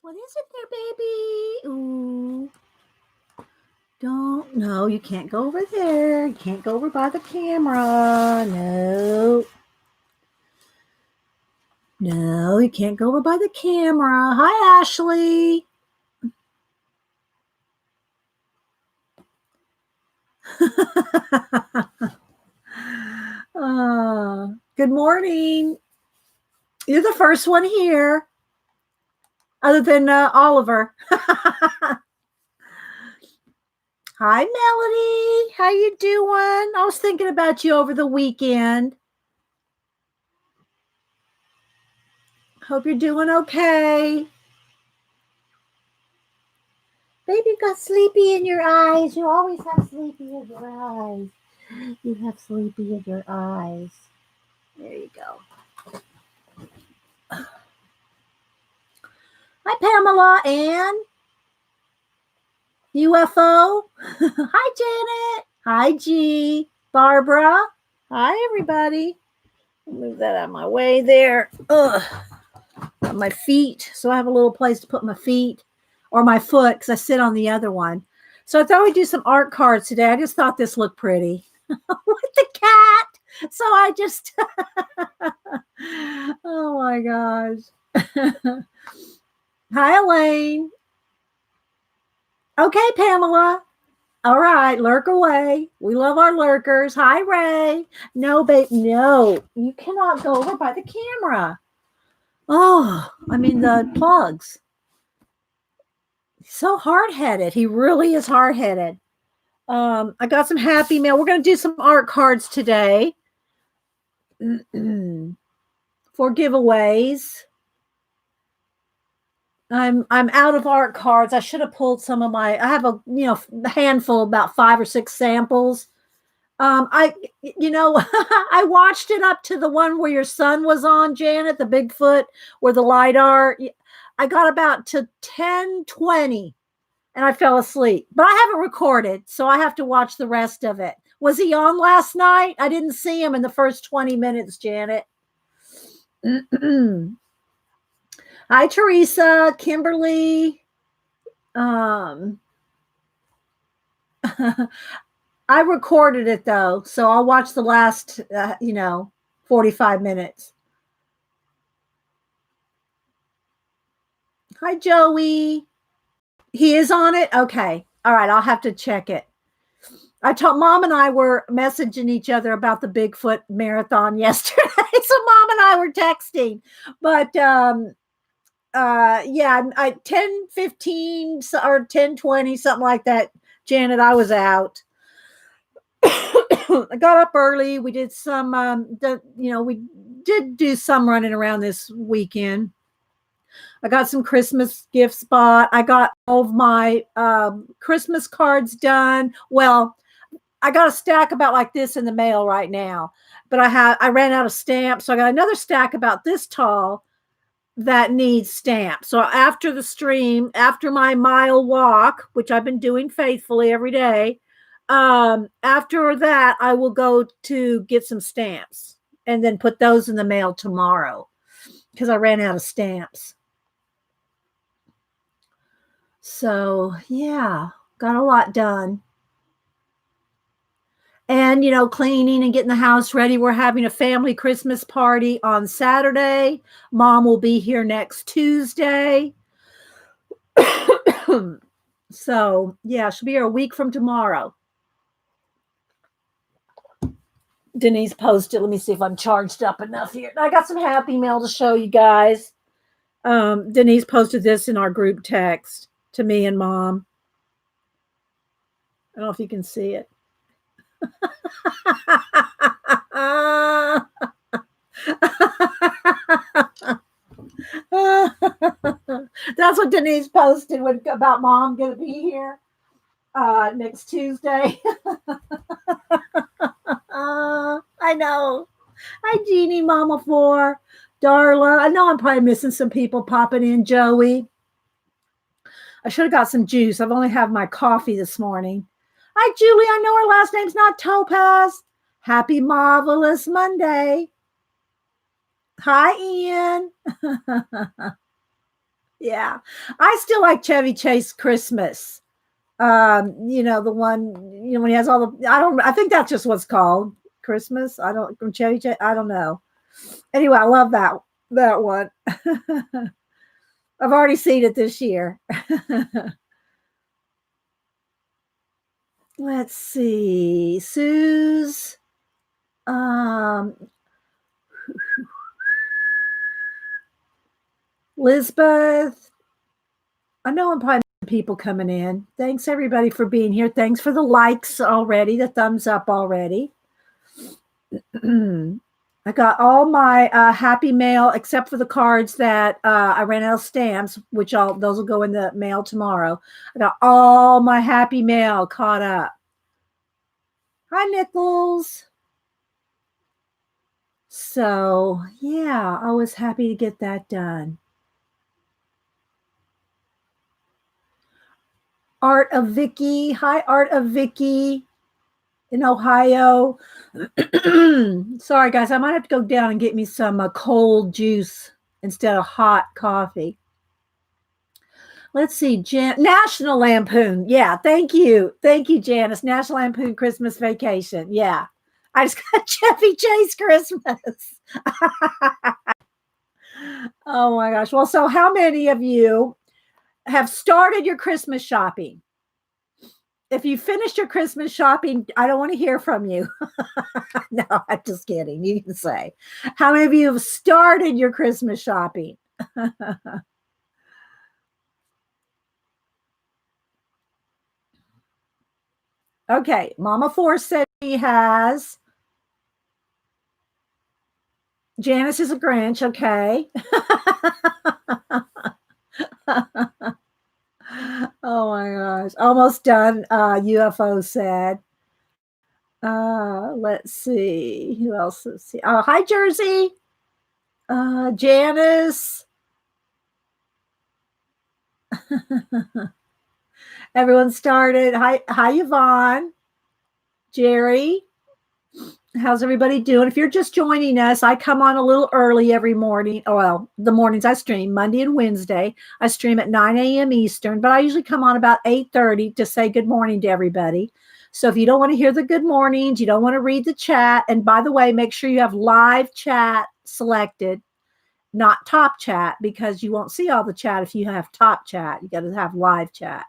What is it there, baby? Ooh. No, you can't go over there. You can't go over by the camera. No. No, you can't go over by the camera. Hi, Ashley. Good morning. You're the first one here, other than Oliver. Hi, Melody. How you doing? I was thinking about you over the weekend. Hope you're doing okay. Baby got sleepy in your eyes. You always have sleepy in your eyes. You have sleepy in your eyes. There you go. Hi, Pamela and UFO. Hi, Janet. Hi, G. Barbara. Hi, everybody. Move that out of my way there. Ugh. Got my feet. So I have a little place to put my feet or my foot because I sit on the other one. So I thought we'd do some art cards today. I just thought this looked pretty. With the cat. So I just, oh my gosh. Hi, Elaine. Okay, Pamela. All right, lurk away. We love our lurkers. Hi, Ray. No, babe, no. You cannot go over by the camera. Oh, I mean the plugs. He's so hard-headed. He really is hard-headed. I got some happy mail. We're going to do some art cards today for giveaways. I'm out of art cards. I should have pulled some of my. I have a handful, about 5 or 6 samples. I watched it up to the one where your son was on, Janet, the Bigfoot, where the LiDAR. I got about to 10, 20. And I fell asleep, but I haven't recorded, so I have to watch the rest of it. Was he on last night? I didn't see him in the first 20 minutes, Janet. Hi, Teresa, Kimberly. I recorded it though, so I'll watch the last, 45 minutes. Hi, Joey. He is on it? Okay. All right. I'll have to check it. I told Mom and I were messaging each other about the Bigfoot marathon yesterday. So Mom and I were texting. But I 10:15 or 10:20, something like that. Janet, I was out. I got up early. We did some we did do some running around this weekend. I got some Christmas gifts bought. I got all of my Christmas cards done. Well, I got a stack about like this in the mail right now, but I ran out of stamps. So I got another stack about this tall that needs stamps. So after the stream, after my mile walk, which I've been doing faithfully every day, after that, I will go to get some stamps and then put those in the mail tomorrow because I ran out of stamps. So yeah, got a lot done. And, cleaning and getting the house ready. We're having a family Christmas party on Saturday. Mom will be here next Tuesday. So, yeah, she'll be here a week from tomorrow. Denise posted. Let me see if I'm charged up enough here. I got some happy mail to show you guys. Denise posted this in our group text to me and Mom. I don't know if you can see it. That's what Denise posted about Mom going to be here next Tuesday. I know. Hi, Jeannie, Mama 4, Darla. I know I'm probably missing some people popping in. Joey. I should have got some juice. I've only had my coffee this morning. Hi, Julie. I know her last name's not Topaz. Happy Marvelous Monday. Hi, Ian. Yeah. I still like Chevy Chase Christmas. The one, when he has all the, I think that's just what's called Christmas. I don't, from Chevy Chase, I don't know. Anyway, I love that one. I've already seen it this year. Let's see. Sue's, um, Lisbeth. I know I'm probably people coming in. Thanks everybody for being here. Thanks for the likes already, the thumbs up already. I got all my happy mail except for the cards that I ran out of stamps, which those will go in the mail tomorrow. I got all my happy mail caught up. Hi, Nichols. So yeah, I was happy to get that done. Art of Vicky. Hi, Art of Vicky in Ohio. Sorry, guys. I might have to go down and get me some cold juice instead of hot coffee. Let's see. National Lampoon. Yeah. Thank you. Thank you, Janice. National Lampoon Christmas Vacation. Yeah. I just got Chevy Chase Christmas. Oh my gosh. Well, so how many of you have started your Christmas shopping? If you finished your Christmas shopping, I don't want to hear from you. No, I'm just kidding. You can say. How many of you have started your Christmas shopping? Okay. Mama Force said he has. Janice is a Grinch. Okay. Oh my gosh. Almost done. UFO said. Let's see. Who else? Let's see. Hi, Jersey. Janice. Everyone started. Hi, Yvonne. Jerry. How's everybody doing? If you're just joining us, I come on a little early every morning. Oh, well, the mornings I stream, Monday and Wednesday. I stream at 9 a.m. Eastern, but I usually come on about 8:30 to say good morning to everybody. So if you don't want to hear the good mornings, you don't want to read the chat, and by the way, make sure you have live chat selected, not top chat, because you won't see all the chat if you have top chat. You got to have live chat.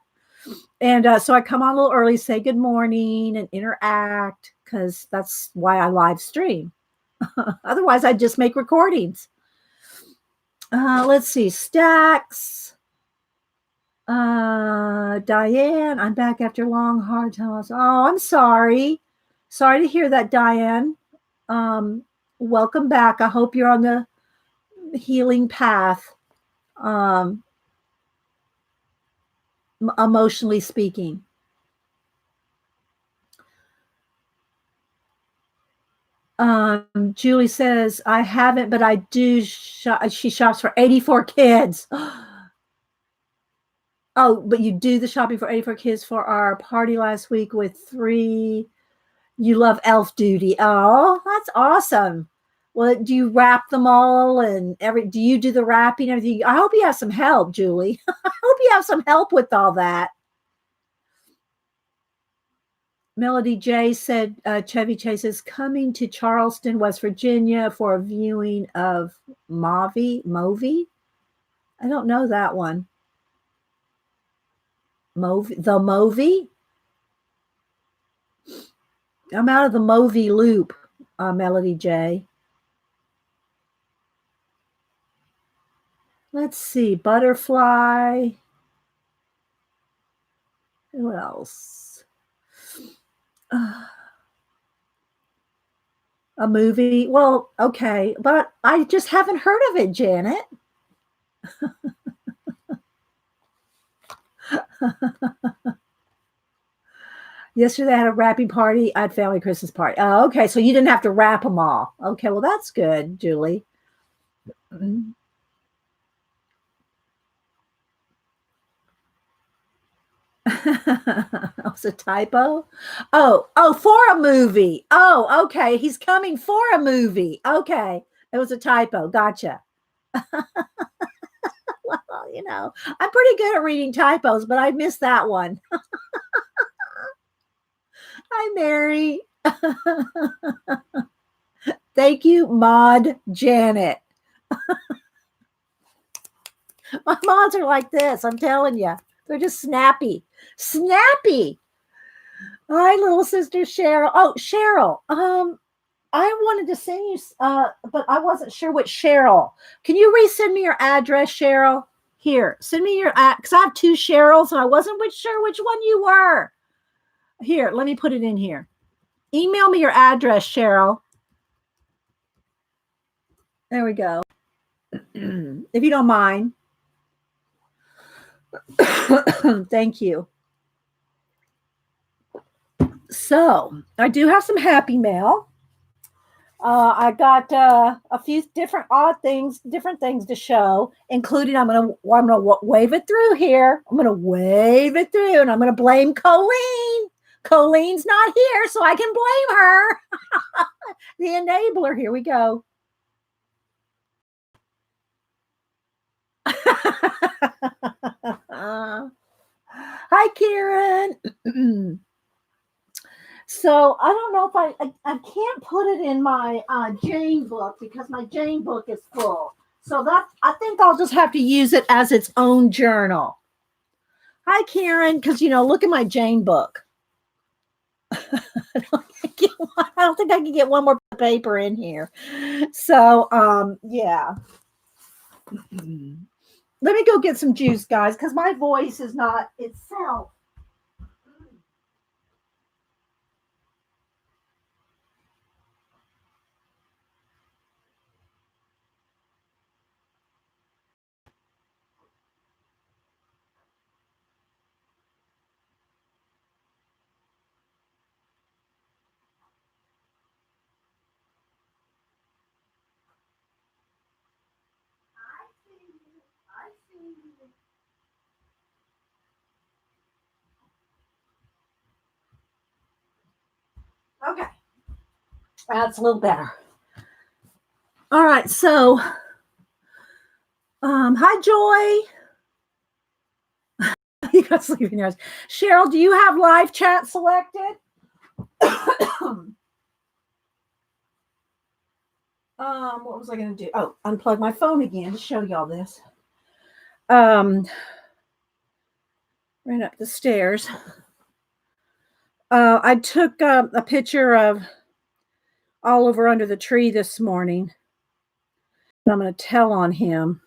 And so I come on a little early, say good morning and interact, because that's why I live stream. Otherwise, I'd just make recordings. Let's see. Stacks. Diane, I'm back after long, hard times. Oh, I'm sorry. Sorry to hear that, Diane. Welcome back. I hope you're on the healing path, emotionally speaking. Julie says, I haven't, but I do. She shops for 84 kids. Oh, but you do the shopping for 84 kids for our party last week with 3. You love elf duty. Oh, that's awesome. Well, do you wrap them all and do you do the wrapping and everything? I hope you have some help, Julie. I hope you have some help with all that. Melody J said Chevy Chase is coming to Charleston, West Virginia for a viewing of Movie. I don't know that one. The Movie? I'm out of the Movie loop, Melody J. Let's see. Butterfly. Who else? A movie. Well, okay, but I just haven't heard of it, Janet. Yesterday I had a wrapping party at family Christmas party. Oh, okay. So you didn't have to wrap them all. Okay, well that's good, Julie. Mm-hmm. It was a typo. Oh, for a movie. Oh, okay. He's coming for a movie. Okay. It was a typo. Gotcha. Well, I'm pretty good at reading typos, but I missed that one. Hi, Mary. Thank you, Maud Janet. My mods are like this. I'm telling you, they're just snappy. Snappy. Hi, little sister Cheryl. Oh, Cheryl. I wanted to send you, but I wasn't sure which Cheryl. Can you resend me your address, Cheryl? Here, send me your because I have two Cheryls, and I wasn't sure which one you were. Here, let me put it in here. Email me your address, Cheryl. There we go. If you don't mind. Thank you. So I do have some happy mail. I got a few different different things to show, including I'm gonna wave it through here. I'm gonna wave it through, and I'm gonna blame Colleen. Colleen's not here, so I can blame her. The enabler. Here we go. Hi, Karen. So I don't know if I can't put it in my Jane book because my Jane book is full. So I think I'll just have to use it as its own journal. Hi, Karen, because look at my Jane book. I don't think I can get one more paper in here. So yeah. Let me go get some juice, guys, because my voice is not itself. Okay. That's a little better. All right. So, hi, Joy. You got sleeping hours. Cheryl, do you have live chat selected? What was I going to do? Oh, unplug my phone again to show y'all this. Ran up the stairs. I took a picture of Oliver under the tree this morning. I'm going to tell on him.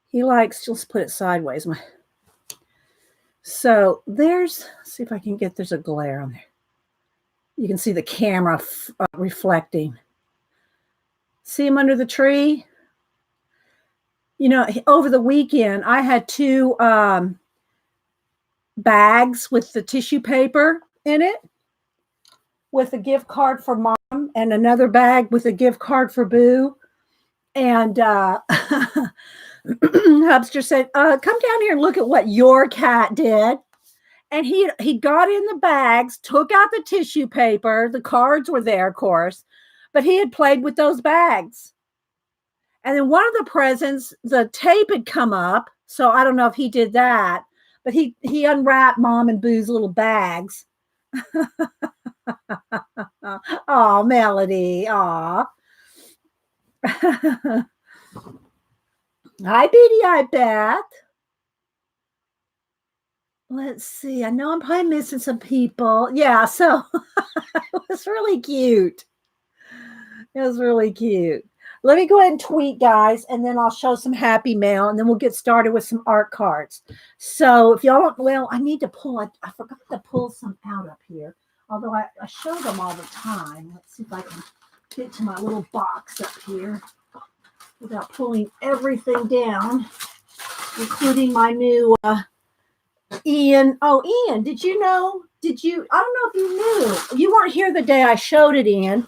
He likes, just put it sideways. So let's see if I can get, there's a glare on there. You can see the camera reflecting. See him under the tree? Over the weekend, I had two bags with the tissue paper in it with a gift card for Mom and another bag with a gift card for Boo. And Hubster said, come down here and look at what your cat did. And he got in the bags, took out the tissue paper. The cards were there, of course, but he had played with those bags. And then one of the presents, the tape had come up. So I don't know if he did that, but he unwrapped Mom and Boo's little bags. Oh, Melody. Aw. Hi, Beady Eye Beth. Let's see. I know I'm probably missing some people. Yeah, so it was really cute. It was really cute. Let me go ahead and tweet, guys, and then I'll show some happy mail, and then we'll get started with some art cards. So if y'all don't, well, I need to pull, I forgot to pull some out up here, although I show them all the time. Let's see if I can get to my little box up here without pulling everything down, including my new Ian. Oh, Ian, I don't know if you knew. You weren't here the day I showed it, Ian.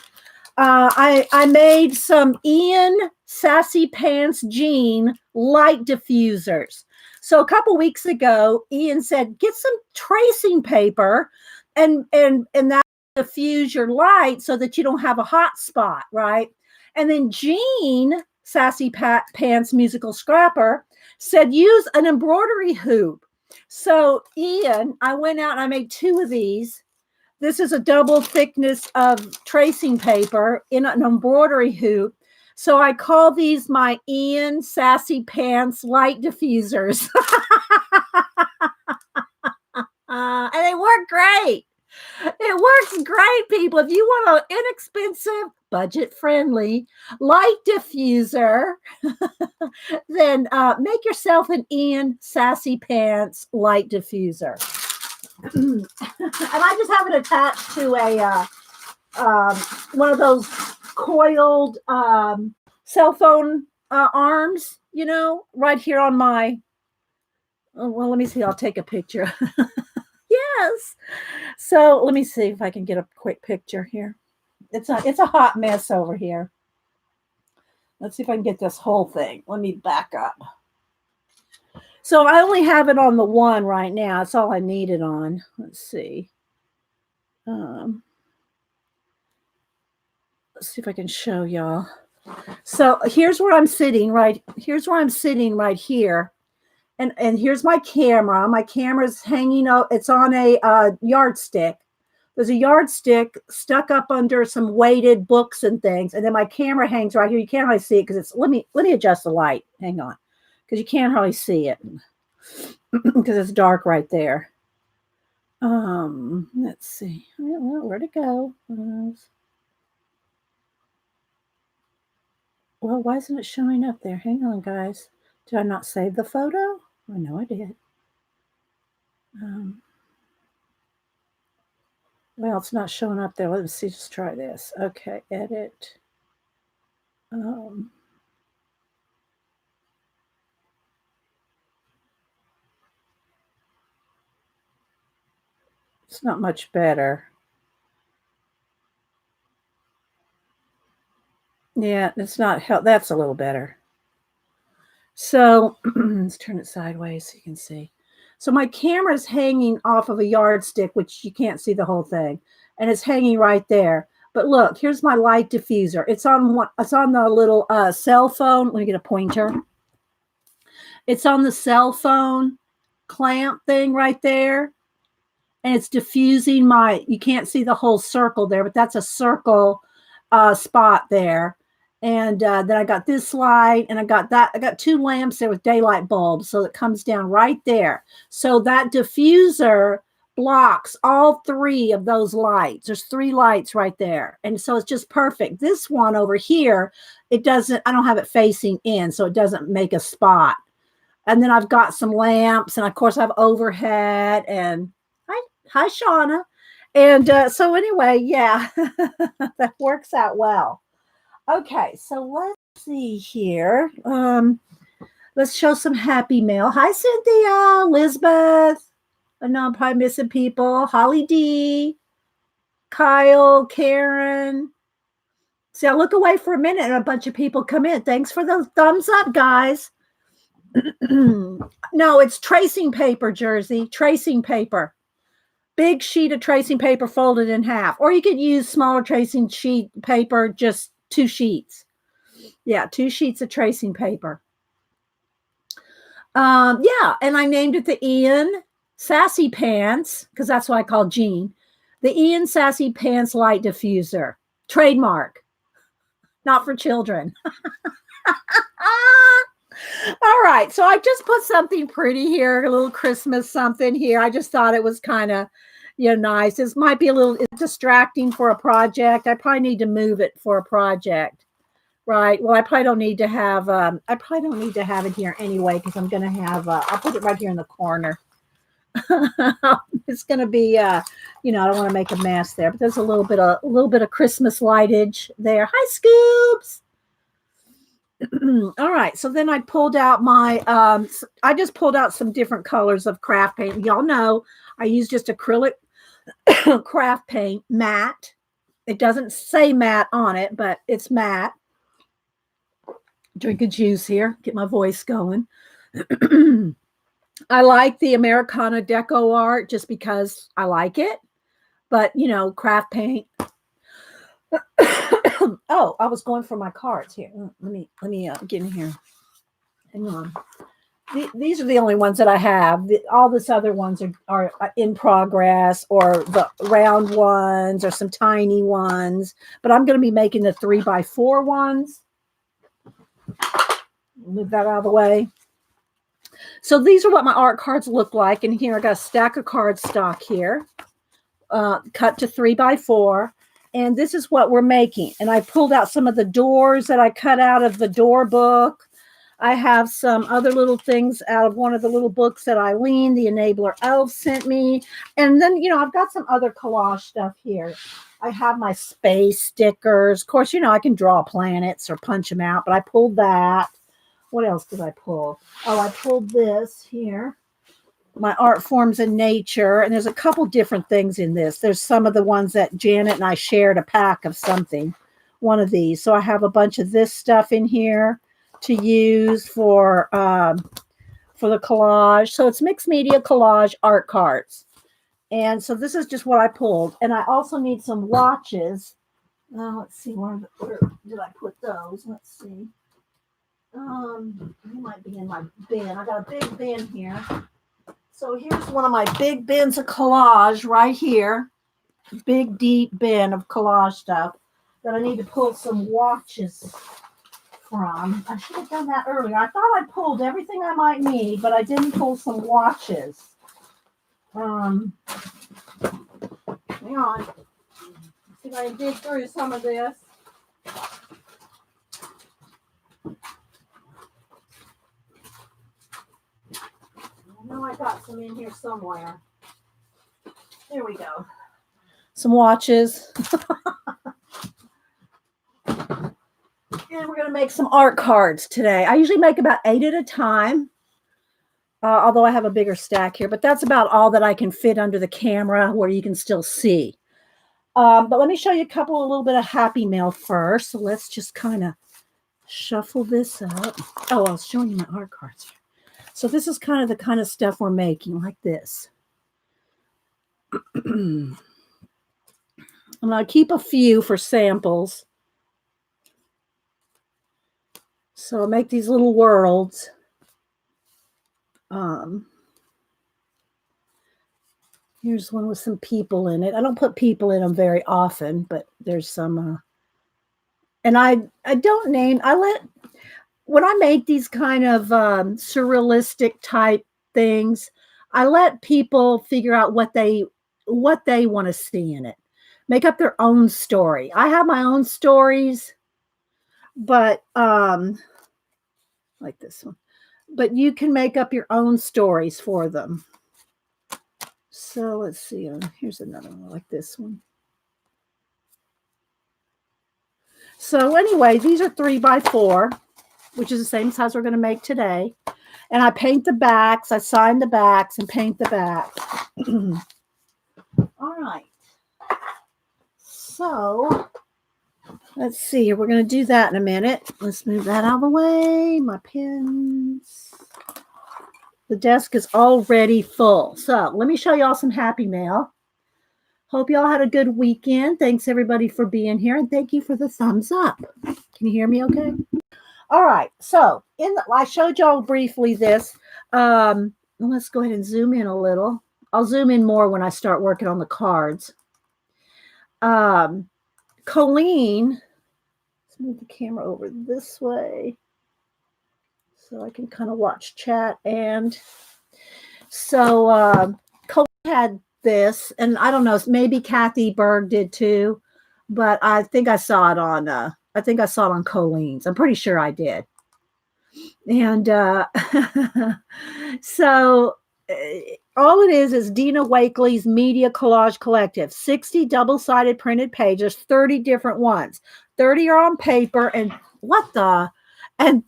I made some Ian Sassy Pants Jean light diffusers. So a couple weeks ago, Ian said, get some tracing paper and that diffuse your light so that you don't have a hot spot, right? And then Jean Sassy Pants Musical Scrapper, said use an embroidery hoop. So Ian, I went out and I made 2 of these. This is a double thickness of tracing paper in an embroidery hoop. So I call these my Ian Sassy Pants light diffusers. And they work great. It works great, people. If you want an inexpensive, budget-friendly light diffuser, then make yourself an Ian Sassy Pants light diffuser. And I just have it attached to a one of those coiled cell phone arms, you know, right here on my. Oh, well, let me see. I'll take a picture. Yes. So let me see if I can get a quick picture here. It's a hot mess over here. Let's see if I can get this whole thing. Let me back up. So I only have it on the one right now. That's all I need it on. Let's see. Let's see if I can show y'all. So here's where I'm sitting right. Here's where I'm sitting right here. And here's my camera. My camera's hanging out. It's on a yardstick. There's a yardstick stuck up under some weighted books and things. And then my camera hangs right here. You can't really see it because it's, let me adjust the light. Hang on. Because you can't hardly see it. Because it's dark right there. Let's see. Well, where'd it go? Well, why isn't it showing up there? Hang on, guys. Did I not save the photo? Oh, no, I did. Well, it's not showing up there. Let's see. Just try this. Okay, edit. It's not much better. Yeah, it's not help. That's a little better. So let's turn it sideways so you can see. So my camera's hanging off of a yardstick, which you can't see the whole thing, and it's hanging right there. But look, here's my light diffuser. It's on the little cell phone. Let me get a pointer. It's on the cell phone clamp thing right there, and it's diffusing my. You can't see the whole circle there, but that's a circle spot there. And then I got this light, and I got 2 lamps there with daylight bulbs, so it comes down right there. So that diffuser blocks all 3 of those lights. There's 3 lights right there, and so it's just perfect. This one over here, it doesn't. I don't have it facing in, so it doesn't make a spot. And then I've got some lamps, and of course I have overhead. And hi, Shauna. And so anyway, yeah, that works out well. Okay, so let's see here. Let's show some happy mail. Hi, Cynthia, Elizabeth. I know I'm probably missing people. Holly D, Kyle, Karen. See, I look away for a minute and a bunch of people come in. Thanks for the thumbs up, guys. No, it's tracing paper, Jersey. Tracing paper. Big sheet of tracing paper folded in half. Or you could use smaller tracing sheet paper, just 2 sheets. Yeah, 2 sheets of tracing paper. Yeah, and I named it the Ian Sassy Pants, because that's what I call Jean. The Ian Sassy Pants Light Diffuser. Trademark. Not for children. All right, so I just put something pretty here, a little Christmas something here. I just thought it was kind of, nice. This might be a little distracting for a project. I probably need to move it for a project, right? Well, I probably don't need to have. it here anyway because I'm going to have. I'll put it right here in the corner. It's going to be. I don't want to make a mess there, but there's a little bit of Christmas lightage there. Hi, Scoops. All right, so then I pulled out my I just pulled out some different colors of craft paint. Y'all know I use just acrylic craft paint, matte. It doesn't say matte on it, but it's matte. Drink a juice here, get my voice going. I like the Americana Deco art just because I like it, but craft paint Oh, I was going for my cards here. Let me get in here. Hang on. These are the only ones that I have. All this other ones are in progress, or the round ones, or some tiny ones. But I'm going to be making the 3x4 ones. Move that out of the way. So these are what my art cards look like. And here I got a stack of cardstock here, cut to 3x4. And this is what we're making. And I pulled out some of the doors that I cut out of the door book. I have some other little things out of one of the little books that Eileen, the Enabler Elf, sent me. And then, I've got some other collage stuff here. I have my space stickers. Of course, I can draw planets or punch them out, but I pulled that. What else did I pull? Oh, I pulled this here. My art forms in nature. And there's a couple different things in this. There's some of the ones that Janet and I shared a pack of something, one of these. So I have a bunch of this stuff in here to use for the collage. So it's mixed media collage art cards. And so this is just what I pulled. And I also need some watches. Let's see, where did I put those? Let's see. They might be in my bin. I got a big bin here. So here's one of my big bins of collage right here. Big, deep bin of collage stuff that I need to pull some watches from. I should have done that earlier. I thought I pulled everything I might need, but I didn't pull some watches. Hang on. See if I can dig through some of this. I know I got some in here somewhere. There we go. Some watches. And we're going to make some art cards today. I usually make about 8 at a time, although I have a bigger stack here. But that's about all that I can fit under the camera where you can still see. But let me show you a little bit of Happy Mail first. So let's just kind of shuffle this up. Oh, I was showing you my art cards here. So this is kind of the kind of stuff we're making, like this. I'm going to keep a few for samples. So I'll make these little worlds. Here's one with some people in it. I don't put people in them very often, but there's some. And I don't name. When I make these kind of surrealistic type things, I let people figure out what they want to see in it. Make up their own story. I have my own stories, but like this one. But you can make up your own stories for them. So let's see. Here's another one like this one. So anyway, these are 3x4, which is the same size we're going to make today. And I paint the backs. I sign the backs and paint the backs. All right. So let's see. We're going to do that in a minute. Let's move that out of the way. My pens. The desk is already full. So let me show y'all some Happy Mail. Hope y'all had a good weekend. Thanks everybody for being here. And thank you for the thumbs up. Can you hear me okay? All right. So I showed y'all briefly this. Let's go ahead and zoom in a little. I'll zoom in more when I start working on the cards. Colleen, let's move the camera over this way so I can kind of watch chat. And so Colleen had this, and I don't know, maybe Kathy Berg did too, but I think I saw it on Colleen's. I'm pretty sure I did. And so all it is Dina Wakely's Media Collage Collective. 60 double-sided printed pages, 30 different ones. 30 are on paper, and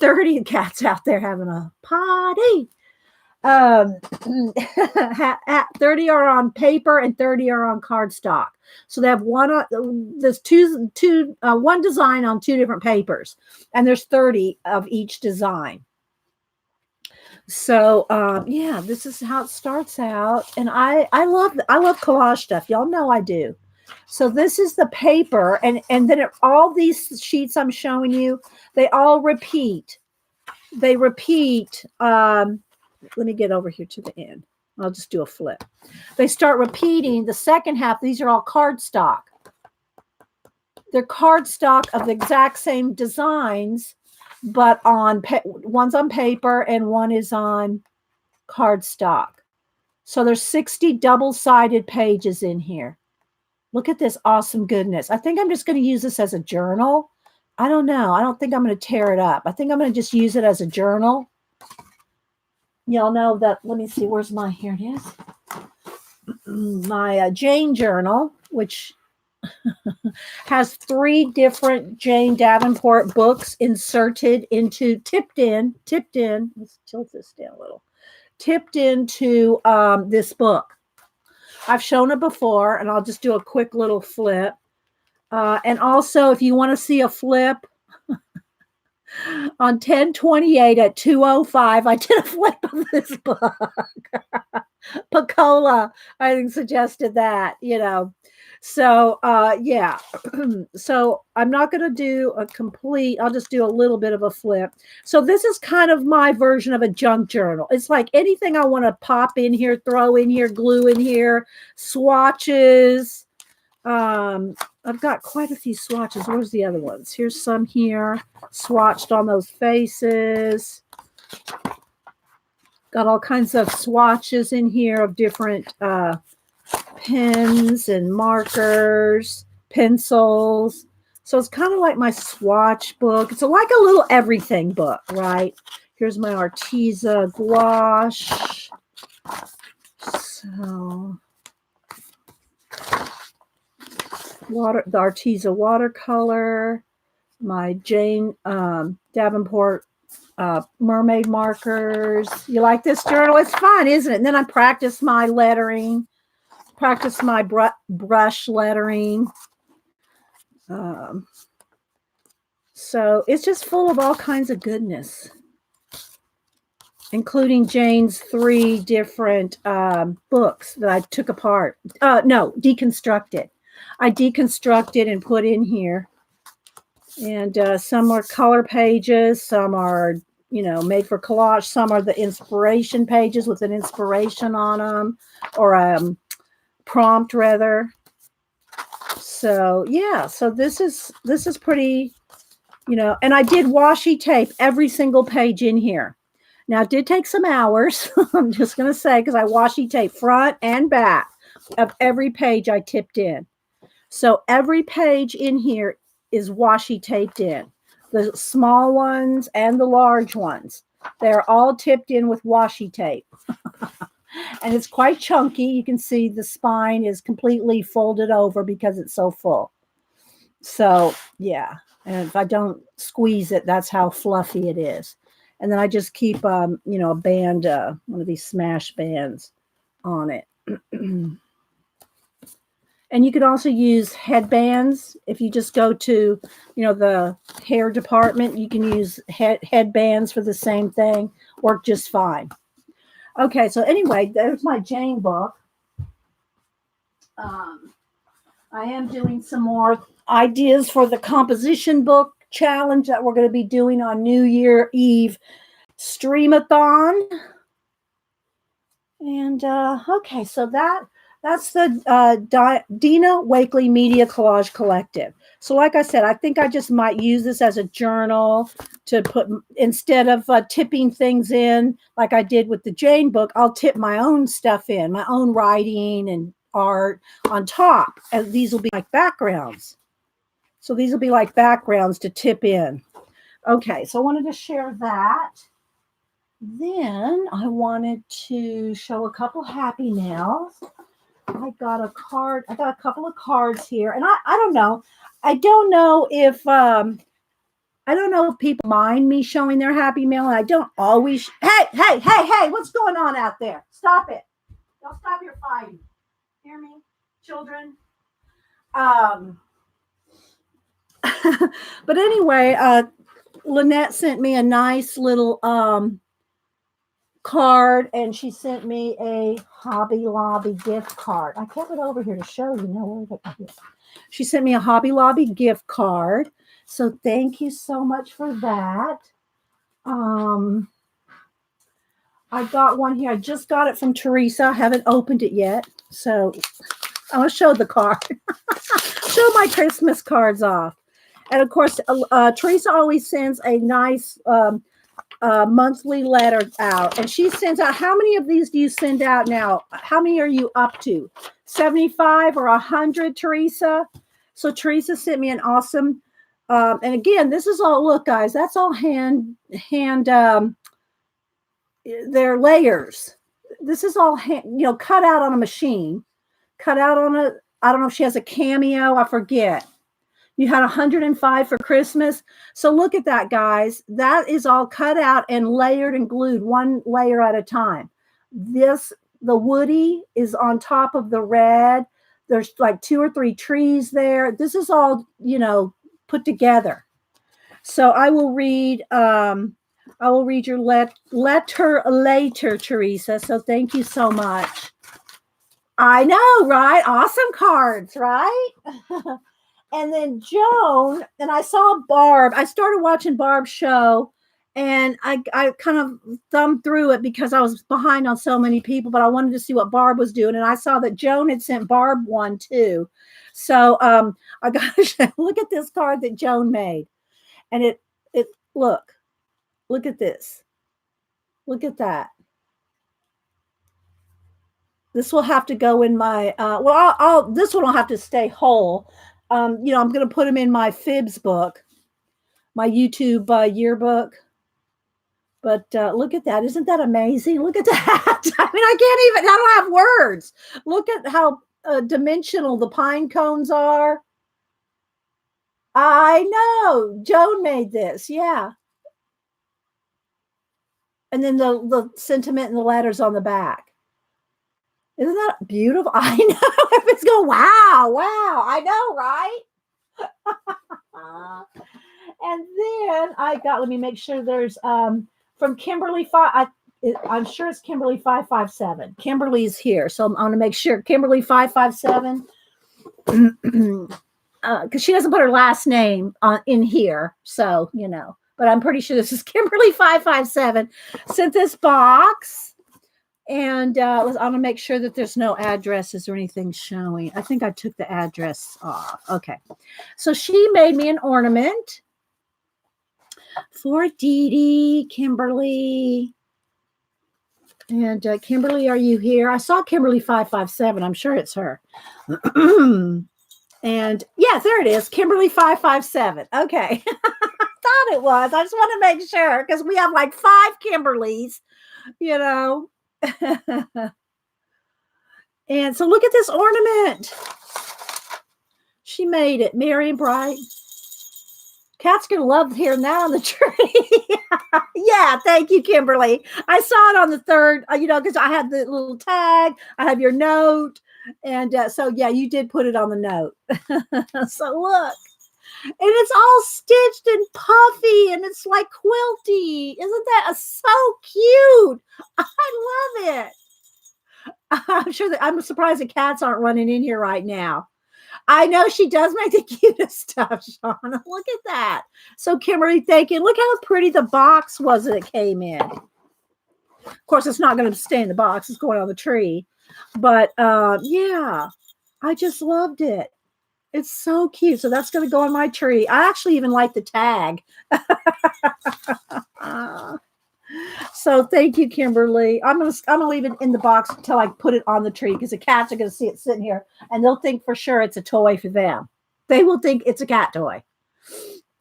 30 cats out there having a party. 30 are on paper and 30 are on cardstock. So they have one design on 2 different papers, and there's 30 of each design. So yeah, this is how it starts out. And I love collage stuff. Y'all know I do. So this is the paper, and then all these sheets I'm showing you, they all repeat. They repeat. Let me get over here to the end. I'll just do a flip. They start repeating the second half. These are all cardstock. They're cardstock of the exact same designs, but one's on paper and one is on cardstock. So there's 60 double-sided pages in here. Look at this awesome goodness. I think I'm just going to use this as a journal. I don't know. I don't think I'm going to tear it up. I think I'm going to just use it as a journal. Y'all know that. Let me see. Where's my, here it is. My Jane journal, which has 3 different Jane Davenport books inserted into, tipped in. Let's tilt this down a little. Tipped into this book. I've shown it before, and I'll just do a quick little flip. And also, if you want to see a flip, on 10/28 at 2:05, I did a flip of this book. Picola, I think, suggested that, you know. So, yeah. So I'm not going to do a complete, I'll just do a little bit of a flip. So this is kind of my version of a junk journal. It's like anything I want to pop in here, throw in here, glue in here, swatches. I've got quite a few swatches. Where's the other ones? Here's some here, swatched on those faces. Got all kinds of swatches in here of different pens and markers, pencils. So it's kind of like my swatch book. It's like a little everything book, right? Here's my Arteza gouache. So the Arteza watercolor, my Jane Davenport mermaid markers. You like this journal? It's fun, isn't it? And then I practice my lettering, practice my brush lettering. So it's just full of all kinds of goodness, including Jane's 3 different books that I took apart. No, deconstructed. I deconstructed and put in here. And some are color pages, some are, you know, made for collage, some are the inspiration pages with an inspiration on them, or a prompt rather. So yeah, so this is pretty, you know, and I did washi tape every single page in here. Now it did take some hours, I'm just going to say, because I washi tape front and back of every page I tipped in. So every page in here is washi taped in. The small ones and the large ones. They're all tipped in with washi tape. And it's quite chunky. You can see the spine is completely folded over because it's so full. So, yeah. And if I don't squeeze it, that's how fluffy it is. And then I just keep, you know, a band, one of these smash bands on it. And you can also use headbands. If you just go to, you know, the hair department, you can use headbands for the same thing. Work just fine. Okay, so anyway, there's my Jane book. I am doing some more ideas for the composition book challenge that we're going to be doing on New Year Eve Streamathon. And okay, so that's the Dina Wakely Media Collage Collective. So like I said, I think I just might use this as a journal to put, instead of tipping things in like I did with the Jane book, I'll tip my own stuff in, my own writing and art on top. And these will be like backgrounds. So these will be like backgrounds to tip in. Okay, so I wanted to share that. Then I wanted to show a couple happy mails. I got a card. I got a couple of cards here, and I don't know. I don't know if people mind me showing their happy mail. And I don't always. Hey! What's going on out there? Stop it! Don't stop your fighting. Hear me, children? But anyway, Lynette sent me a nice little card, and she sent me a Hobby Lobby gift card. I kept it over here to show you. Where is it? She sent me a Hobby Lobby gift card. So thank you so much for that. I got one here. I just got it from Teresa. I haven't opened it yet. So I'm going to show the card. Show my Christmas cards off. And of course, Teresa always sends a nice monthly letter out. And she sends out, how many of these do you send out now? How many are you up to? 75 or 100, Teresa? So Teresa sent me an awesome, and again, this is all, look guys, that's all hand, they're layers. This is all hand, cut out on a machine, cut out on a, I don't know if she has a Cameo, I forget. You had 105 for Christmas. So look at that, guys. That is all cut out and layered and glued one layer at a time. The Woody is on top of the red. There's like 2 or 3 trees there. This is all, put together. So I will read your letter later, Teresa. So thank you so much. I know, right? Awesome cards, right? And then Joan, and I saw Barb. I started watching Barb's show, and I kind of thumbed through it because I was behind on so many people, but I wanted to see what Barb was doing. And I saw that Joan had sent Barb one too. So I got to look at this card that Joan made. And it look at this. Look at that. This will have to go in my, this one will have to stay whole. I'm going to put them in my Fibs book, my YouTube yearbook. But look at that. Isn't that amazing? Look at that. I mean, I don't have words. Look at how dimensional the pine cones are. I know. Joan made this. Yeah. And then the sentiment and the letters on the back. Isn't that beautiful? I know. It's going, wow. I know, right? And then I got, let me make sure there's from Kimberly I'm sure it's Kimberly 557. Kimberly's here. So I'm going to make sure Kimberly 557, because she doesn't put her last name in here. So, but I'm pretty sure this is Kimberly 557 sent this box. And I'm going to make sure that there's no addresses or anything showing. I think I took the address off. Okay. So she made me an ornament for Dee Dee, Kimberly. And Kimberly, are you here? I saw Kimberly 557. I'm sure it's her. And yeah, there it is. Kimberly 557. Okay. I thought it was. I just want to make sure because we have like 5 Kimberlys, And so look at this ornament. She made it, Merry and Bright. Cat's going to love hearing that on the tree. Yeah, thank you, Kimberly. I saw it on the 3rd, because I had the little tag. I have your note. And so, yeah, you did put it on the note. So look. And it's all stitched and puffy, and it's like quilty. Isn't that so cute? I love it. I'm surprised the cats aren't running in here right now. I know she does make the cutest stuff, Shauna. Look at that. So Kimberly, thank you. Look how pretty the box was that it came in. Of course, it's not going to stay in the box. It's going on the tree. But yeah, I just loved it. It's so cute. So that's going to go on my tree. I actually even like the tag. So thank you, Kimberly. I'm gonna leave it in the box until I put it on the tree because the cats are gonna see it sitting here and they'll think for sure it's a toy for them. They will think it's a cat toy.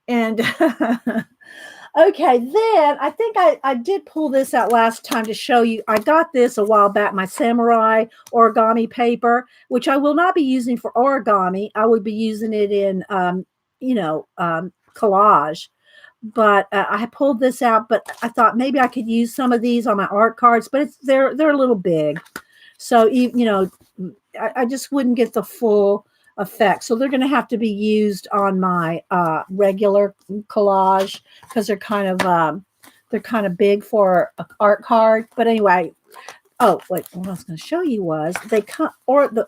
And okay, then I think I did pull this out last time to show you. I got this a while back, my samurai origami paper, which I will not be using for origami. I would be using it in collage. But I pulled this out, but I thought maybe I could use some of these on my art cards, but they're a little big. So, I just wouldn't get the full effect. So they're going to have to be used on my regular collage because they're kind of They're kind of big for an art card. But anyway, oh, wait, what I was going to show you was they come, or the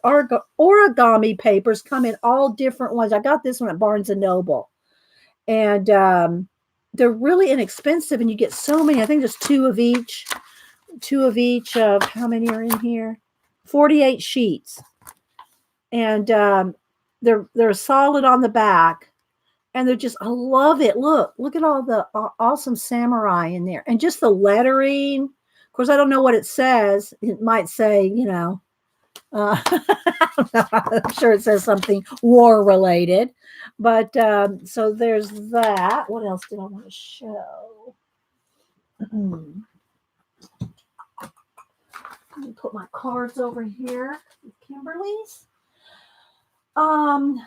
origami papers come in all different ones. I got this one at Barnes and Noble, and they're really inexpensive, and you get so many. I think there's two of each of how many are in here? 48 sheets, and they're solid on the back, and they're just, I love it. Look at all the awesome samurai in there, and just the lettering. Of course, I don't know what it says. It might say, you know, I'm sure it says something war related, but so there's that. What else did I want to show? Let me put my cards over here with Kimberly's.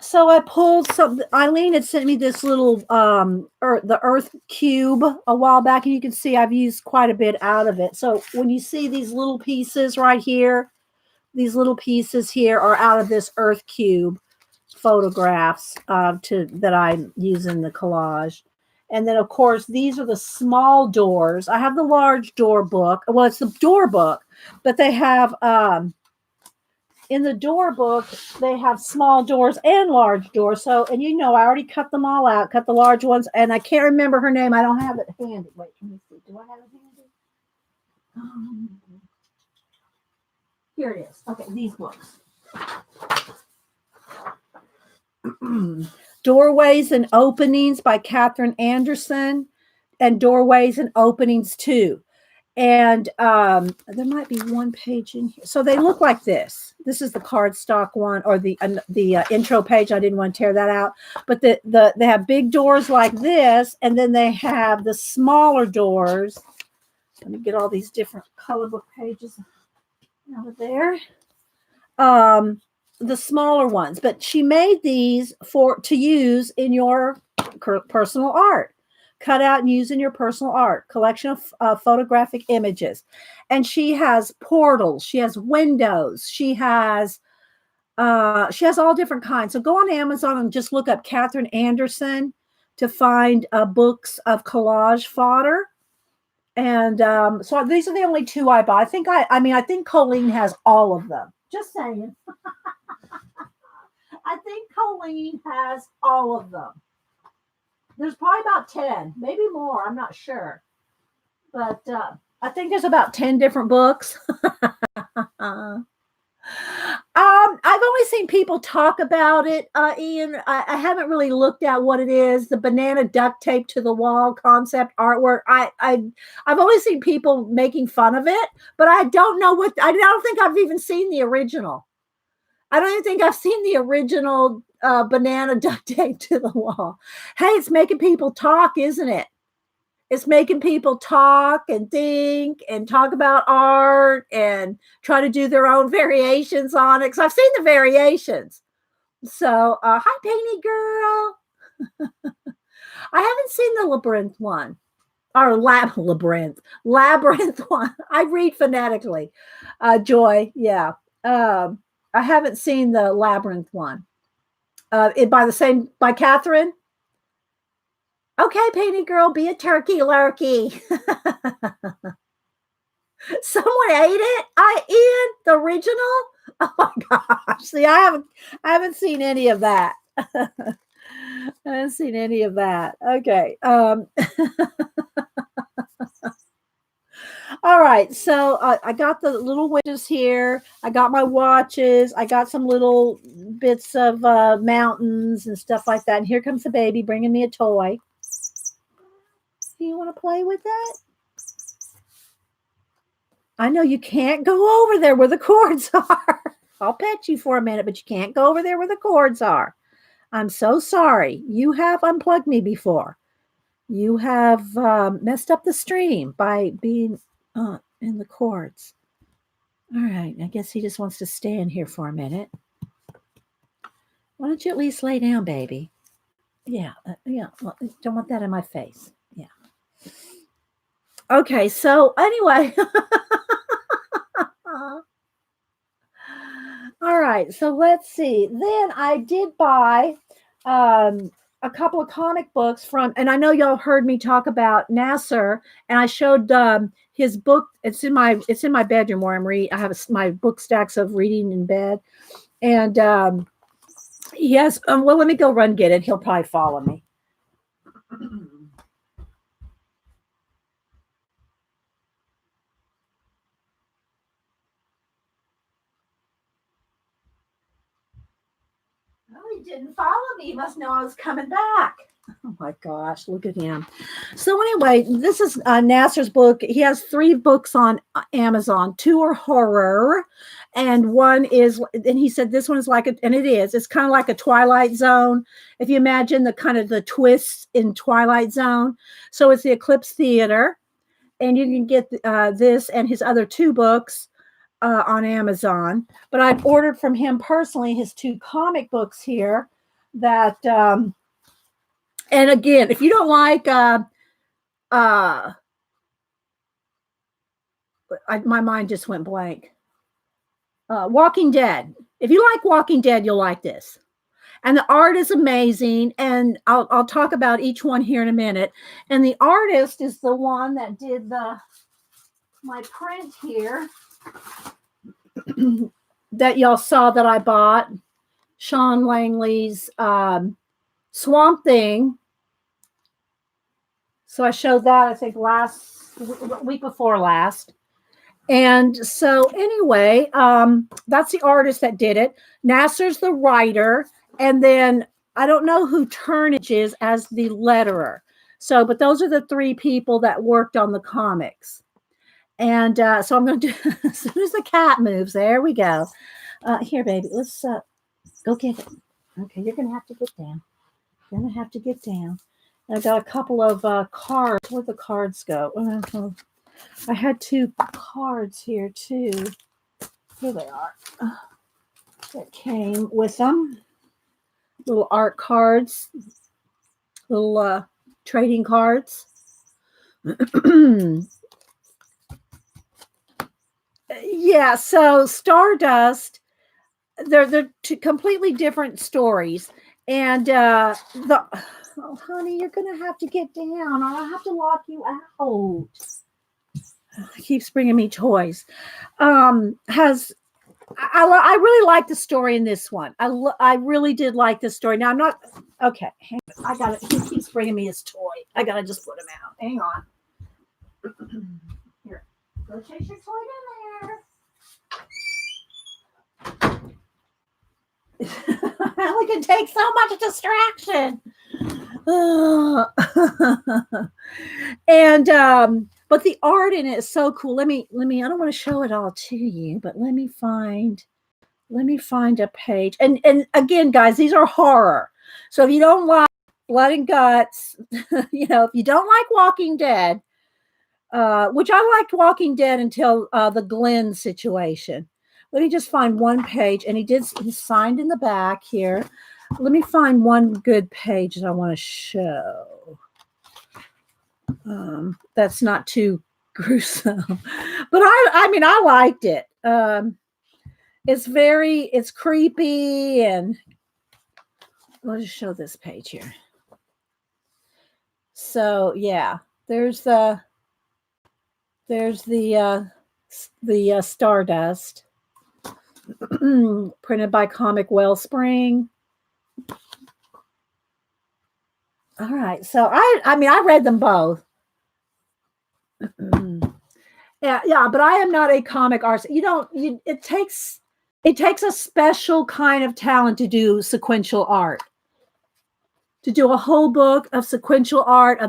So I pulled some. Eileen had sent me this little the Earth cube a while back, and you can see I've used quite a bit out of it. So when you see these little pieces right here, these little pieces here are out of this Earth cube photographs that I use in the collage. And then, of course, these are the small doors. I have the large door book. Well, it's the door book, but they have in the door book, they have small doors and large doors. So, and you know, I already cut them all out, cut the large ones, and I can't remember her name. I don't have it handy. Wait, let me see. Do I have it handy? Here it is. Okay, these books. Doorways and Openings by Catherine Anderson, and Doorways and Openings 2. And there might be one page in here. So they look like this. This is the cardstock one, or the intro page. I didn't want to tear that out. But they have big doors like this, and then they have the smaller doors. Let me get all these different color book pages out of there. The smaller ones, but she made these to use in your personal art. Cut out and use in your personal art collection of photographic images. And she has portals, she has windows, she has all different kinds. So go on Amazon and just look up Catherine Anderson to find books of collage fodder. And so these are the only two I bought. I think Colleen has all of them. Just saying. I think Colleen has all of them. There's probably about 10, maybe more. I'm not sure. But I think there's about 10 different books. I've only seen people talk about it, Ian. I haven't really looked at what it is. The banana duct tape to the wall concept artwork. I've only seen people making fun of it, but I don't know I don't think I've even seen the original. I don't even think I've seen the original banana duct tape to the wall. Hey, it's making people talk, isn't it? It's making people talk and think and talk about art and try to do their own variations on it. Because I've seen the variations. So, hi, Painty Girl. I haven't seen the Labyrinth one. Or Labyrinth one. I read phonetically. Joy, yeah. I haven't seen the Labyrinth one. By Catherine. Okay, Painty Girl, be a turkey lurkey. Someone ate it. Ian, the original. Oh my gosh! See, I haven't seen any of that. I haven't seen any of that. Okay. All right, so I got the little windows here. I got my watches. I got some little bits of mountains and stuff like that. And here comes the baby bringing me a toy. Do you want to play with that? I know you can't go over there where the cords are. I'll pet you for a minute, but you can't go over there where the cords are. I'm so sorry. You have unplugged me before. You have messed up the stream by being in the cords. All right. I guess he just wants to stand here for a minute. Why don't you at least lay down, baby? Yeah. Well, don't want that in my face. Yeah. Okay. So anyway. All right. So let's see. Then I did buy a couple of comic books from, and I know y'all heard me talk about Nasser, and I showed his book. It's in my bedroom where I'm reading. I have my book stacks of reading in bed, and yes. Well, let me go run get it. He'll probably follow me. He didn't follow me. He must know I was coming back. Oh my gosh, look at him. So anyway, this is Nasser's book. He has 3 books on Amazon. 2 are horror, and one is, and he said this one is like, and it is, it's kind of like a Twilight Zone. If you imagine the kind of the twists in Twilight Zone. So it's the Eclipse Theater, and you can get this and his other 2 books on Amazon, but I've ordered from him personally his 2 comic books here that, and again, if you don't like, my mind just went blank. Walking Dead. If you like Walking Dead, you'll like this. And the art is amazing. And I'll talk about each one here in a minute. And the artist is the one that did my print here. That y'all saw that I bought, Sean Langley's Swamp Thing. So I showed that, I think, last week before last. And so anyway, that's the artist that did it. Nasser's the writer, and then I don't know who Turnage is as the letterer. So, but those are the 3 people that worked on the comics. And so I'm going to do, as soon as the cat moves, there we go. Here, baby, let's go get it. Okay, you're going to have to get down. You're going to have to get down. And I got a couple of cards. Where'd the cards go? I had 2 cards here, too. Here they are. That came with them. Little art cards. Little trading cards. Yeah, so Stardust, they're 2 completely different stories. And oh, honey, you're going to have to get down. I'll have to lock you out. He keeps bringing me toys. I really like the story in this one. I really did like the story. Now I'm not, okay. I got it. He keeps bringing me his toy. I got to just put him out. Hang on. Here, go chase your toy in there. We can take so much distraction. And but the art in it is so cool. Let me I don't want to show it all to you, but let me find a page. And again, guys, these are horror. So if you don't like blood and guts, if you don't like Walking Dead, which I liked Walking Dead until the Glenn situation. Let me just find one page, and he's signed in the back here. Let me find one good page that I want to show. That's not too gruesome, but I liked it. It's creepy, and I'll just show this page here. So yeah, there's the Stardust. Printed by Comic Wellspring. All right, so I read them both. yeah, but I am not a comic artist. It takes a special kind of talent to do sequential art. To do a whole book of sequential art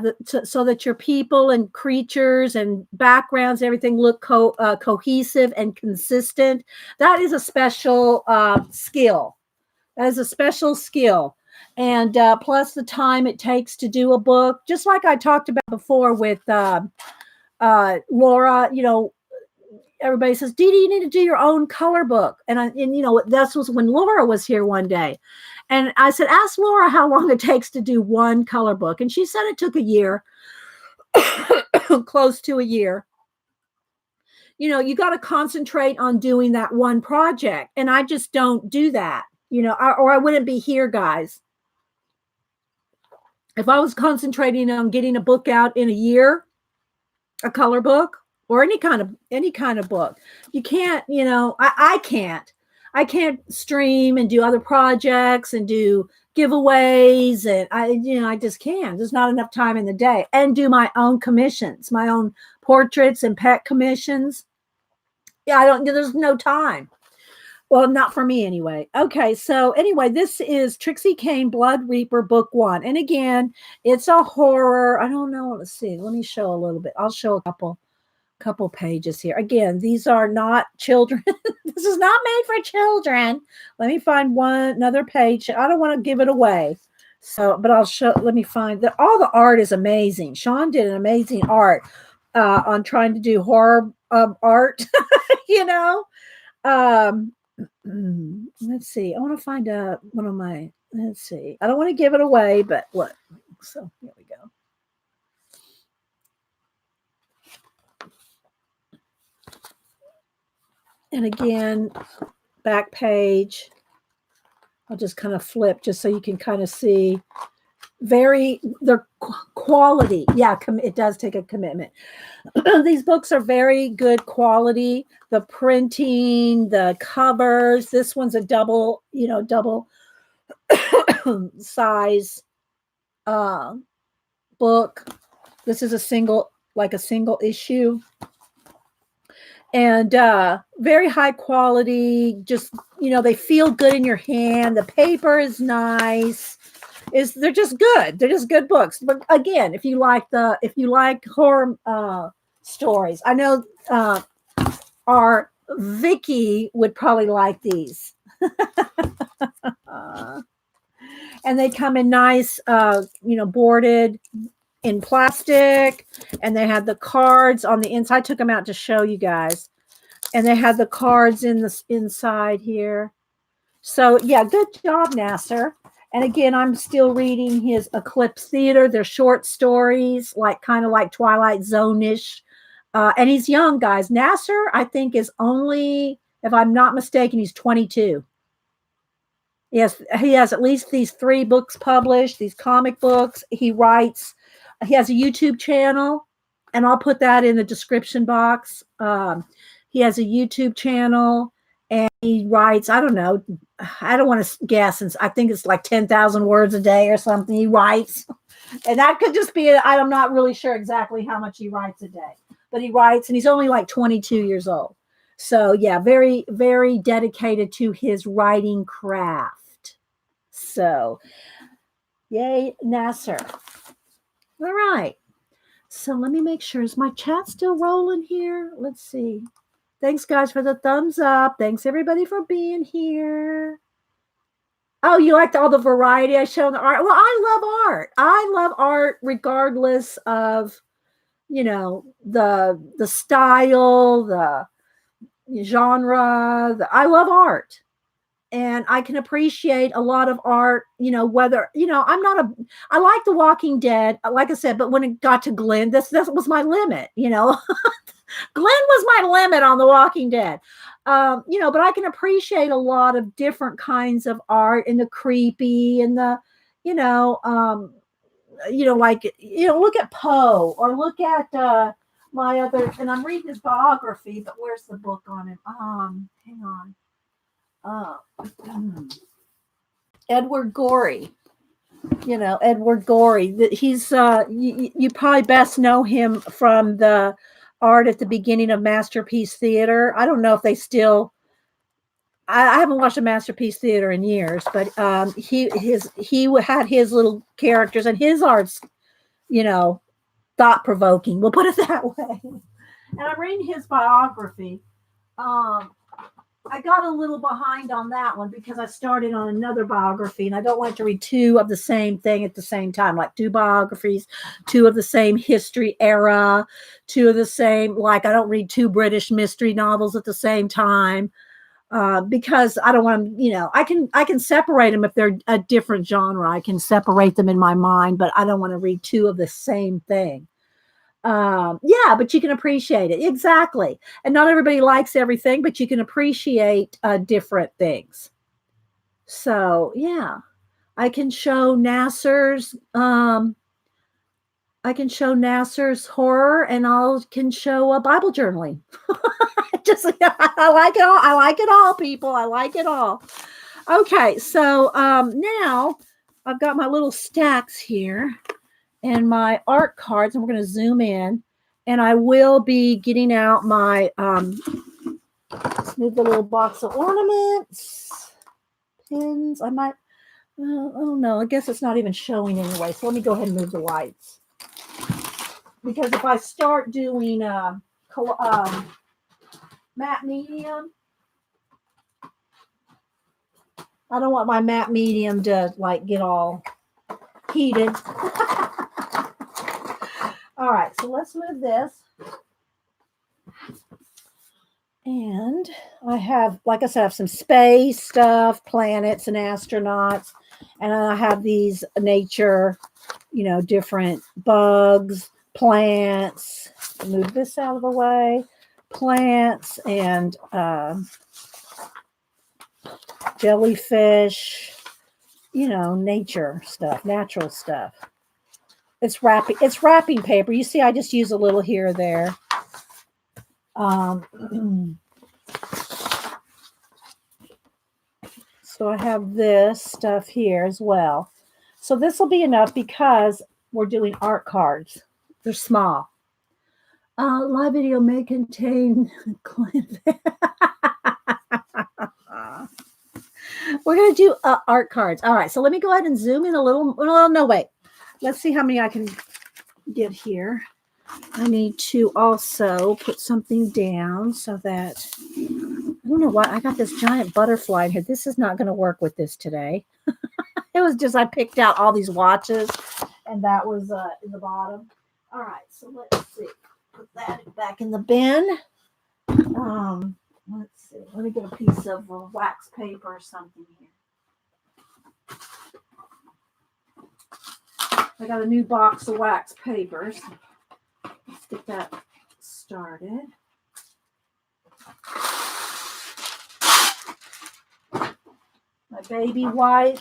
so that your people and creatures and backgrounds, everything look cohesive and consistent. That is a special skill. That is a special skill. And plus the time it takes to do a book, just like I talked about before with Laura, everybody says, Dee Dee, you need to do your own color book. And that was when Laura was here one day. And I said, ask Laura how long it takes to do one color book. And she said it took a year, close to a year. You got to concentrate on doing that one project. And I just don't do that, or I wouldn't be here, guys. if I was concentrating on getting a book out in a year, a color book or any kind of book, you can't, I can't stream and do other projects and do giveaways, and I just can't. There's not enough time in the day, and do my own commissions, my own portraits and pet commissions. Yeah, there's no time. Well, not for me anyway. Okay, so anyway, this is Trixie Kane Blood Reaper Book 1. And again, it's a horror. I don't know. Let's see. Let me show a little bit. I'll show a couple pages here. Again, these are not children. This is not made for children. Let me find another page. I don't want to give it away. So, but let me find that. All the art is amazing. Sean did an amazing art on trying to do horror art, you know. Let's see. I want to find one of my, let's see. I don't want to give it away, but look. So here we go. And again, back page. I'll just kind of flip just so you can kind of see. Their quality. Yeah, it does take a commitment. These books are very good quality. The printing, the covers. This one's a double size book. This is a single issue. And very high quality. Just, they feel good in your hand. The paper is nice. They're just good. They're just good books. But again, if you like horror stories, I know our Vicky would probably like these. And they come in nice, boarded in plastic, and they had the cards on the inside. I took them out to show you guys, and they had the cards in the inside here. So yeah, good job, Nasser. And again, I'm still reading his Eclipse Theater. They're short stories, kind of like Twilight Zone-ish. And he's young, guys. Nasser, I think, is only, if I'm not mistaken, he's 22. Yes, he has at least these 3 books published, these comic books. He writes. He has a YouTube channel, and I'll put that in the description box. He has a YouTube channel. And he writes, I don't know, I don't want to guess, and I think it's like 10,000 words a day or something he writes. And that could just be, I'm not really sure exactly how much he writes a day. But he writes, and he's only like 22 years old. So, yeah, very, very dedicated to his writing craft. So, yay, Nasser. All right. So let me make sure. Is my chat still rolling here? Let's see. Thanks, guys, for the thumbs up. Thanks, everybody, for being here. Oh, you liked all the variety I showed in the art? Well, I love art. I love art regardless of, the style, the genre. I love art. And I can appreciate a lot of art, whether, I like The Walking Dead, like I said, but when it got to Glenn, that was my limit, Glenn was my limit on The Walking Dead. But I can appreciate a lot of different kinds of art, and the creepy and the, look at Poe, or look at my other, and I'm reading his biography, but where's the book on it? Hang on. Edward Gorey. Edward Gorey. He's you probably best know him from the art at the beginning of Masterpiece Theater. I don't know if they still. I haven't watched a Masterpiece Theater in years, but he had his little characters, and his art's, thought provoking. We'll put it that way. And I'm reading his biography. I got a little behind on that one because I started on another biography, and I don't like to read 2 of the same thing at the same time, like 2 biographies, 2 of the same history era, 2 of the same, I don't read 2 British mystery novels at the same time, because I don't want them, I can separate them if they're a different genre. I can separate them in my mind, but I don't want to read 2 of the same thing. Yeah, but you can appreciate it. Exactly. And not everybody likes everything, but you can appreciate different things. So, yeah. I can show Nasser's horror, and can show Bible journaling. Just I like it all. I like it all, people. I like it all. Okay, so now I've got my little stacks here and my art cards, and we're going to zoom in, and I will be getting out my let's move the little box of ornaments, pins. I might, I don't know. I guess it's not even showing anyway. So let me go ahead and move the lights, because if I start doing matte medium, I don't want my matte medium to like get all heated. All right, so let's move this. And I have, like I said, I have some space stuff, planets and astronauts. And I have these nature, different bugs, plants. Move this out of the way. Plants and jellyfish, nature stuff, natural stuff. It's wrapping paper. You see, I just use a little here or there. So I have this stuff here as well. So this will be enough because we're doing art cards. They're small. Live video may contain we're going to do art cards. All right, so let me go ahead and zoom in a little. Well, no, wait. Let's see how many I can get here. I need to also put something down so that, I don't know what, I got this giant butterfly in here. This is not going to work with this today. It was just, I picked out all these watches, and that was in the bottom. All right, so let's see. Put that back in the bin. Let's see. Let me get a piece of wax paper or something here. I got a new box of wax papers. Let's get that started. My baby wipe.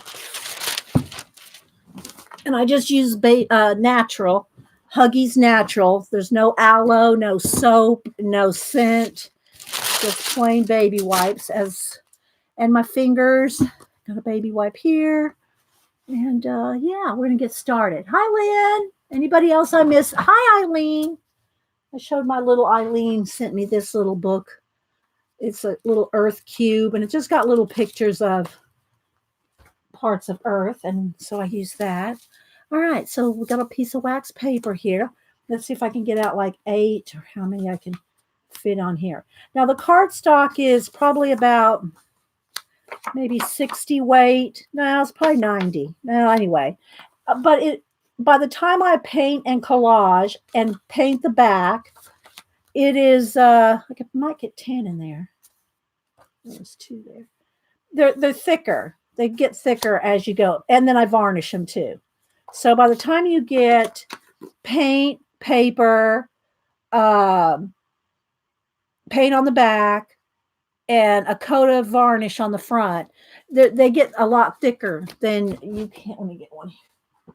And I just use natural. Huggies Natural. There's no aloe, no soap, no scent. Just plain baby wipes. And my fingers. Got a baby wipe here. And yeah, we're going to get started. Hi, Lynn. Anybody else I missed? Hi, Eileen. I showed my little Eileen sent me this little book. It's a little earth cube, and it just got little pictures of parts of earth. And so I use that. All right, so we got a piece of wax paper here. Let's see if I can get out like 8 or how many I can fit on here. Now the cardstock is probably about maybe 60 weight. No, it's probably 90. No, anyway. But by the time I paint and collage and paint the back, it is I might get 10 in there. There's 2 there. They're thicker. They get thicker as you go. And then I varnish them too. So by the time you get paint, paper, paint on the back, and a coat of varnish on the front, they get a lot thicker than you can. Let me get one here.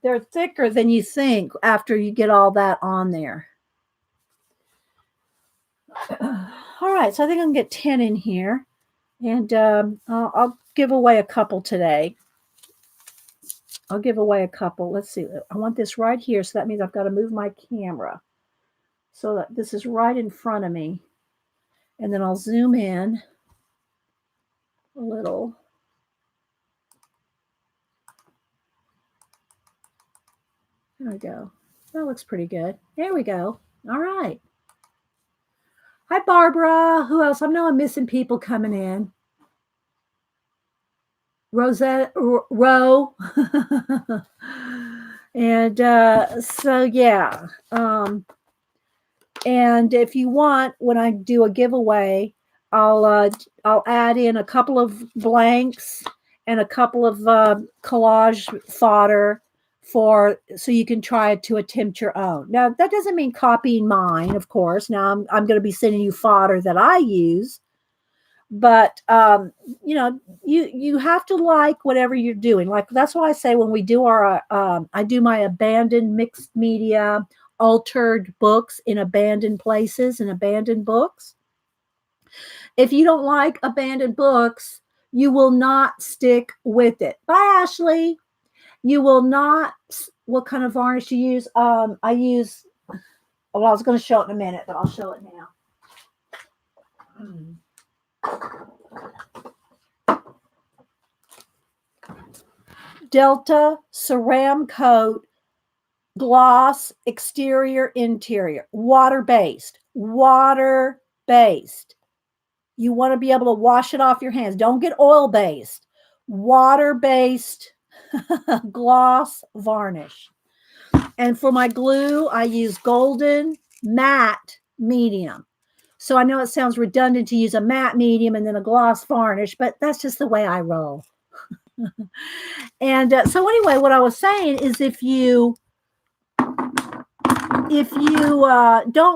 They're thicker than you think after you get all that on there. All right, so I think I can get 10 in here. And I'll give away a couple today. I'll give away a couple. Let's see. I want this right here, so that means I've got to move my camera so that this is right in front of me. And then I'll zoom in a little. There we go. That looks pretty good. There we go. All right. Hi, Barbara. Who else? I know I'm missing people coming in. Rosette, Row. And so, yeah. And if you want, when I do a giveaway, I'll add in a couple of blanks and a couple of collage fodder so you can try to attempt your own. Now, that doesn't mean copying mine, of course. Now, I'm going to be sending you fodder that I use. But you have to like whatever you're doing. Like that's why I say when we do our I do my abandoned mixed media altered books in abandoned places and abandoned books. If you don't like abandoned books, you will not stick with it. Bye, Ashley. You will not. What kind of varnish do you use? I use. Well, I was going to show it in a minute, but I'll show it now. Delta Ceram Coat Gloss Exterior Interior. Water-based. Water-based. You want to be able to wash it off your hands. Don't get oil-based. Water-based gloss varnish. And for my glue, I use golden matte medium. So I know it sounds redundant to use a matte medium and then a gloss varnish, but that's just the way I roll. And so anyway, what I was saying is if you don't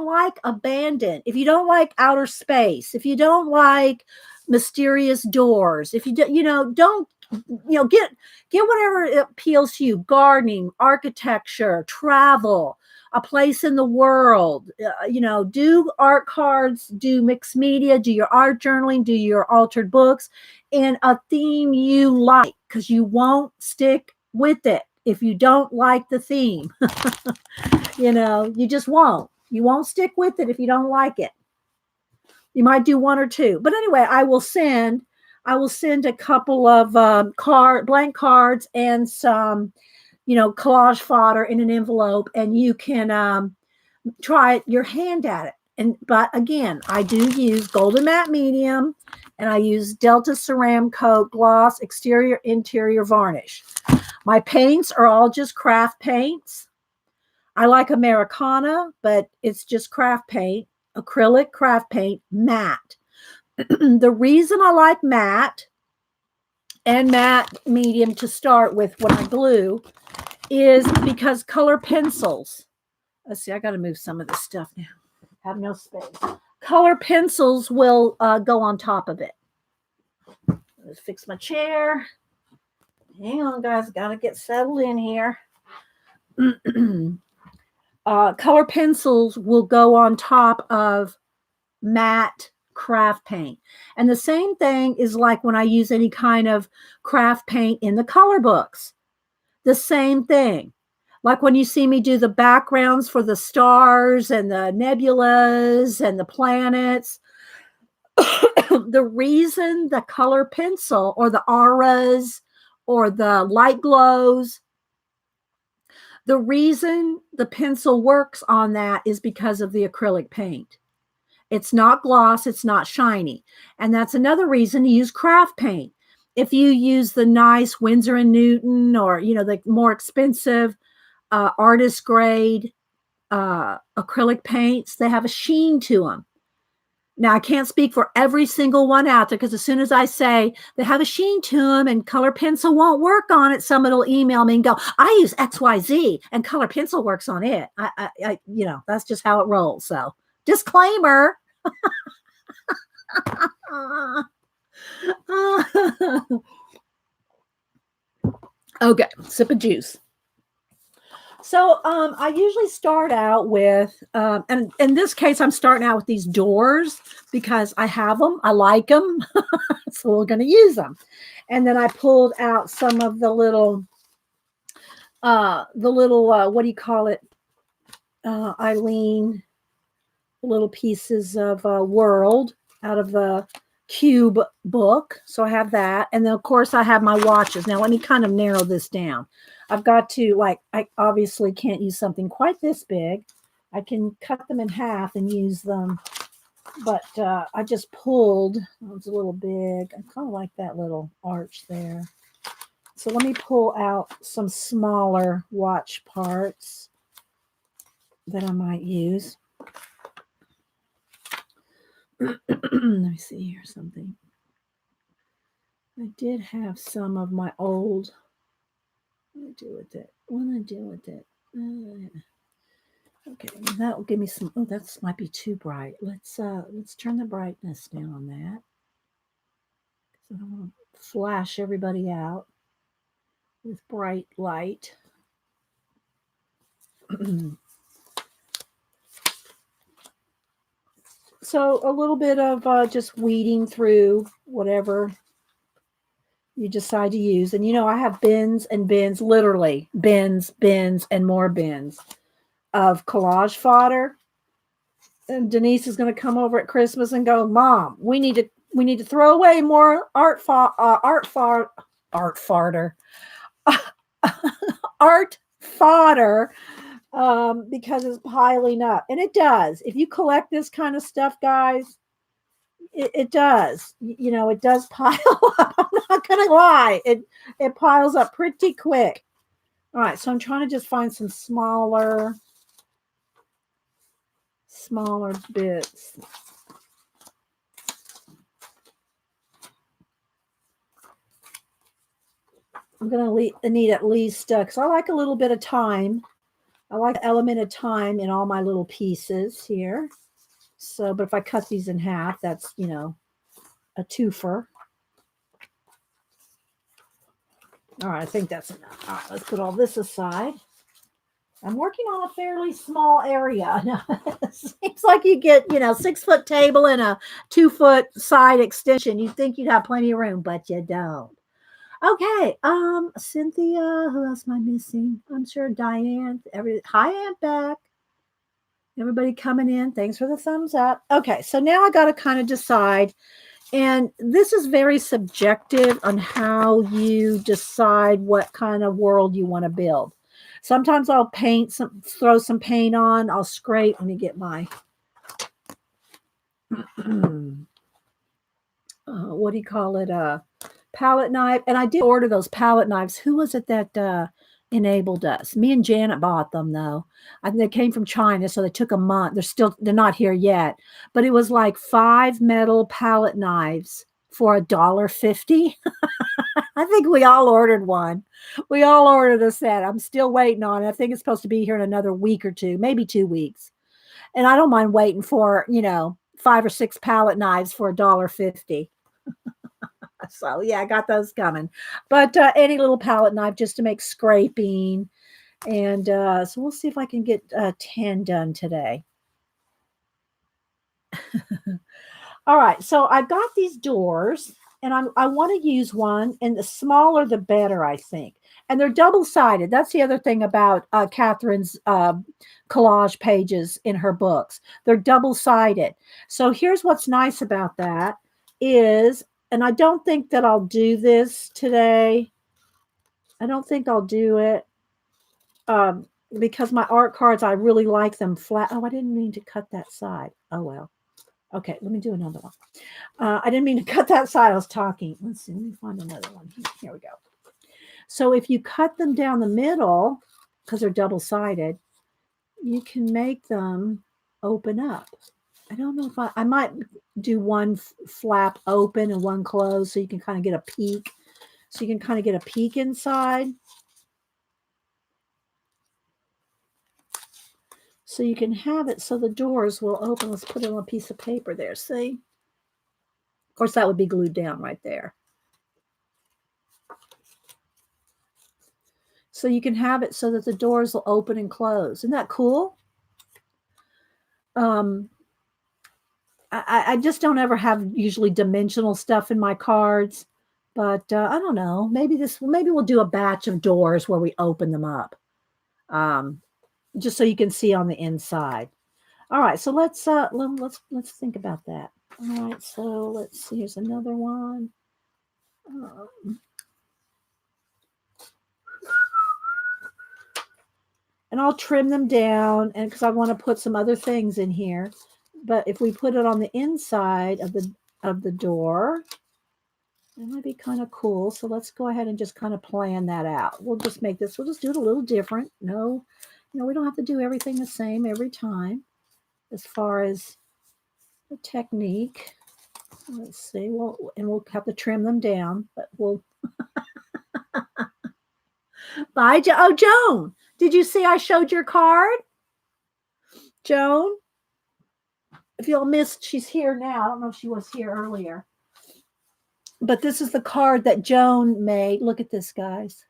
like abandoned, if you don't like outer space, if you don't like mysterious doors, if you do, don't get whatever appeals to you: gardening, architecture, travel, a place in the world. Do art cards, do mixed media, do your art journaling, do your altered books in a theme you like, because you won't stick with it if you don't like the theme. You just won't. You won't stick with it if you don't like it. You might do one or two. But anyway, I will send a couple of blank cards and some, collage fodder in an envelope, and you can try your hand at it. But again, I do use golden matte medium, and I use Delta Ceram Coat Gloss Exterior Interior Varnish. My paints are all just craft paints. I like Americana, but it's just craft paint, acrylic craft paint, matte. The reason I like matte and matte medium to start with when I glue is because color pencils. Let's see, I got to move some of this stuff now. I have no space. Color pencils will go on top of it. Let's fix my chair. Hang on, guys. Got to get settled in here. Color pencils will go on top of matte craft paint. And the same thing is like when I use any kind of craft paint in the color books. The same thing. Like when you see me do the backgrounds for the stars and the nebulas and the planets, the reason the color pencil or the auras or the light glows, the reason the pencil works on that is because of the acrylic paint. It's not gloss, it's not shiny. And that's another reason to use craft paint. If you use the nice Winsor & Newton or, the more expensive artist grade acrylic paints, they have a sheen to them. Now, I can't speak for every single one out there, because as soon as I say they have a sheen to them and color pencil won't work on it, someone will email me and go, I use XYZ and color pencil works on it. I that's just how it rolls. So disclaimer. Okay, sip of juice. So I usually start out with, and in this case, I'm starting out with these doors because I have them. I like them. So we're going to use them. And then I pulled out some of the little, what do you call it, Eileen, little pieces of world out of the cube book. So I have that. And then, of course, I have my watches. Now, let me kind of narrow this down. I've got to, I obviously can't use something quite this big. I can cut them in half and use them. But I just pulled. It was a little big. I kind of like that little arch there. So let me pull out some smaller watch parts that I might use. Let me see here something. I did have some of my old. What do I do with it? What do I do with it? Okay, that will give me some. Oh, that might be too bright. Let's turn the brightness down on that. I'm going to flash everybody out with bright light. So a little bit of just weeding through whatever you decide to use. And, I have bins and bins, literally bins, and more bins of collage fodder. And Denise is going to come over at Christmas and go, Mom, we need to throw away more art fodder, because it's piling up. And it does. If you collect this kind of stuff, guys, it does. It does pile up. I'm not going to lie. It piles up pretty quick. All right. So I'm trying to just find some smaller bits. I'm going to need at least, because I like a little bit of time. I like the element of time in all my little pieces here. So, but if I cut these in half, that's, a twofer. All right, I think that's enough. All right, let's put all this aside. I'm working on a fairly small area. It seems like you get, 6-foot table and a 2-foot side extension. You think you'd have plenty of room, but you don't. Okay, Cynthia, who else am I missing? I'm sure Diane, hi, Aunt Beck. Everybody coming in. Thanks for the thumbs up. Okay, so now I got to kind of decide, and this is very subjective on how you decide what kind of world you want to build. Sometimes I'll throw some paint on. I'll scrape. Let me get my, what do you call it? Palette knife. And I did order those palette knives. Who was it that enabled us? Me and Janet bought them, though. I think they came from China, so they took a month. They're not here yet. But it was like 5 metal palette knives for $1.50. I think we all ordered one. We all ordered a set. I'm still waiting on it. I think it's supposed to be here in another week or 2, maybe 2 weeks. And I don't mind waiting for, 5 or 6 palette knives for $1.50. So yeah, I got those coming. But any little palette knife just to make scraping. And so we'll see if I can get 10 done today. All right, so I've got these doors, and I want to use one, and the smaller the better, I think. And they're double-sided. That's the other thing about Catherine's collage pages in her books. They're double-sided. So here's what's nice about that is, and I don't think that I'll do this today. I don't think I'll do it because my art cards, I really like them flat. Oh, I didn't mean to cut that side. Oh, well. Okay, let me do another one. I didn't mean to cut that side. I was talking. Let's see. Let me find another one. Here we go. So if you cut them down the middle, because they're double-sided, you can make them open up. I don't know if I might do one flap open and one closed so you can kind of get a peek. So you can kind of get a peek inside. So you can have it so the doors will open. Let's put it on a piece of paper there. See? Of course, that would be glued down right there. So you can have it so that the doors will open and close. Isn't that cool? I just don't ever have usually dimensional stuff in my cards. But I don't know. Maybe we'll do a batch of doors where we open them up. Just so you can see on the inside. All right, so let's think about that. All right, so let's see. Here's another one. And I'll trim them down, and because I want to put some other things in here. But if we put it on the inside of the door, that might be kind of cool. So let's go ahead and just kind of plan that out. We'll just make this. We'll just do it a little different. No, we don't have to do everything the same every time. As far as the technique, let's see. We'll have to trim them down, but we'll. Bye, Joan. Did you see I showed your card? Joan? If y'all missed, she's here now. I don't know if she was here earlier. But this is the card that Joan made. Look at this, guys.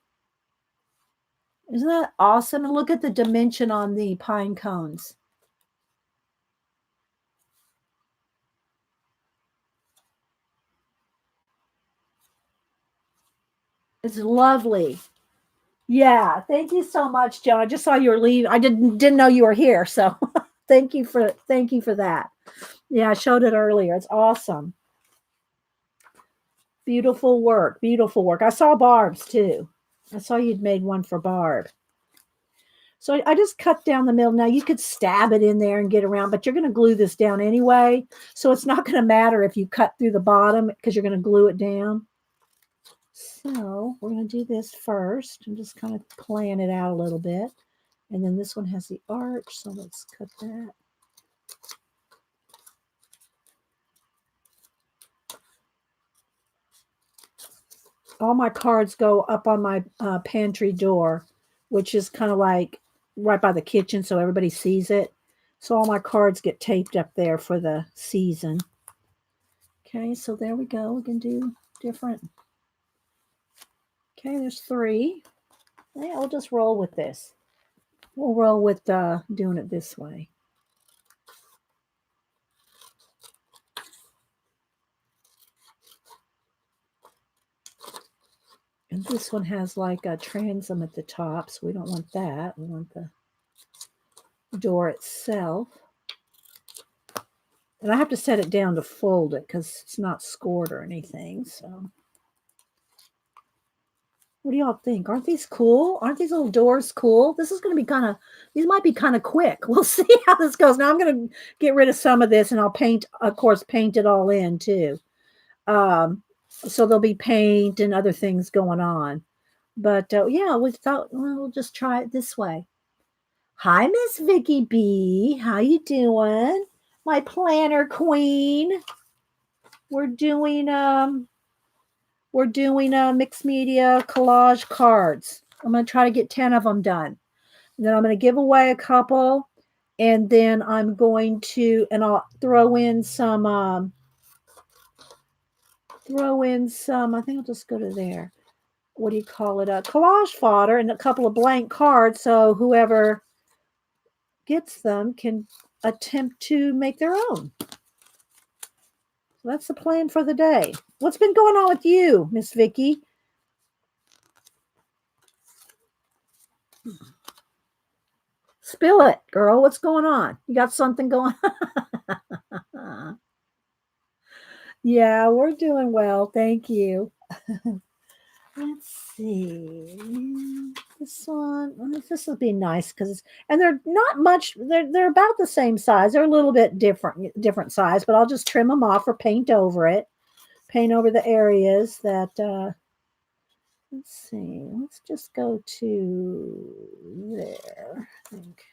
Isn't that awesome? And look at the dimension on the pine cones. It's lovely. Yeah, thank you so much, Joan. I just saw you were leaving. I didn't know you were here, so thank you for that. Yeah, I showed it earlier. It's awesome. Beautiful work. Beautiful work. I saw Barb's too. I saw you'd made one for Barb. So I just cut down the middle. Now you could stab it in there and get around, but you're going to glue this down anyway. So it's not going to matter if you cut through the bottom because you're going to glue it down. So we're going to do this first and just kind of plan it out a little bit. And then this one has the arch. So let's cut that. All my cards go up on my pantry door, which is kind of like right by the kitchen so everybody sees it. So all my cards get taped up there for the season. Okay, so there we go. We can do different. Okay, there's 3. Yeah, we'll just roll with this. We'll roll with doing it this way. And this one has like a transom at the top, so we don't want that. We want the door itself. And I have to set it down to fold it because it's not scored or anything. So what do y'all think? Aren't these cool? Aren't these little doors cool? This is going to be kind of, these might be kind of quick. We'll see how this goes. Now I'm going to get rid of some of this and I'll paint, of course, paint it all in too. So there'll be paint and other things going on. But yeah, we thought, well, we'll just try it this way. Hi, Miss Vicky B. How you doing? My planner queen. We're doing mixed media collage cards. I'm going to try to get 10 of them done. And then I'm going to give away a couple. And then I'm going to, and I'll throw in some, I think I'll just go to there. What do you call it? Collage fodder and a couple of blank cards. So whoever gets them can attempt to make their own. So that's the plan for the day. What's been going on with you, Miss Vicky? Spill it, girl. What's going on? You got something going on? Yeah, we're doing well. Thank you. Let's see. This one, this will be nice because and they're not much, they're about the same size. They're a little bit different size, but I'll just trim them off or paint over it. Paint over the areas that let's see. Let's just go to there, I think.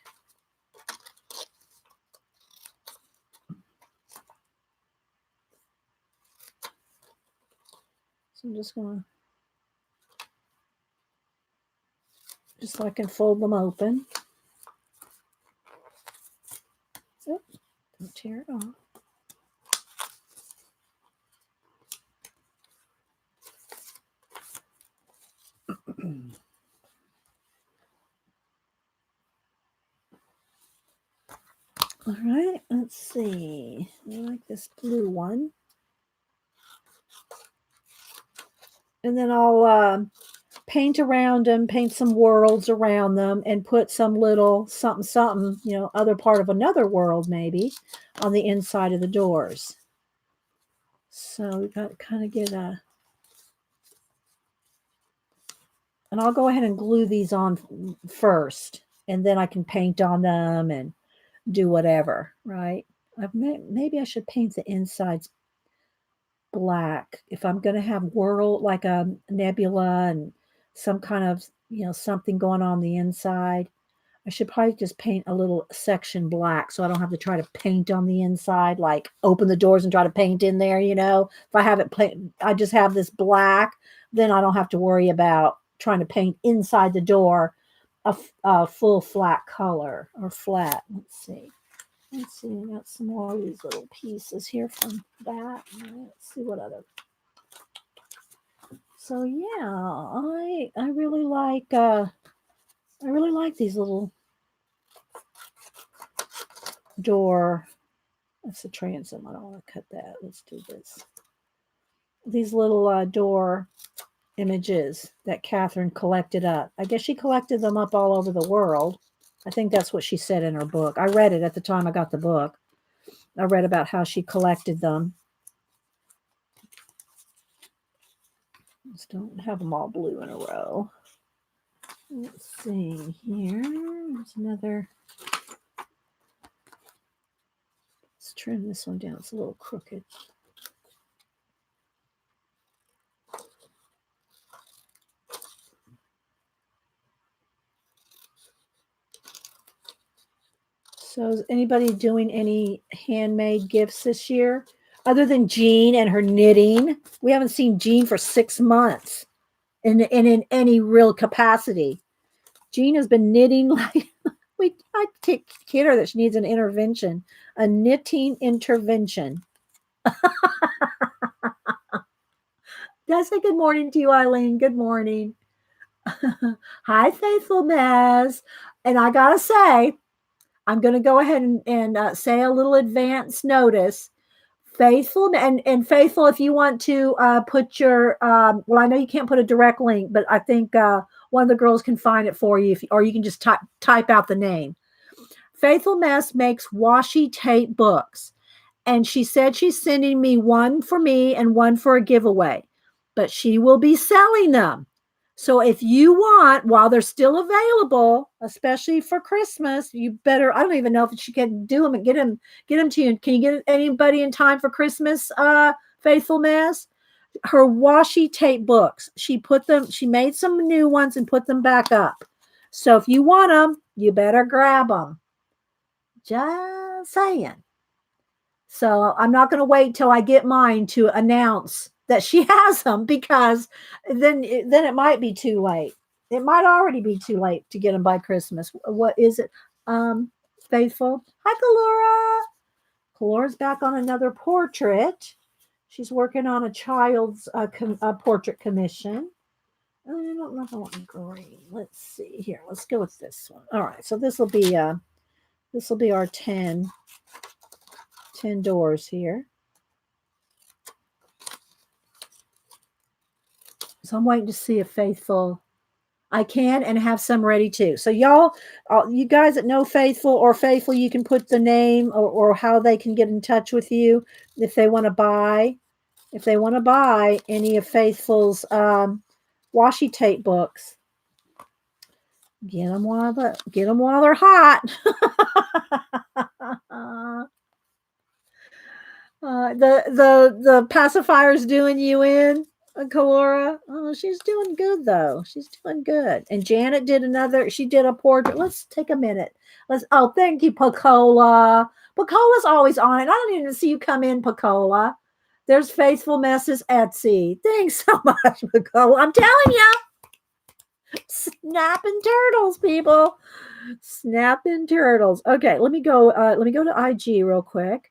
So I'm just going to, just so I can fold them open. Oop, don't tear it off. All right, let's see. I like this blue one. And then I'll paint around them, paint some worlds around them, and put some little something, other part of another world maybe on the inside of the doors. So we got to kind of get a, and I'll go ahead and glue these on first, and then I can paint on them and do whatever, right? Maybe I should paint the insides black if I'm going to have world like a nebula and some kind of something going on the inside. I should probably just paint a little section black so I don't have to try to paint on the inside, like open the doors and try to paint in there. If I have it I just have this black, then I don't have to worry about trying to paint inside the door a full flat color or flat. Let's see, I got some more of these little pieces here from that. Let's see what other So yeah, I really like these little door. That's a transom. I don't want to cut that. Let's do this. These little door images that Catherine collected up. I guess she collected them up all over the world. I think that's what she said in her book. I read it at the time I got the book. I read about how she collected them. Just don't have them all blue in a row. Let's see here. There's another. Let's trim this one down. It's a little crooked. So is anybody doing any handmade gifts this year? Other than Jean and her knitting? We haven't seen Jean for 6 months in any real capacity. Jean has been knitting like I kid her that she needs an intervention, a knitting intervention. Did I say good morning to you, Eileen? Good morning. Hi, FaithFullmess. And I gotta say, I'm going to go ahead and say a little advance notice. Faithful and Faithful, if you want to put your, well, I know you can't put a direct link, but I think one of the girls can find it for you, or you can just type out the name. FaithFullmess makes washi tape books, and she said she's sending me one for me and one for a giveaway, but she will be selling them. So if you want, while they're still available, especially for Christmas, you better, I don't even know if she can do them and get them to you. Can you get anybody in time for Christmas, FaithFullmess? Her washi tape books, she made some new ones and put them back up. So if you want them, you better grab them. Just saying. So I'm not going to wait till I get mine to announce that she has them, because then it might be too late. It might already be too late to get them by Christmas. What is it? Faithful. Hi, Kalora. Kalora's back on another portrait. She's working on a child's portrait commission. I don't know if I want green. Let's see here. Let's go with this one. All right. So this will be our 10 doors here. So I'm waiting to see if Faithful, I can, and have some ready too. So y'all, you guys that know Faithful, you can put the name or how they can get in touch with you if they want to buy. If they want to buy any of Faithful's washi tape books, get them while they're hot. The pacifier's doing you in, Kalora. Oh, she's doing good though. She's doing good. And Janet she did a portrait. Let's take a minute. Thank you, Pacola. Pacola's always on it. I don't even see you come in, Pacola. There's FaithFullmess's Etsy. Thanks so much, Pacola. I'm telling you. Snapping turtles, people. Snapping turtles. Okay, let me go to IG real quick.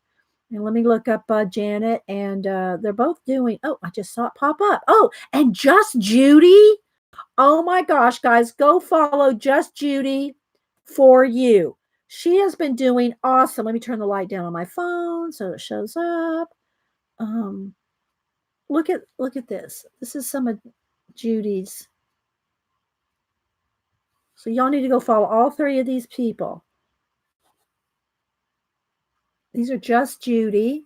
And let me look up Janet, and they're both doing, I just saw it pop up. Oh, and Just Judy. Oh my gosh, guys, go follow Just Judy for you. She has been doing awesome. Let me turn the light down on my phone so it shows up. Look at this. This is some of Judy's. So y'all need to go follow all 3 of these people. These are Just Judy.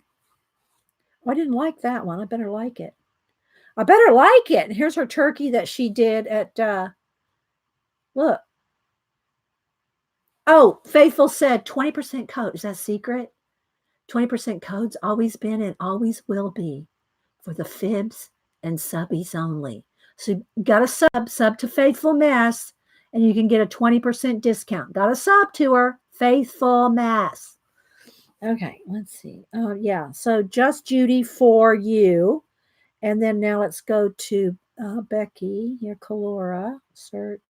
I didn't like that one. I better like it. And here's her turkey that she did at, look. Oh, Faithful said 20% code. Is that secret? 20% code's always been and always will be for the fibs and subbies only. So you got a sub to FaithFullmess, and you can get a 20% discount. Got a sub to her, FaithFullmess. Okay, let's see. Oh, yeah. So Just Judy for you. And then now let's go to Becky. Here, Kalora. Search.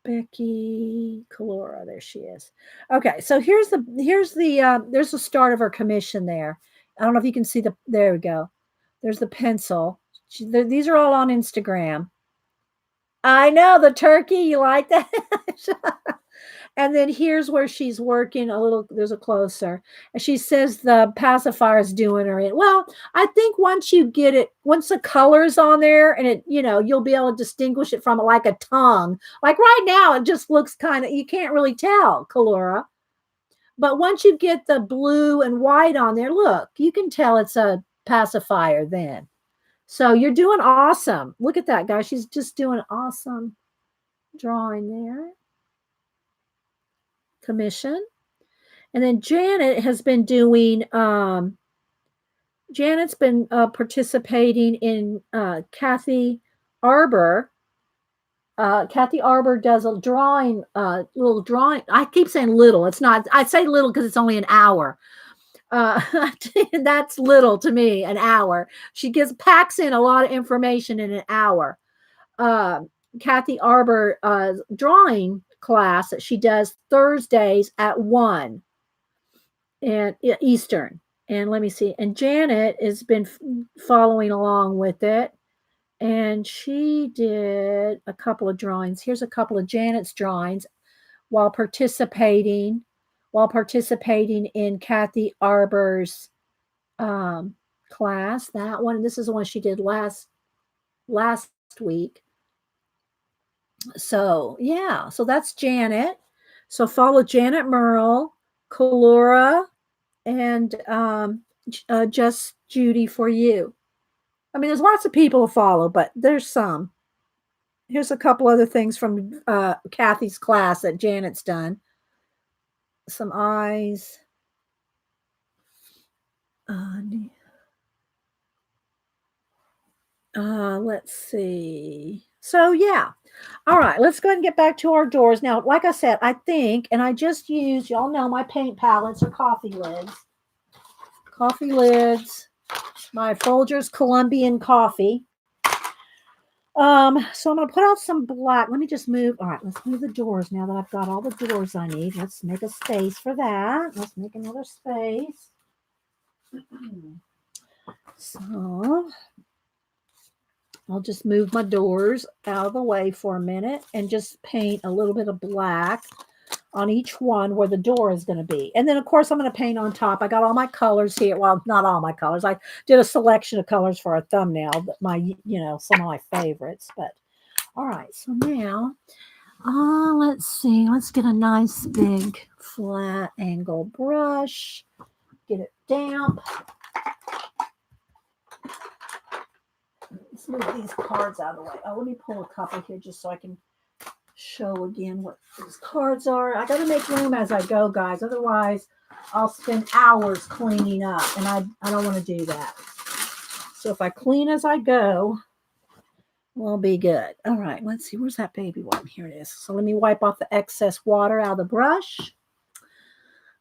Becky Kalora. There she is. Okay, so there's the start of her commission there. I don't know if you can see there we go. There's the pencil. These are all on Instagram. I know the turkey. You like that? And then here's where she's working a little. There's a closer, and she says the pacifier is doing her in. Well, I think once you get it, once the color's on there, and it, you'll be able to distinguish it from like a tongue. Like right now, it just looks kind of. You can't really tell, Kalora. But once you get the blue and white on there, look, you can tell it's a pacifier then. So you're doing awesome. Look at that, guys. She's just doing awesome drawing there. Commission. And then Janet has been doing, Janet's been participating in Kathy Arbor. Kathy Arbor does a drawing, little drawing. I keep saying little. It's not, I say little because it's only an hour. That's little to me, an hour. She packs in a lot of information in an hour. Kathy Arbor drawing class that she does Thursdays at 1 and Eastern. And let me see. And Janet has been following along with it. And she did a couple of drawings. Here's a couple of Janet's drawings while participating in Kathy Arbor's class. That one. This is the one she did last week. So yeah, so that's Janet. So follow Janet Merle, Kalora, and Just Judy for you. I mean, there's lots of people to follow, but there's some. Here's a couple other things from Kathy's class that Janet's done. Some eyes. Let's see. So yeah. All right, let's go ahead and get back to our doors. Now, like I said, I think, and I just used, y'all know my paint palettes are coffee lids. Coffee lids, my Folgers Colombian coffee. So I'm going to put out some black. Let me just move. All right, let's move the doors now that I've got all the doors I need. Let's make a space for that. Let's make another space. So I'll just move my doors out of the way for a minute and just paint a little bit of black on each one where the door is going to be. And then, of course, I'm going to paint on top. I got all my colors here. Well, not all my colors. I did a selection of colors for a thumbnail, but some of my favorites. But all right, so now let's see. Let's get a nice big flat angle brush. Get it damp. Let's move these cards out of the way. Oh, let me pull a couple here just so I can show again what these cards are. I got to make room as I go, guys. Otherwise, I'll spend hours cleaning up, and I don't want to do that. So if I clean as I go, we'll be good. All right, let's see. Where's that baby wipe? Here it is. So let me wipe off the excess water out of the brush.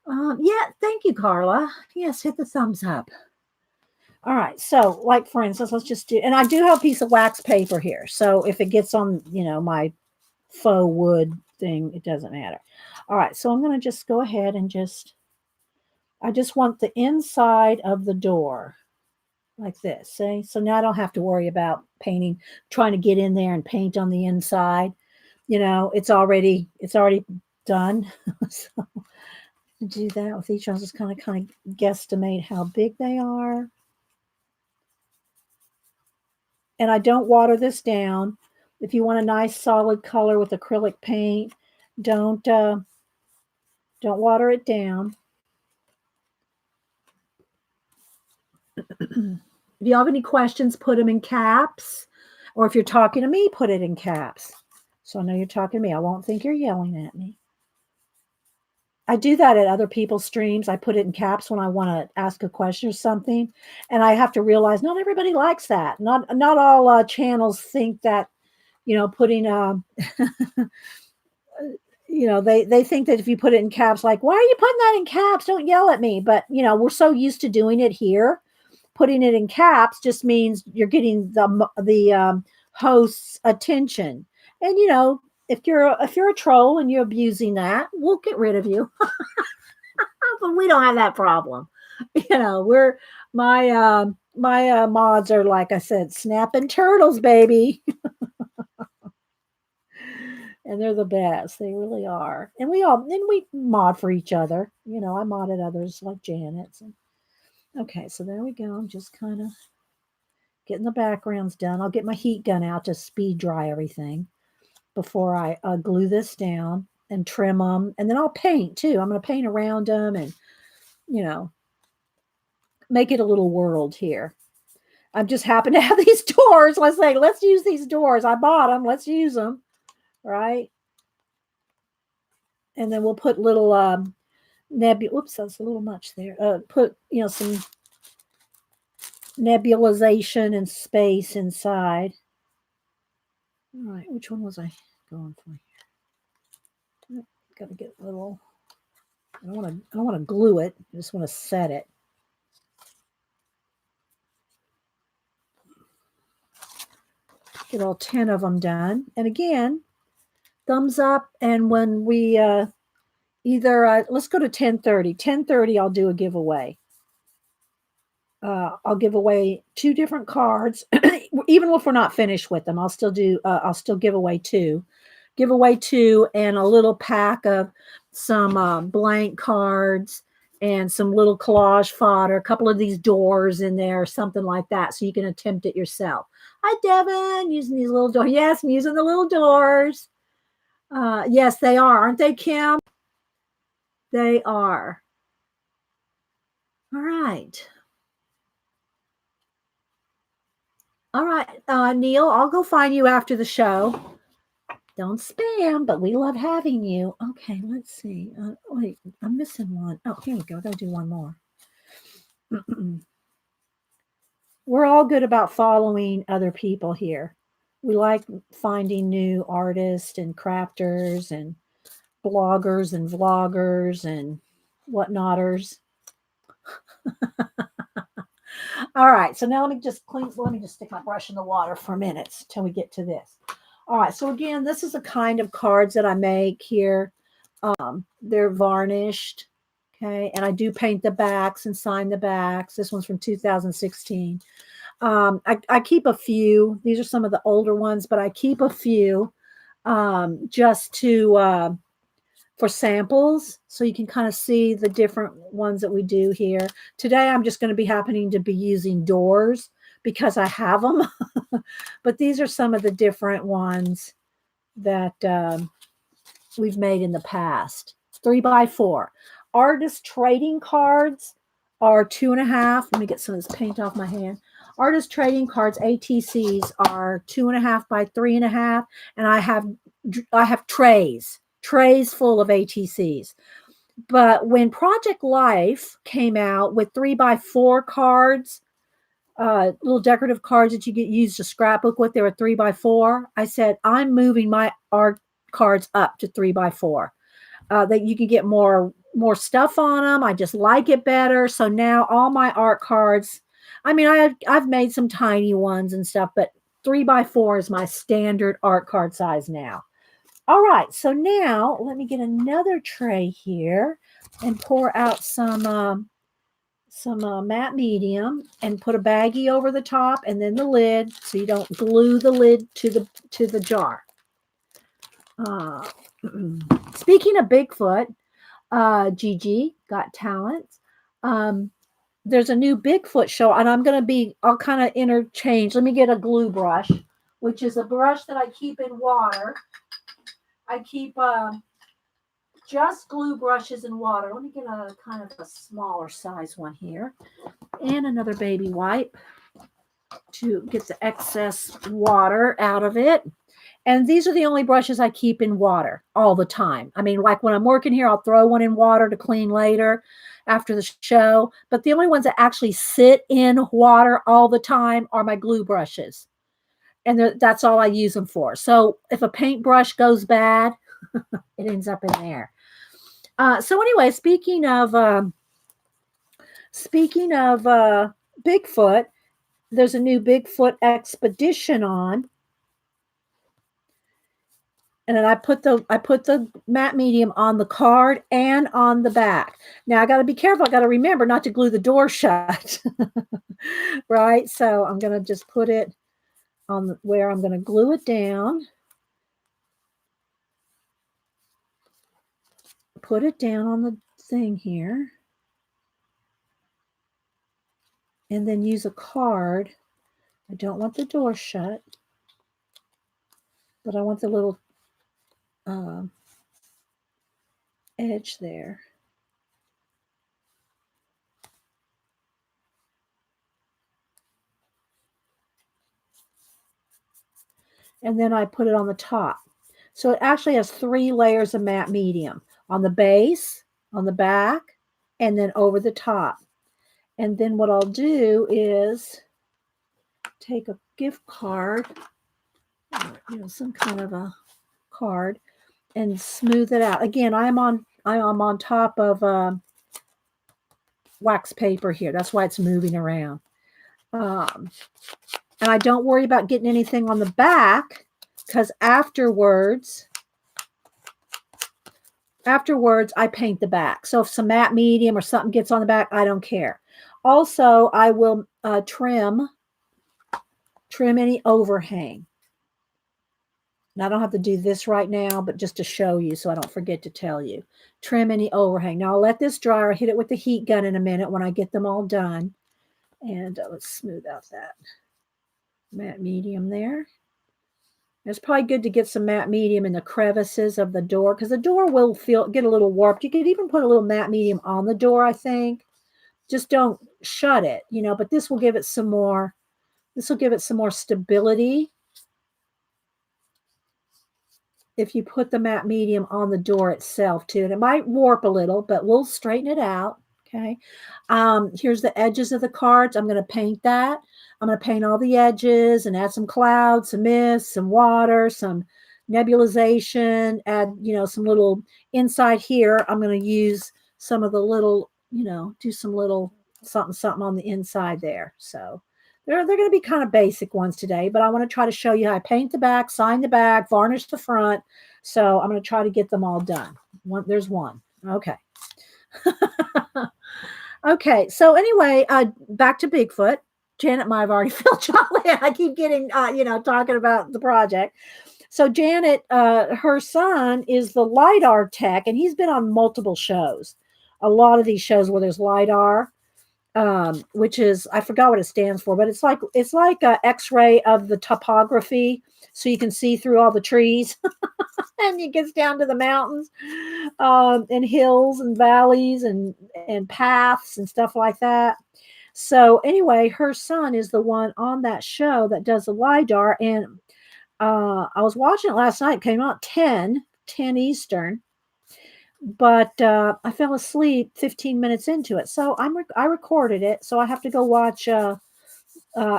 Yeah, thank you, Carla. Yes, hit the thumbs up. All right, so like for instance, let's just do, and I do have a piece of wax paper here. So if it gets on, my faux wood thing, it doesn't matter. All right, so I'm going to just go ahead and I just want the inside of the door like this. See? So now I don't have to worry about painting, trying to get in there and paint on the inside. It's already done. So do that with each one. Just kind of guesstimate how big they are. And I don't water this down. If you want a nice solid color with acrylic paint, don't water it down. If you have any questions, put them in caps. Or if you're talking to me, put it in caps. So I know you're talking to me. I won't think you're yelling at me. I do that at other people's streams. I put it in caps when I want to ask a question or something. And I have to realize not everybody likes that. Not all channels think that, putting, they think that if you put it in caps, like, why are you putting that in caps? Don't yell at me. But, we're so used to doing it here. Putting it in caps just means you're getting the host's attention. And, if you're a troll and you're abusing that, we'll get rid of you. But we don't have that problem. my mods are, like I said, snapping turtles, baby. And they're the best. They really are. And we mod for each other. You know, I modded others like Janet's. Okay, so there we go. I'm just kind of getting the backgrounds done. I'll get my heat gun out to speed dry everything before I glue this down and trim them. And then I'll paint too. I'm going to paint around them and, you know, make it a little world here. I just happen to have these doors. Let's use these doors. I bought them. Let's use them. Right. And then we'll put little whoops, that's a little much there. Put, you know, some nebulization and space inside. All right, which one was I going for here? Got to get a little. I don't want to glue it. I just want to set it. Get all 10 of them done. And again, thumbs up. And when we let's go to 10:30. 10:30, I'll do a giveaway. I'll give away 2 different cards. Even if we're not finished with them, I'll still give away 2. Give away 2 and a little pack of some blank cards and some little collage fodder, a couple of these doors in there, something like that, so you can attempt it yourself. Hi, Devin, using these little doors. Yes, I'm using the little doors. Yes, they are. Aren't they, Kim? They are. All right. All right, Neil, I'll go find you after the show. Don't spam, but we love having you. Okay, let's see. Wait, I'm missing one. Oh, here we go. I got to do one more. We're all good about following other people here. We like finding new artists and crafters and bloggers and vloggers and whatnotters. All right, so now let me just stick my brush in the water for a minute till we get to this. All right, so again, this is the kind of cards that I make here. They're varnished, okay, and I do paint the backs and sign the backs. This one's from 2016. I keep a few. These are some of the older ones, but I keep a few just to for samples, so you can kind of see the different ones that we do here. Today, I'm just going to be happening to be using doors because I have them. But these are some of the different ones that we've made in the past. 3x4. Artist trading cards are 2.5. Let me get some of this paint off my hand. Artist trading cards, ATCs, are 2.5 by 3.5. And I have trays full of ATCs. But when Project Life came out with 3x4 cards, little decorative cards that you get used to scrapbook with, they were 3x4. I said, I'm moving my art cards up to 3x4. That you can get more stuff on them. I just like it better. So now all my art cards, I mean, I've made some tiny ones and stuff, but 3x4 is my standard art card size now. All right, so now let me get another tray here and pour out some matte medium and put a baggie over the top and then the lid, so you don't glue the lid to the jar. Speaking of Bigfoot, Gigi Got Talent, there's a new Bigfoot show, and I'll kind of interchange. Let me get a glue brush, which is a brush that I keep in water. I keep just glue brushes in water. Let me get a kind of a smaller size one here. And another baby wipe to get the excess water out of it. And these are the only brushes I keep in water all the time. I mean, like when I'm working here, I'll throw one in water to clean later after the show. But the only ones that actually sit in water all the time are my glue brushes. And that's all I use them for. So if a paintbrush goes bad, it ends up in there. So anyway, speaking of Bigfoot, there's a new Bigfoot expedition on. And then I put the matte medium on the card and on the back. Now I got to be careful. I got to remember not to glue the door shut. Right? So I'm going to just put it on where I'm going to glue it down. Put it down on the thing here. And then use a card. I don't want the door shut, but I want the little edge there. And then I put it on the top. So it actually has 3 layers of matte medium on the base, on the back, and then over the top. And then what I'll do is take a gift card, or, some kind of a card, and smooth it out. Again, I'm on top of wax paper here. That's why it's moving around. And I don't worry about getting anything on the back, because afterwards I paint the back. So if some matte medium or something gets on the back, I don't care. Also, I will trim any overhang. And I don't have to do this right now, but just to show you so I don't forget to tell you. Trim any overhang. Now I'll let this dry. I'll hit it with the heat gun in a minute when I get them all done. And let's smooth out that matte medium there. It's probably good to get some matte medium in the crevices of the door, because the door will get a little warped. You could even put a little matte medium on the door, I think. Just don't shut it, but this will give it some more stability if you put the matte medium on the door itself too. And it might warp a little, but we'll straighten it out. Okay. Here's the edges of the cards. I'm going to paint that. I'm going to paint all the edges and add some clouds, some mist, some water, some nebulization, add, some little inside here. I'm going to use some of the little, do some little something on the inside there. So they're going to be kind of basic ones today, but I want to try to show you how I paint the back, sign the back, varnish the front. So I'm going to try to get them all done. There's one. Okay. Okay. So anyway, back to Bigfoot. Janet might have already filled y'all in. I keep getting, talking about the project. So Janet, her son is the LiDAR tech, and he's been on multiple shows. A lot of these shows where there's LiDAR, which is, I forgot what it stands for, but it's like a X-ray of the topography, so you can see through all the trees, and it gets down to the mountains, and hills and valleys and paths and stuff like that. So anyway, her son is the one on that show that does the LiDAR, and I was watching it last night. It came out 10 Eastern. But I fell asleep 15 minutes into it. So I recorded it. So I have to go watch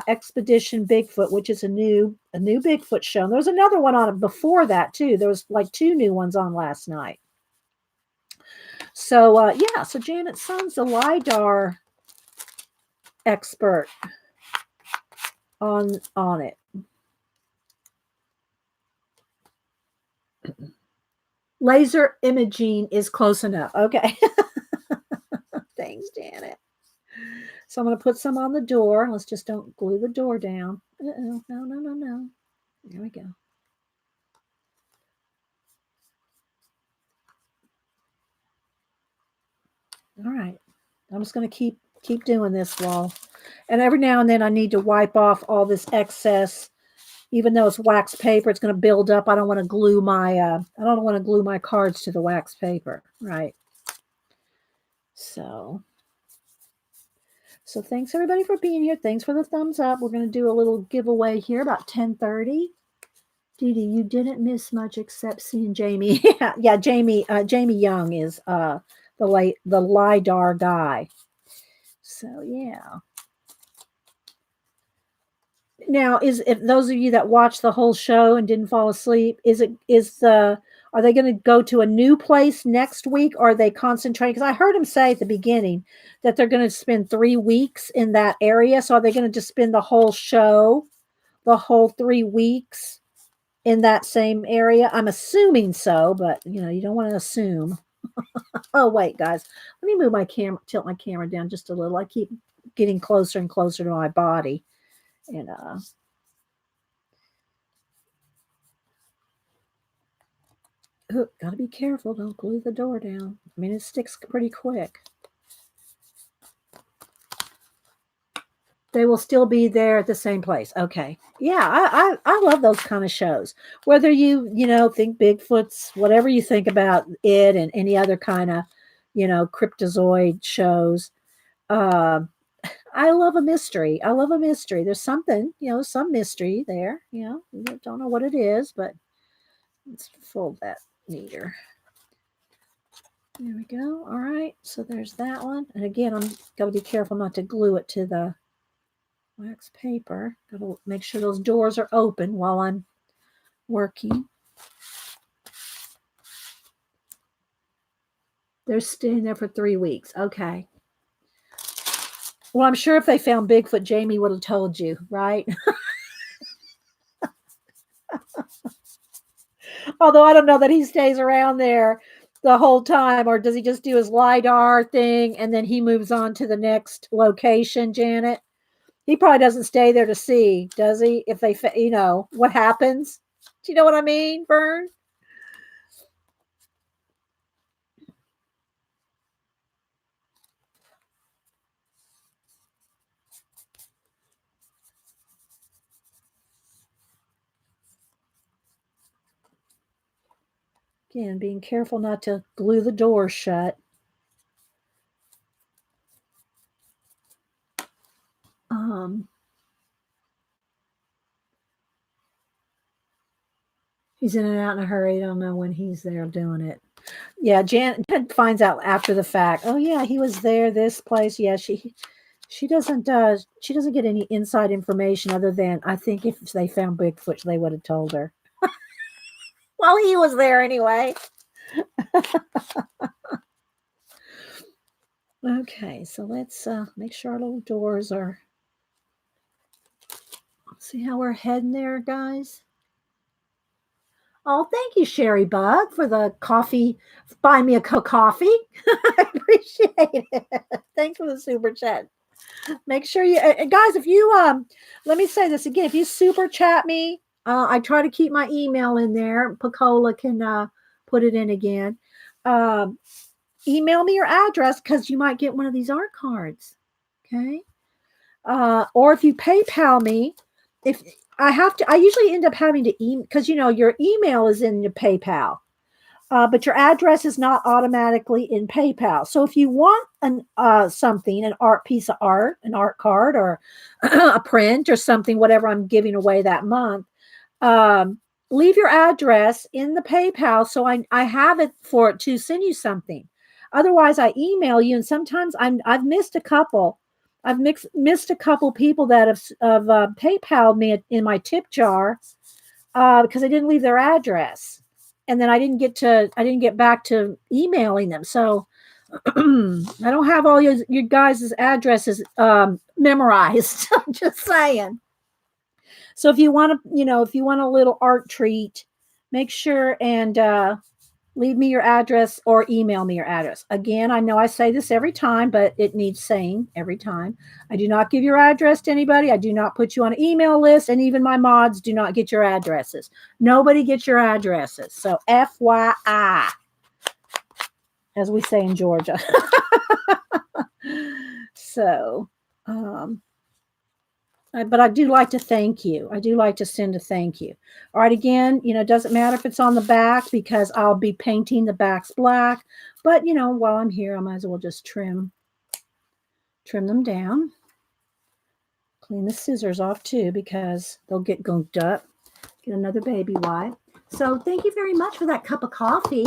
Expedition Bigfoot, which is a new Bigfoot show. And there was another one on it before that too. There was like 2 new ones on last night. So yeah, so Janet's son's the LiDAR expert on it. Laser imaging is close enough. Okay. Thanks, Janet. So I'm going to put some on the door. Let's just don't glue the door down. Uh-oh. No. There we go. All right. I'm just going to keep doing this wall. And every now and then I need to wipe off all this excess. Even though it's wax paper, it's going to build up. I don't want to glue my cards to the wax paper, right? So thanks everybody for being here. Thanks for the thumbs up. We're going to do a little giveaway here about 10:30. Dee Dee, you didn't miss much except seeing Jamie. Yeah, Jamie Young is the LiDAR guy. So yeah. Now, if those of you that watched the whole show and didn't fall asleep, are they going to go to a new place next week, or are they concentrating? Because I heard him say at the beginning that they're going to spend 3 weeks in that area. So are they going to just spend the whole show, the whole 3 weeks in that same area. I'm assuming so, but you know, you don't want to assume. Oh, wait, guys. Let me move my camera, tilt my camera down just a little. I keep getting closer and closer to my body. And gotta be careful. Don't glue the door down. I mean, it sticks pretty quick. They will still be there at the same place. Okay. Yeah, I love those kind of shows. Whether you think Bigfoot's, whatever you think about it and any other kind of, cryptozoid shows. I love a mystery. I love a mystery. There's something, some mystery there. You don't know what it is, but let's fold that neater. There we go. All right. So there's that one. And again, I'm going to be careful not to glue it to the wax paper. Got to make sure those doors are open while I'm working. They're staying there for 3 weeks. Okay. Well, I'm sure if they found Bigfoot, Jamie would have told you, right? Although I don't know that he stays around there the whole time, or does he just do his LiDAR thing and then he moves on to the next location, Janet? He probably doesn't stay there to see, does he? If they, what happens? Do you know what I mean, Vern? Again, being careful not to glue the door shut. He's in and out in a hurry. I don't know when he's there doing it. Yeah, Jan finds out after the fact. Oh yeah, he was there. This place. Yeah, she doesn't get any inside information other than I think if they found Bigfoot, they would have told her. Well, he was there anyway. Okay, so let's make sure our little doors are. See how we're heading there, guys? Oh, thank you, Sherry Bug, for the coffee. Buy me a cup of coffee. I appreciate it. Thanks for the super chat. Make sure you guys, if you let me say this again, if you super chat me, I try to keep my email in there. Pacola can put it in again. Email me your address because you might get one of these art cards. Okay. Or if you PayPal me, if I have to, I usually end up having to email because your email is in your PayPal. But your address is not automatically in PayPal. So if you want an art piece of art, an art card, or a print or something, whatever I'm giving away that month, leave your address in the PayPal so I have it to send you something. Otherwise, I email you, and sometimes I've missed a couple. I've missed a couple people that have PayPal'd me in my tip jar because I didn't leave their address. And then I didn't get back to emailing them. So I don't have all your guys' addresses memorized. I'm just saying. So if you want a little art treat, make sure and leave me your address or email me your address. Again, I know I say this every time, but it needs saying every time. I do not give your address to anybody. I do not put you on an email list, and even my mods do not get your addresses. Nobody gets your addresses. So FYI, as we say in Georgia. So, but I do like to thank you. I do like to send a thank you. All right, again, it doesn't matter if it's on the back because I'll be painting the backs black. But, while I'm here, I might as well just trim them down. Clean the scissors off too because they'll get gunked up. Get another baby wipe. So thank you very much for that cup of coffee.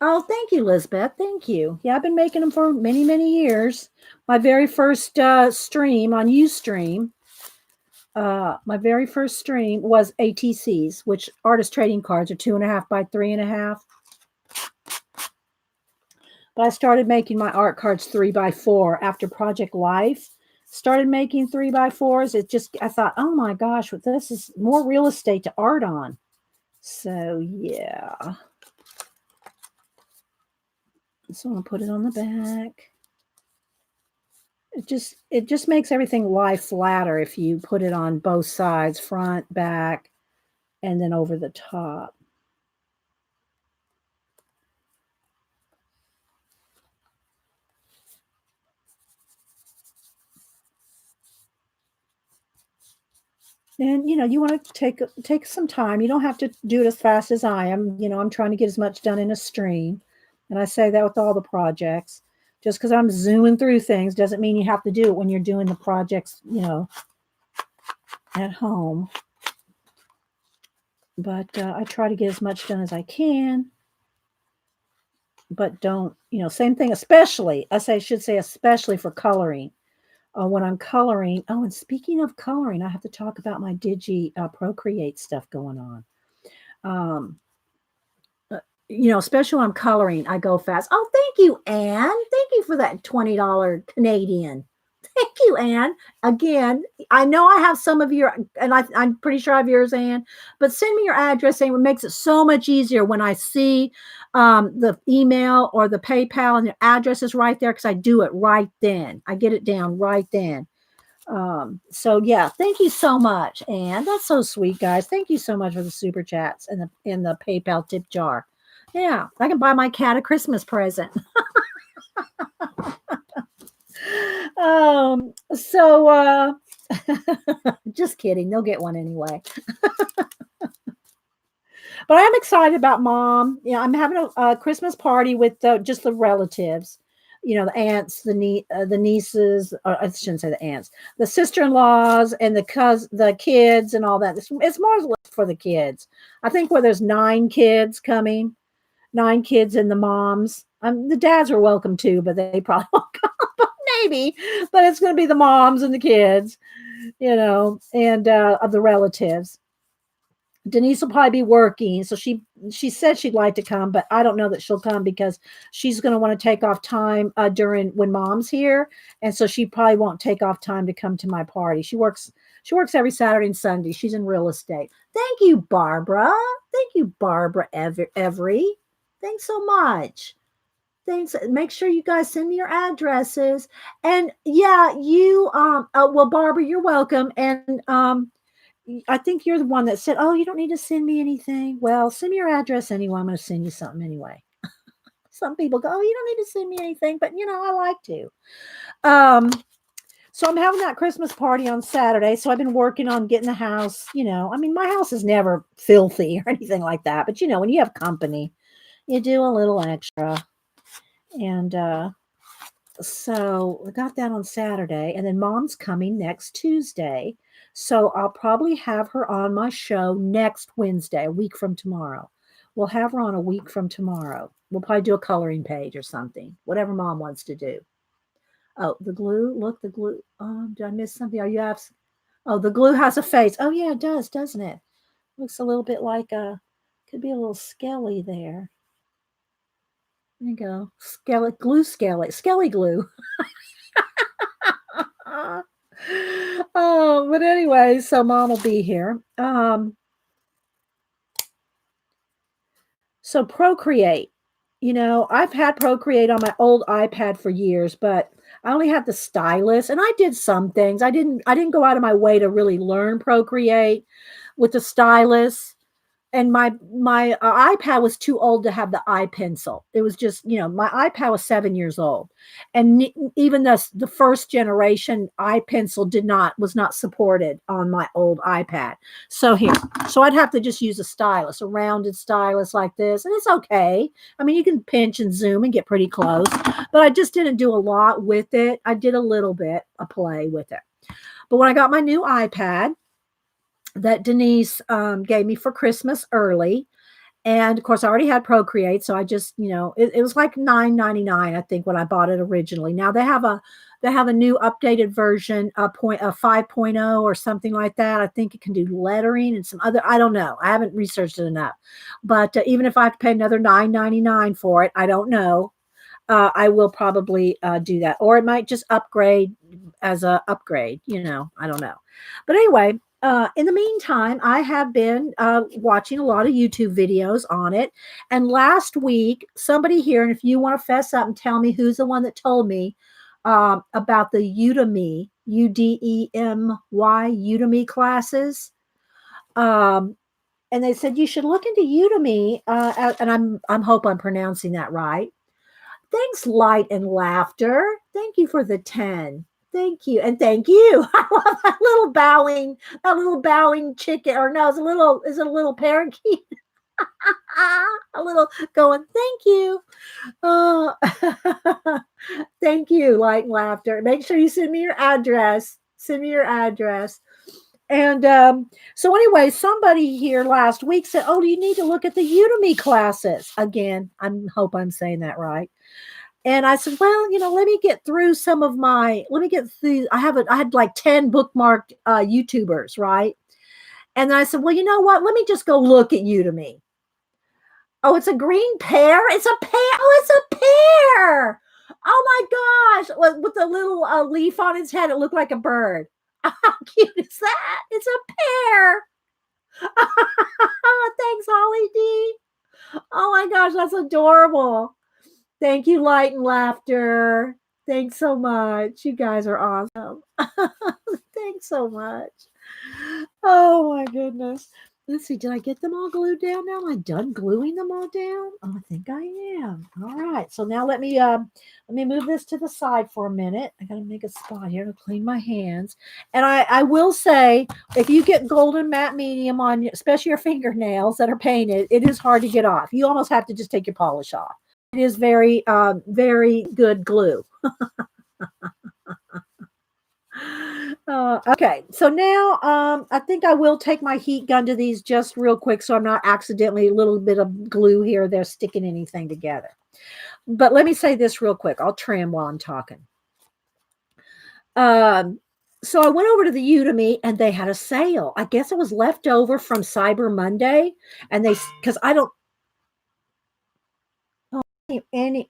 Oh, thank you, Lisbeth. Thank you. Yeah, I've been making them for many, many years. My very first stream on Ustream, my very first stream was ATCs, which artist trading cards are 2.5 by 3.5. But I started making my art cards 3 by 4 after Project Life. started making 3x4s, I thought, oh my gosh, this is more real estate to art on. So yeah. So I'll put it on the back. It just makes everything lie flatter if you put it on both sides, front, back, and then over the top. And you want to take some time. You don't have to do it as fast as I am. I'm trying to get as much done in a stream. And I say that with all the projects. Just because I'm zooming through things doesn't mean you have to do it when you're doing the projects, at home. But I try to get as much done as I can. But don't, same thing, especially, should say especially for coloring. When I'm coloring, and speaking of coloring, I have to talk about my Procreate stuff going on. Especially when I'm coloring, I go fast. Oh, thank you, Anne. Thank you for that $20 Canadian. Thank you, Anne. Again, I know I have some of your, and I'm pretty sure I have yours, Anne, but send me your address, and it makes it so much easier when I see the email or the PayPal and the address is right there because I do it right then. I get it down right then. So yeah, thank you so much, Anne. That's so sweet, guys. Thank you so much for the super chats and the PayPal tip jar. Yeah, I can buy my cat a Christmas present. So just kidding. They'll get one anyway. But I'm excited about Mom. I'm having a Christmas party with just the relatives. The aunts, the nieces, or I shouldn't say the aunts, the sister-in-laws, and the kids, and all that. It's more for the kids. I think where there's 9 kids coming. 9 kids and the moms. The dads are welcome too, but they probably won't come. Maybe, but it's going to be the moms and the kids, and of the relatives. Denise will probably be working, so she said she'd like to come, but I don't know that she'll come because she's going to want to take off time during when Mom's here, and so she probably won't take off time to come to my party. She works every Saturday and Sunday. She's in real estate. Thank you, Barbara. Thank you, Barbara Every. Thanks so much. Thanks. Make sure you guys send me your addresses. And yeah, well, Barbara, you're welcome. And I think you're the one that said, oh, you don't need to send me anything. Well, send me your address anyway. I'm going to send you something anyway. Some people go, oh, you don't need to send me anything, but I like to. So I'm having that Christmas party on Saturday. So I've been working on getting the house, my house is never filthy or anything like that. But when you have company, you do a little extra. And so I got that on Saturday, and then Mom's coming next Tuesday. So I'll probably have her on my show next Wednesday, a week from tomorrow. We'll have her on a week from tomorrow. We'll probably do a coloring page or something, whatever Mom wants to do. Oh, the glue. Look, the glue. Did I miss something? The glue has a face. Oh, yeah, it does, doesn't it? Looks a little bit like could be a little skelly there. There you go. Skelly glue. But anyway, so Mom will be here. So Procreate, I've had Procreate on my old iPad for years, but I only had the stylus, and I did some things. I didn't go out of my way to really learn Procreate with the stylus. And my iPad was too old to have the iPencil. It was just, my iPad was 7 years old, and even the first generation iPencil was not supported on my old iPad. So I'd have to just use a rounded stylus like this, and it's okay. You can pinch and zoom and get pretty close, but I just didn't do a lot with it. I did a little bit of play with it. But when I got my new iPad that Denise gave me for Christmas early. And of course, I already had Procreate. So I just, it was like $9.99, I think, when I bought it originally. Now they have a new updated version, a 5.0 or something like that. I think it can do lettering and some other, I don't know. I haven't researched it enough. But even if I have to pay another $9.99 for it, I don't know. I will probably do that, or it might just upgrade as a upgrade. I don't know. But anyway, in the meantime, I have been watching a lot of YouTube videos on it. And last week, somebody here, and if you want to fess up and tell me who's the one that told me about the Udemy, Udemy classes. And they said you should look into Udemy, and I'm hope I'm pronouncing that right. Thanks, Light and Laughter. Thank you for the 10. Thank you. And thank you. I love that little bowing chicken. Or no, is it a little parakeet? A little going, thank you. Oh, thank you, Light and Laughter. Make sure you send me your address. And so anyway, somebody here last week said, oh, you need to look at the Udemy classes. Again, I hope I'm saying that right. And I said, well, let me get through I had like 10 bookmarked YouTubers, right? And then I said, well, you know what? Let me just go look at Udemy. Oh, it's a green pear? It's a pear. Oh, it's a pear. Oh my gosh. With the little leaf on its head, it looked like a bird. How cute is that? It's a pear. Thanks, Holly D. Oh my gosh, that's adorable. Thank you, Light and Laughter. Thanks so much. You guys are awesome. Thanks so much. Oh my goodness. Let's see. Did I get them all glued down now? Am I done gluing them all down? Oh, I think I am. All right. So now let me move this to the side for a minute. I gotta make a spot here to clean my hands. And I will say, if you get golden matte medium on, especially your fingernails that are painted, it is hard to get off. You almost have to just take your polish off. It is very, very good glue. Okay, so now I think I will take my heat gun to these just real quick so I'm not accidentally a little bit of glue here. They're sticking anything together. But let me say this real quick. I'll trim while I'm talking. So I went over to the Udemy and they had a sale. I guess it was left over from Cyber Monday. And because I don't,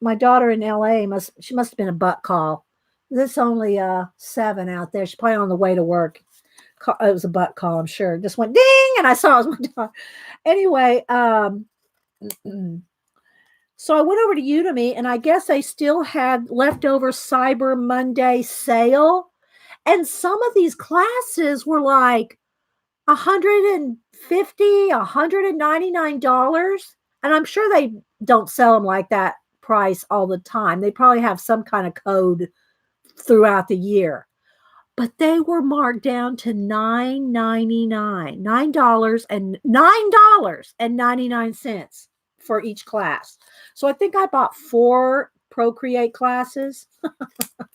my daughter in LA she must have been a butt call. This only 7 out there. She's probably on the way to work. It was a butt call, I'm sure. Just went ding, and I saw it was my daughter. Anyway, so I went over to Udemy, and I guess they still had leftover Cyber Monday sale. And some of these classes were like $150, $199. And I'm sure they don't sell them like that price all the time. They probably have some kind of code throughout the year. But they were marked down to $9.99, $9.99 for each class. So I think I bought 4 Procreate classes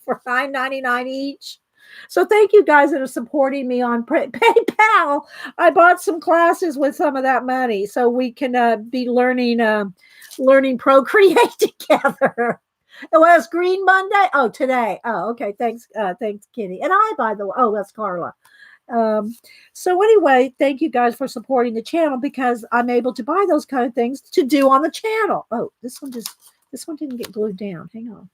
for $9.99 each. So thank you guys that are supporting me on PayPal. I bought some classes with some of that money so we can be learning Procreate together. It was Green Monday. Oh, today. Oh, okay. Thanks, Kitty. And by the way, that's Carla. So anyway, thank you guys for supporting the channel because I'm able to buy those kind of things to do on the channel. Oh, this one didn't get glued down. Hang on.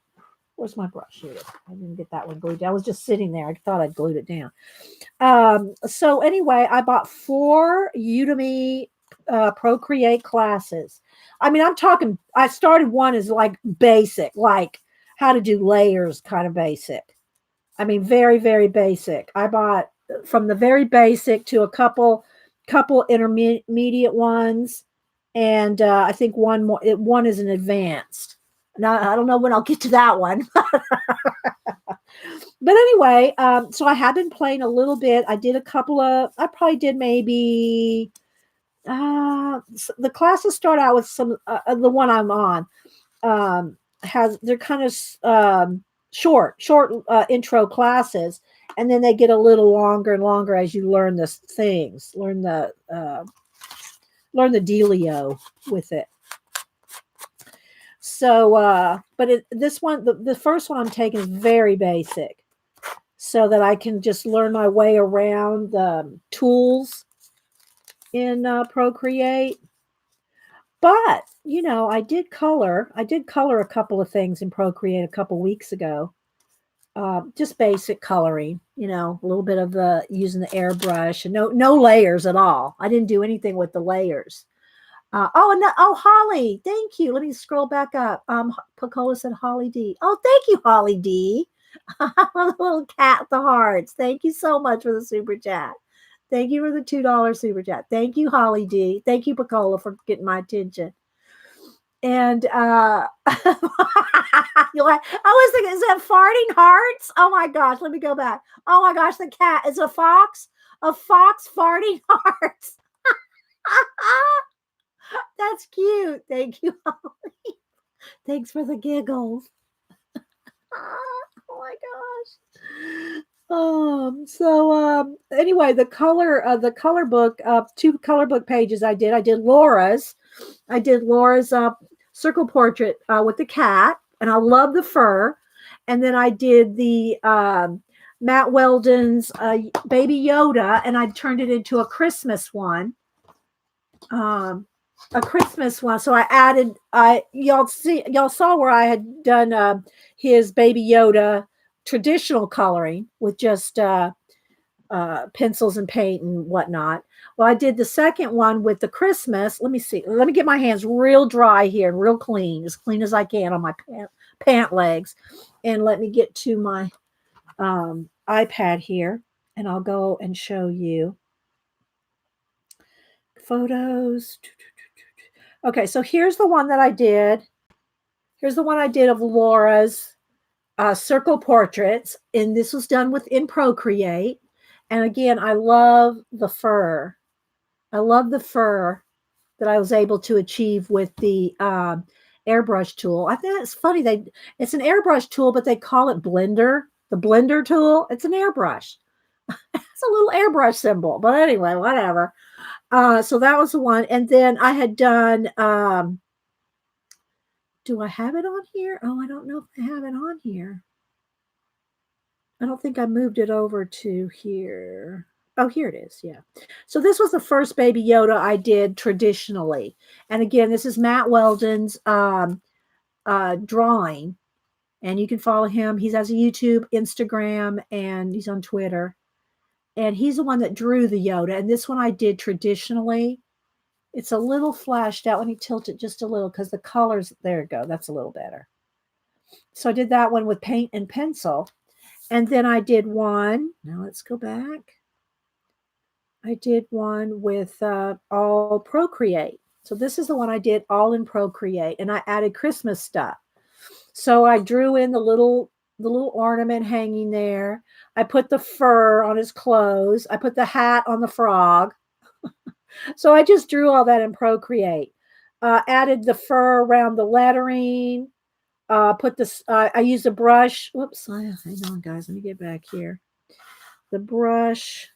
Where's my brush? Here it is. I didn't get that one glued down. I was just sitting there. I thought I'd glued it down. So anyway, I bought 4 Udemy Procreate classes. I mean, I started one as like basic, like how to do layers, kind of basic. I mean, very, very basic. I bought from the very basic to a couple intermediate ones. And I think one is an advanced. Now, I don't know when I'll get to that one. But anyway, so I have been playing a little bit. I probably did maybe, the classes start out with some, the one I'm on, they're kind of short intro classes. And then they get a little longer and longer as you learn the things, learn the dealio with it. So, but this one, the first one I'm taking is very basic so that I can just learn my way around the tools in Procreate. But you know, I did color. I did color a couple of things in Procreate a couple weeks ago. Just basic coloring, you know, a little bit of the using the airbrush and no layers at all. I didn't do anything with the layers. Oh, Holly, thank you. Let me scroll back up. Pacola said Holly D. Oh, thank you, Holly D. Little cat with the hearts. Thank you so much for the super chat. Thank you for the $2 super chat. Thank you, Holly D. Thank you, Pacola, for getting my attention. And you're like, I was thinking, is that farting hearts? Oh my gosh, let me go back. Oh my gosh, the cat is a fox farting hearts. That's cute. Thank you, Holly. Thanks for the giggles. Oh my gosh. Anyway, the color book, two color book pages I did Laura's. I did Laura's circle portrait with the cat, and I love the fur. And then I did the Matt Weldon's Baby Yoda, and I turned it into a Christmas one. So I added, y'all saw where I had done his Baby Yoda traditional coloring with just pencils and paint and whatnot. Well, I did the second one with the Christmas. Let me see. Let me get my hands real dry here and real clean as I can on my pant legs. And let me get to my iPad here, and I'll go and show you photos. Okay, so here's the one that I did. Here's the one I did of Laura's circle portraits, and this was done in Procreate. And again, I love the fur. I love the fur that I was able to achieve with the airbrush tool. I think it's funny. It's an airbrush tool, but they call it Blender. The Blender tool. It's an airbrush. It's a little airbrush symbol. But anyway, whatever. So that was the one. And then I had done, do I have it on here? Oh, I don't know if I have it on here. I don't think I moved it over to here. Oh, here it is. Yeah. So this was the first Baby Yoda I did traditionally. And again, this is Matt Weldon's drawing. And you can follow him. He has a YouTube, Instagram, and he's on Twitter. And he's the one that drew the Yoda. And this one I did traditionally. It's a little flashed out. Let me tilt it just a little because the colors, there you go. That's a little better. So I did that one with paint and pencil. And then I did one. Now let's go back. I did one with all Procreate. So this is the one I did all in Procreate. And I added Christmas stuff. So I drew in the little ornament hanging there. I put the fur on his clothes. I put the hat on the frog. So I just drew all that in Procreate. Added the fur around the lettering. I used a brush. Whoops, hang on, guys. Let me get back here. The brush.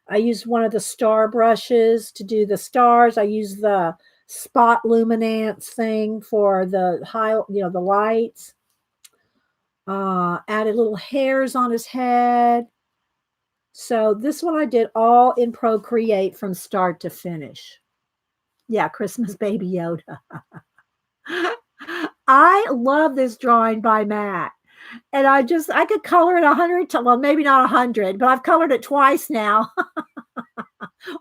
I used one of the star brushes to do the stars. I used the spot luminance thing for the the lights. Added little hairs on his head. So this one I did all in Procreate from start to finish. Yeah, Christmas Baby Yoda. I love this drawing by Matt. And I could color it 100 times. Well, maybe not 100, but I've colored it twice now.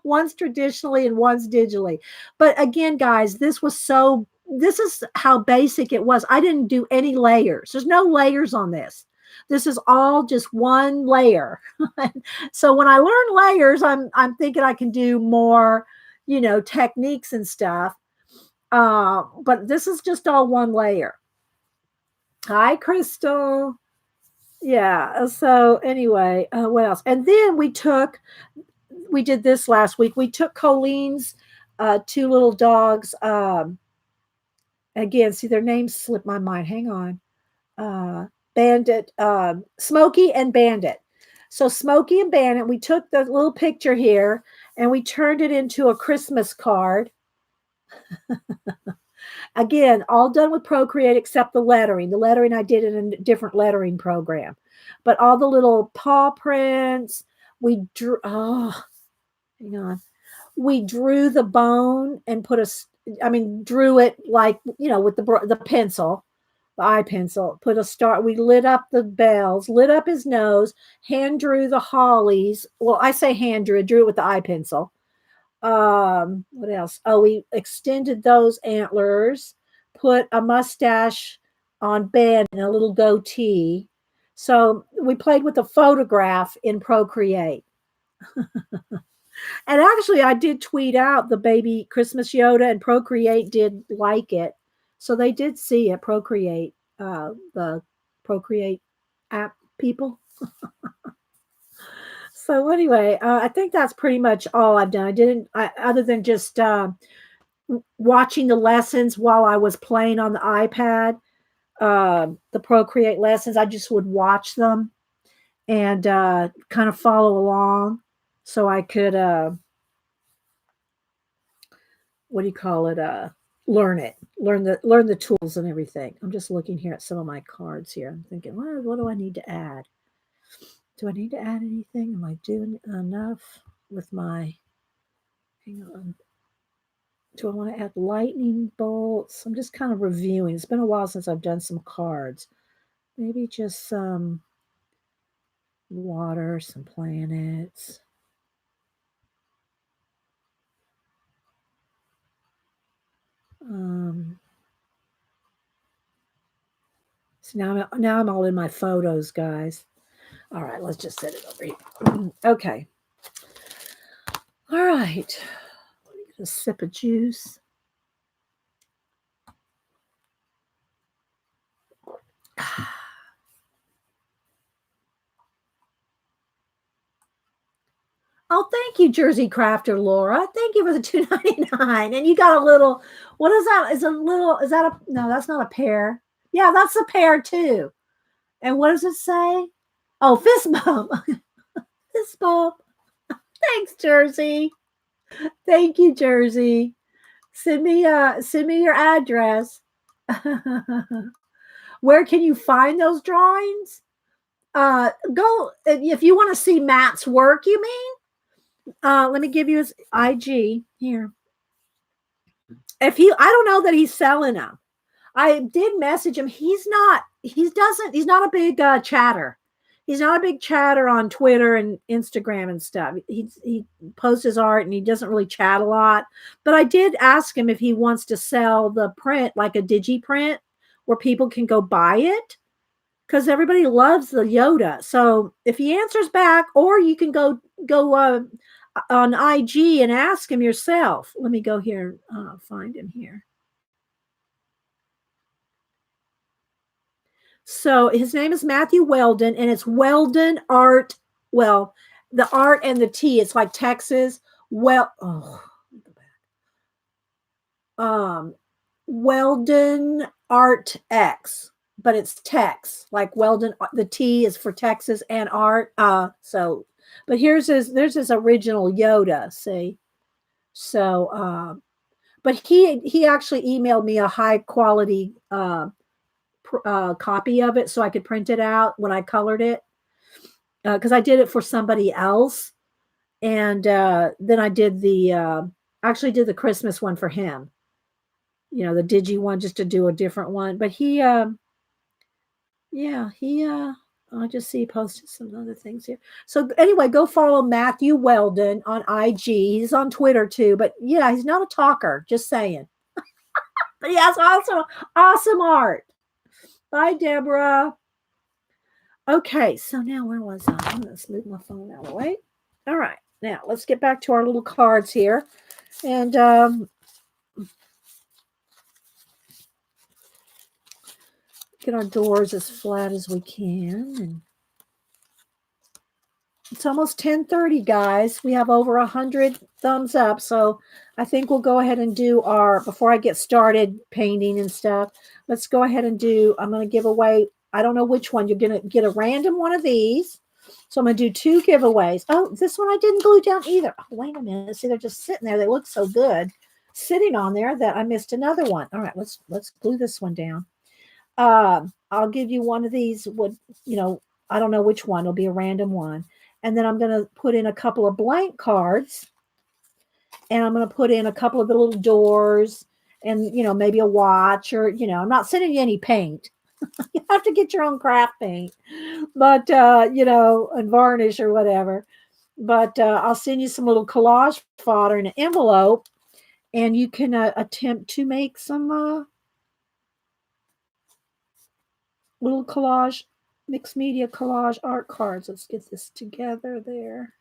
Once traditionally and once digitally. But again, guys, this is how basic it was. I didn't do any layers. There's no layers on this. This is all just one layer. So when I learn layers, I'm thinking I can do more, techniques and stuff. But this is just all one layer. Hi, Crystal. Yeah. So anyway, what else? And then we did this last week. We took Colleen's two little dogs. Again, see their names slip my mind. Hang on. Bandit, Smokey and Bandit. So Smokey and Bandit, we took the little picture here and we turned it into a Christmas card. Again, all done with Procreate except the lettering. The lettering I did in a different lettering program. But all the little paw prints, we drew, hang on. We drew the bone and put I mean, drew it like, with the pencil, the eye pencil, put a star. We lit up the bells, lit up his nose, hand drew the hollies. Well, I say hand drew it with the eye pencil. What else? Oh, we extended those antlers, put a mustache on Ben and a little goatee. So we played with a photograph in Procreate. And actually, I did tweet out the baby Christmas Yoda, and Procreate did like it. So they did see it, Procreate, the Procreate app people. So anyway, I think that's pretty much all I've done. Other than just watching the lessons while I was playing on the iPad, the Procreate lessons, I just would watch them and kind of follow along so I could what do you call it? Learn the tools and everything. I'm just looking here at some of my cards here. I'm thinking, what do I need to add? Do I need to add anything? Am I doing enough with my? Hang on. Do I want to add lightning bolts? I'm just kind of reviewing. It's been a while since I've done some cards. Maybe just some water, some planets. So now I'm all in my photos, guys. All right, let's just set it over here. Okay. All right. Get a sip of juice. Oh, thank you, Jersey Crafter Laura. Thank you for the $2.99. And you got a little, what is that? Is that a, no, that's not a pear. Yeah, that's a pear too. And what does it say? Oh, fist bump. Fist bump. Thanks, Jersey. Thank you, Jersey. Send me your address. Where can you find those drawings? Go if you want to see Matt's work, you mean? Let me give you his IG here. I don't know that he's selling them. I did message him. He's not a big chatter. He's not a big chatter on Twitter and Instagram and stuff. He posts his art and he doesn't really chat a lot. But I did ask him if he wants to sell the print, like a digi print, where people can go buy it, because everybody loves the Yoda. So if he answers back, or you can go on IG and ask him yourself. Let me go here, find him here. So his name is Matthew Weldon, and it's Weldon Art. Well, the art and the T, it's like Texas. Weldon Art X, but it's Tex. Like Weldon, the T is for Texas and art. But there's his original Yoda. See, so but he actually emailed me a high quality copy of it so I could print it out when I colored it, because I did it for somebody else, and then I did actually did the Christmas one for him, the digi one, just to do a different one. But I just see he posted some other things here. So anyway, go follow Matthew Weldon on IG. He's on Twitter too, but yeah, he's not a talker, just saying. But he has awesome art. Bye, Deborah. Okay, so now where was I? I'm going to move my phone out of the way. All right, now let's get back to our little cards here. And get our doors as flat as we can. And it's almost 10:30, guys. We have over 100 thumbs up. So I think we'll go ahead and do before I get started painting and stuff, let's go ahead and I'm going to give away, I don't know which one. You're going to get a random one of these. So I'm going to do 2 giveaways. Oh, this one I didn't glue down either. Oh, wait a minute. See, they're just sitting there. They look so good sitting on there that I missed another one. All right, let's glue this one down. I'll give you one of these. I don't know which one. It'll be a random one. And then I'm going to put in a couple of blank cards. And I'm going to put in a couple of the little doors and, maybe a watch, or, I'm not sending you any paint. You have to get your own craft paint, but, and varnish or whatever. But I'll send you some little collage fodder in an envelope, and you can attempt to make some little collage, mixed media collage art cards. Let's get this together there.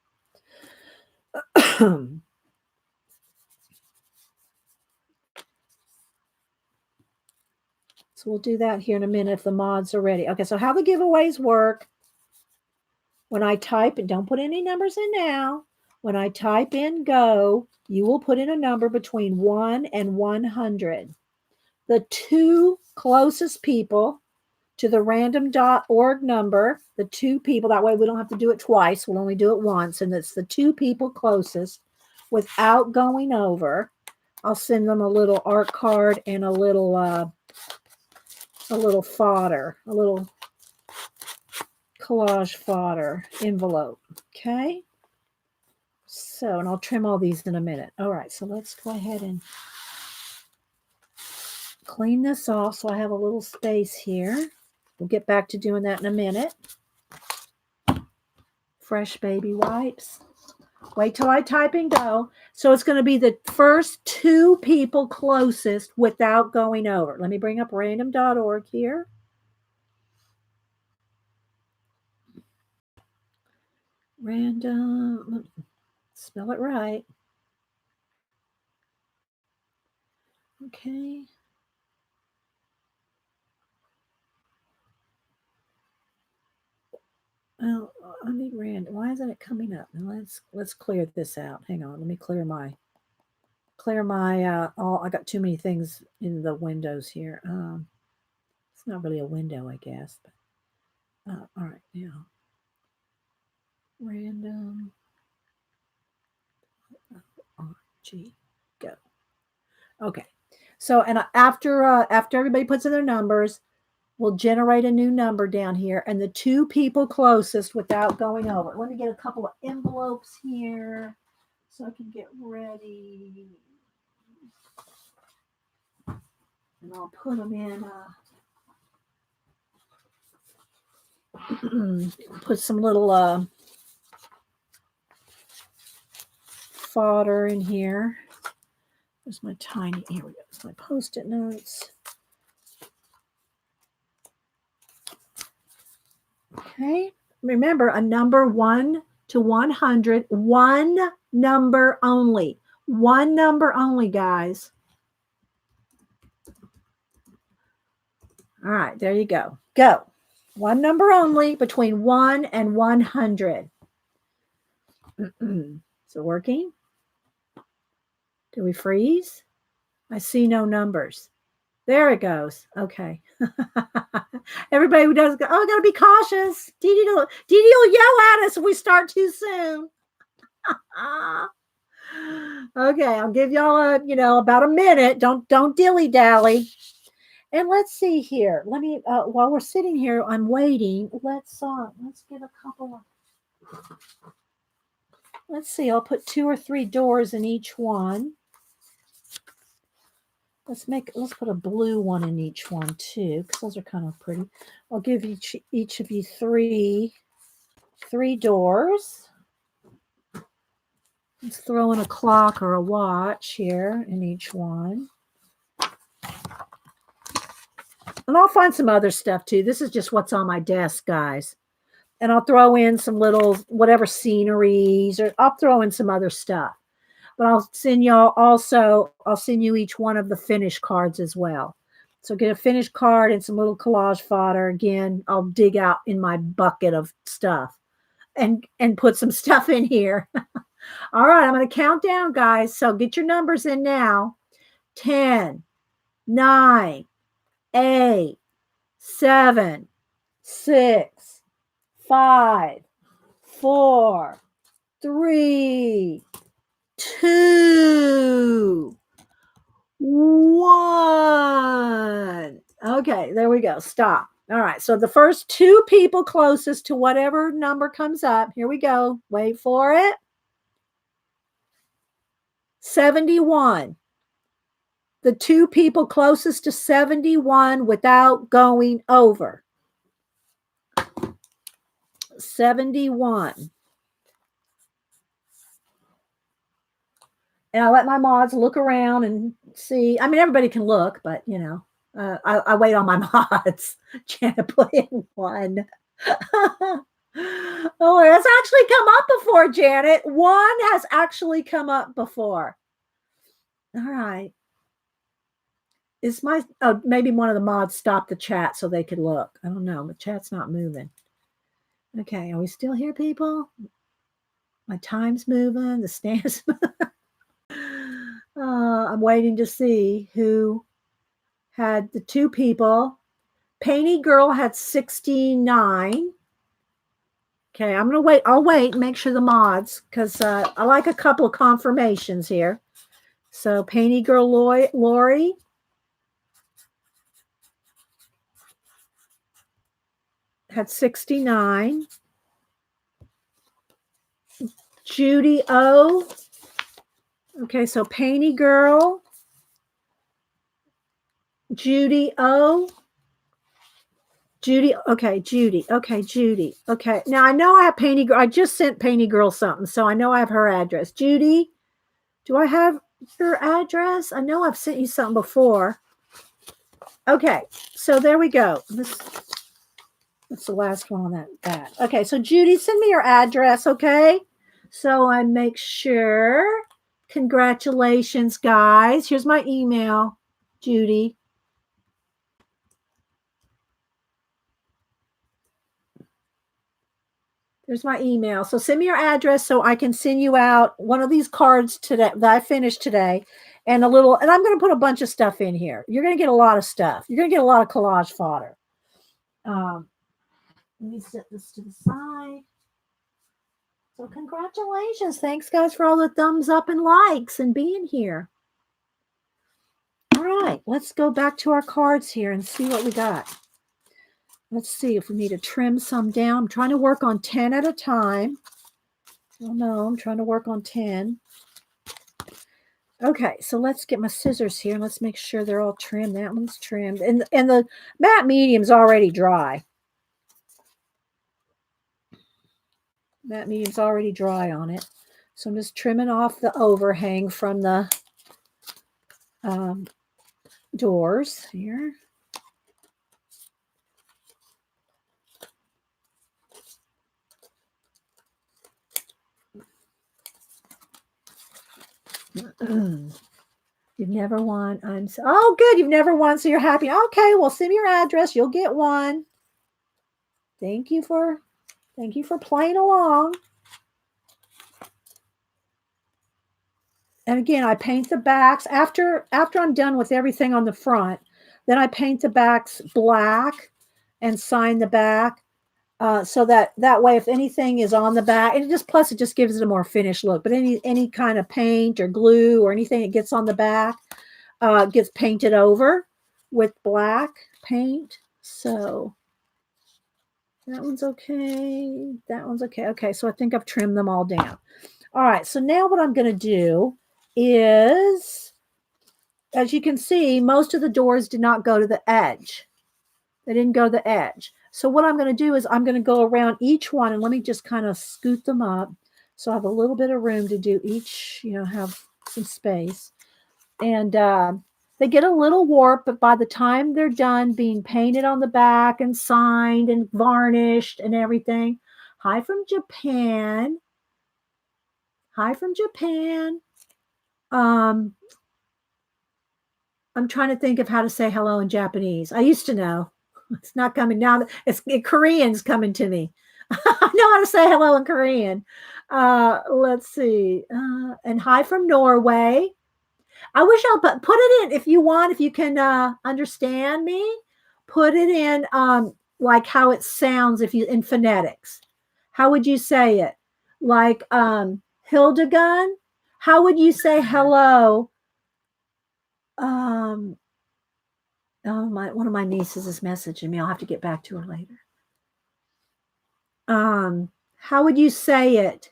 So we'll do that here in a minute if the mods are ready. Okay, so how the giveaways work. When I type, and don't put any numbers in now, when I type in go, you will put in a number between 1 and 100. The two closest people to the random.org number, the two people, that way we don't have to do it twice, we'll only do it once, and it's the two people closest without going over. I'll send them a little art card and a little fodder, a little collage fodder envelope. Okay. So, and I'll trim all these in a minute. All right. So let's go ahead and clean this off so I have a little space here. We'll get back to doing that in a minute. Fresh baby wipes. Wait till I type and go. So it's going to be the first two people closest without going over. Let me bring up random.org here. Random. Spell it right. Okay. Well, I need random. Why isn't it coming up? Now let's clear this out. Hang on. Let me clear my all. I got too many things in the windows here. It's not really a window, I guess. But all right, now random. RG go. Okay. So, and after everybody puts in their numbers, we'll generate a new number down here, and the two people closest without going over. Let me get a couple of envelopes here so I can get ready. And I'll put them in, put some little fodder in here. There's my tiny, here we go. There's my Post-it notes. Okay. Remember, a number 1 to 100, one number only. One number only, guys. All right, there you go. Go. One number only between 1 and 100. Is it working? Do we freeze? I see no numbers. There it goes. Okay. Everybody who does go, oh, gotta be cautious. Dee Dee will yell at us if we start too soon. Okay, I'll give y'all about a minute. Don't dilly dally. And let's see here. Let me while we're sitting here, I'm waiting. Let's get a couple of. Let's see. I'll put 2 or 3 doors in each one. Let's put a blue one in each one too, because those are kind of pretty. I'll give each of you three doors. Let's throw in a clock or a watch here in each one. And I'll find some other stuff too. This is just what's on my desk, guys. And I'll throw in some little whatever sceneries, or I'll throw in some other stuff. But I'll send you each one of the finished cards as well. So get a finished card and some little collage fodder. Again, I'll dig out in my bucket of stuff and put some stuff in here. All right, I'm going to count down, guys. So get your numbers in now. 10, 9, 8, 7, 6, 5, 4, 3, 2, 1. Okay, there we go. Stop. All right, so the first 2 people closest to whatever number comes up. Here we go. Wait for it. 71. the two people closest to 71 without going over. 71. And I let my mods look around and see. I mean, everybody can look, but you know, I wait on my mods. Janet put in 1. Oh, it's actually come up before, Janet. 1 has actually come up before. All right. Is my, oh, maybe one of the mods stopped the chat so they could look. I don't know. The chat's not moving. Okay, are we still here, people? My time's moving. The stand's I'm waiting to see who had the two people. Painty Girl had 69. Okay, I'm going to wait. I'll wait and make sure the mods, because I like a couple of confirmations here. So Painty Girl Lori had 69. Judy O. Okay, so Painty Girl. Judy O. Judy. Okay, Judy. Okay, Judy. Okay. Now I know I have Painty Girl. I just sent Painty Girl something, so I know I have her address. Judy, do I have your address? I know I've sent you something before. Okay, so there we go. That's the last one on that. Okay, so Judy, send me your address, okay? So I make sure. Congratulations, guys. Here's my email, Judy. There's my email. So send me your address so I can send you out one of these cards today that I finished today, and I'm going to put a bunch of stuff in here. You're going to get a lot of stuff. You're going to get a lot of collage fodder. Let me set this to the side. So congratulations. Thanks, guys, for all the thumbs up and likes and being here. All right, let's go back to our cards here and see what we got. Let's see if we need to trim some down. I'm trying to work on 10 at a time. Oh, no, I'm trying to work on 10. Okay, so let's get my scissors here and let's make sure they're all trimmed. That one's trimmed. And the matte medium's already dry. Matte medium's already dry on it. So I'm just trimming off the overhang from the doors here. You've never won. Oh, good. You've never won, so you're happy. Okay, well, send me your address. You'll get one. Thank you for playing along. And again, I paint the backs after I'm done with everything on the front. Then I paint the backs black and sign the back. So that way, if anything is on the back, and it just gives it a more finished look. But any kind of paint or glue or anything that gets on the back gets painted over with black paint. So that one's okay. That one's okay. Okay, so I think I've trimmed them all down. All right, so now what I'm going to do is, as you can see, most of the doors did not go to the edge. They didn't go to the edge. So what I'm going to do is I'm going to go around each one, and let me just kind of scoot them up so I have a little bit of room to do each, have some space. And they get a little warped, but by the time they're done being painted on the back and signed and varnished and everything. Hi from Japan. Hi from Japan. I'm trying to think of how to say hello in Japanese. I used to know. It's not coming now. Korean's coming to me. I know how to say hello in Korean. Let's see. And hi from Norway. I wish I'll put it in if you want, if you can understand me, put it in like how it sounds in phonetics. How would you say it? Like Hildegard? How would you say hello? One of my nieces is messaging me. I'll have to get back to her later. How would you say it?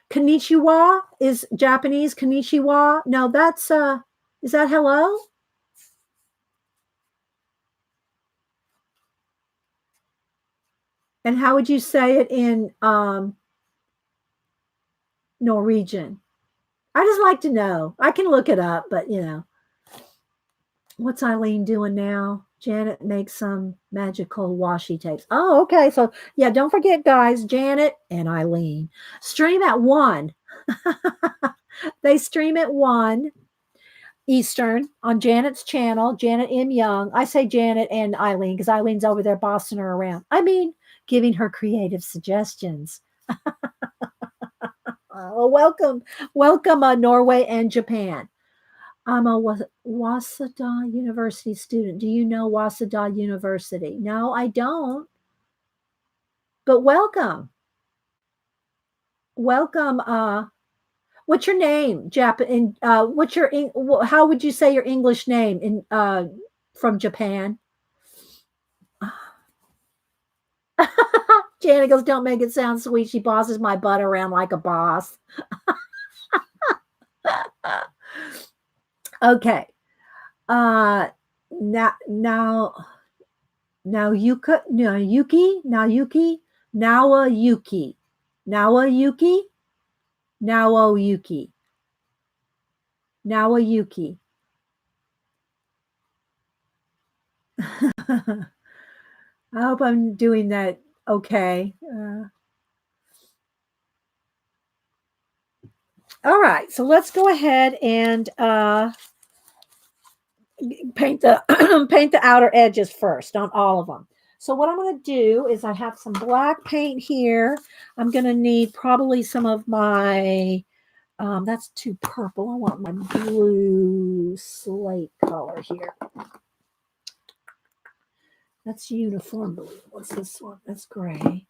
Konnichiwa is Japanese. Konnichiwa. No, that's is that hello? And how would you say it in Norwegian? I just like to know. I can look it up, but what's Eileen doing now? Janet makes some magical washi tapes. Oh, okay. So yeah, don't forget, guys, Janet and Eileen stream at 1. They stream at 1 Eastern on Janet's channel, Janet M. Young. I say Janet and Eileen because Eileen's over there bossing her around. I mean, giving her creative suggestions. Welcome, Norway and Japan. I'm a Waseda University student. Do you know Waseda University? No, I don't. But welcome. Welcome. What's your name, Japan? What's your how would you say your English name in from Japan? Janet goes, don't make it sound sweet. She bosses my butt around like a boss. Okay. Now Yuki, Naoyuki, Naoyuki, Naoyuki, Naoyuki, Naoyuki, Naoyuki. I hope I'm doing that okay. All right, so let's go ahead and paint the paint the outer edges first on all of them. So what I'm going to do is I have some black paint here. I'm going to need probably some of my that's too purple. I want my blue slate color here. That's uniform blue. What's this one? That's gray.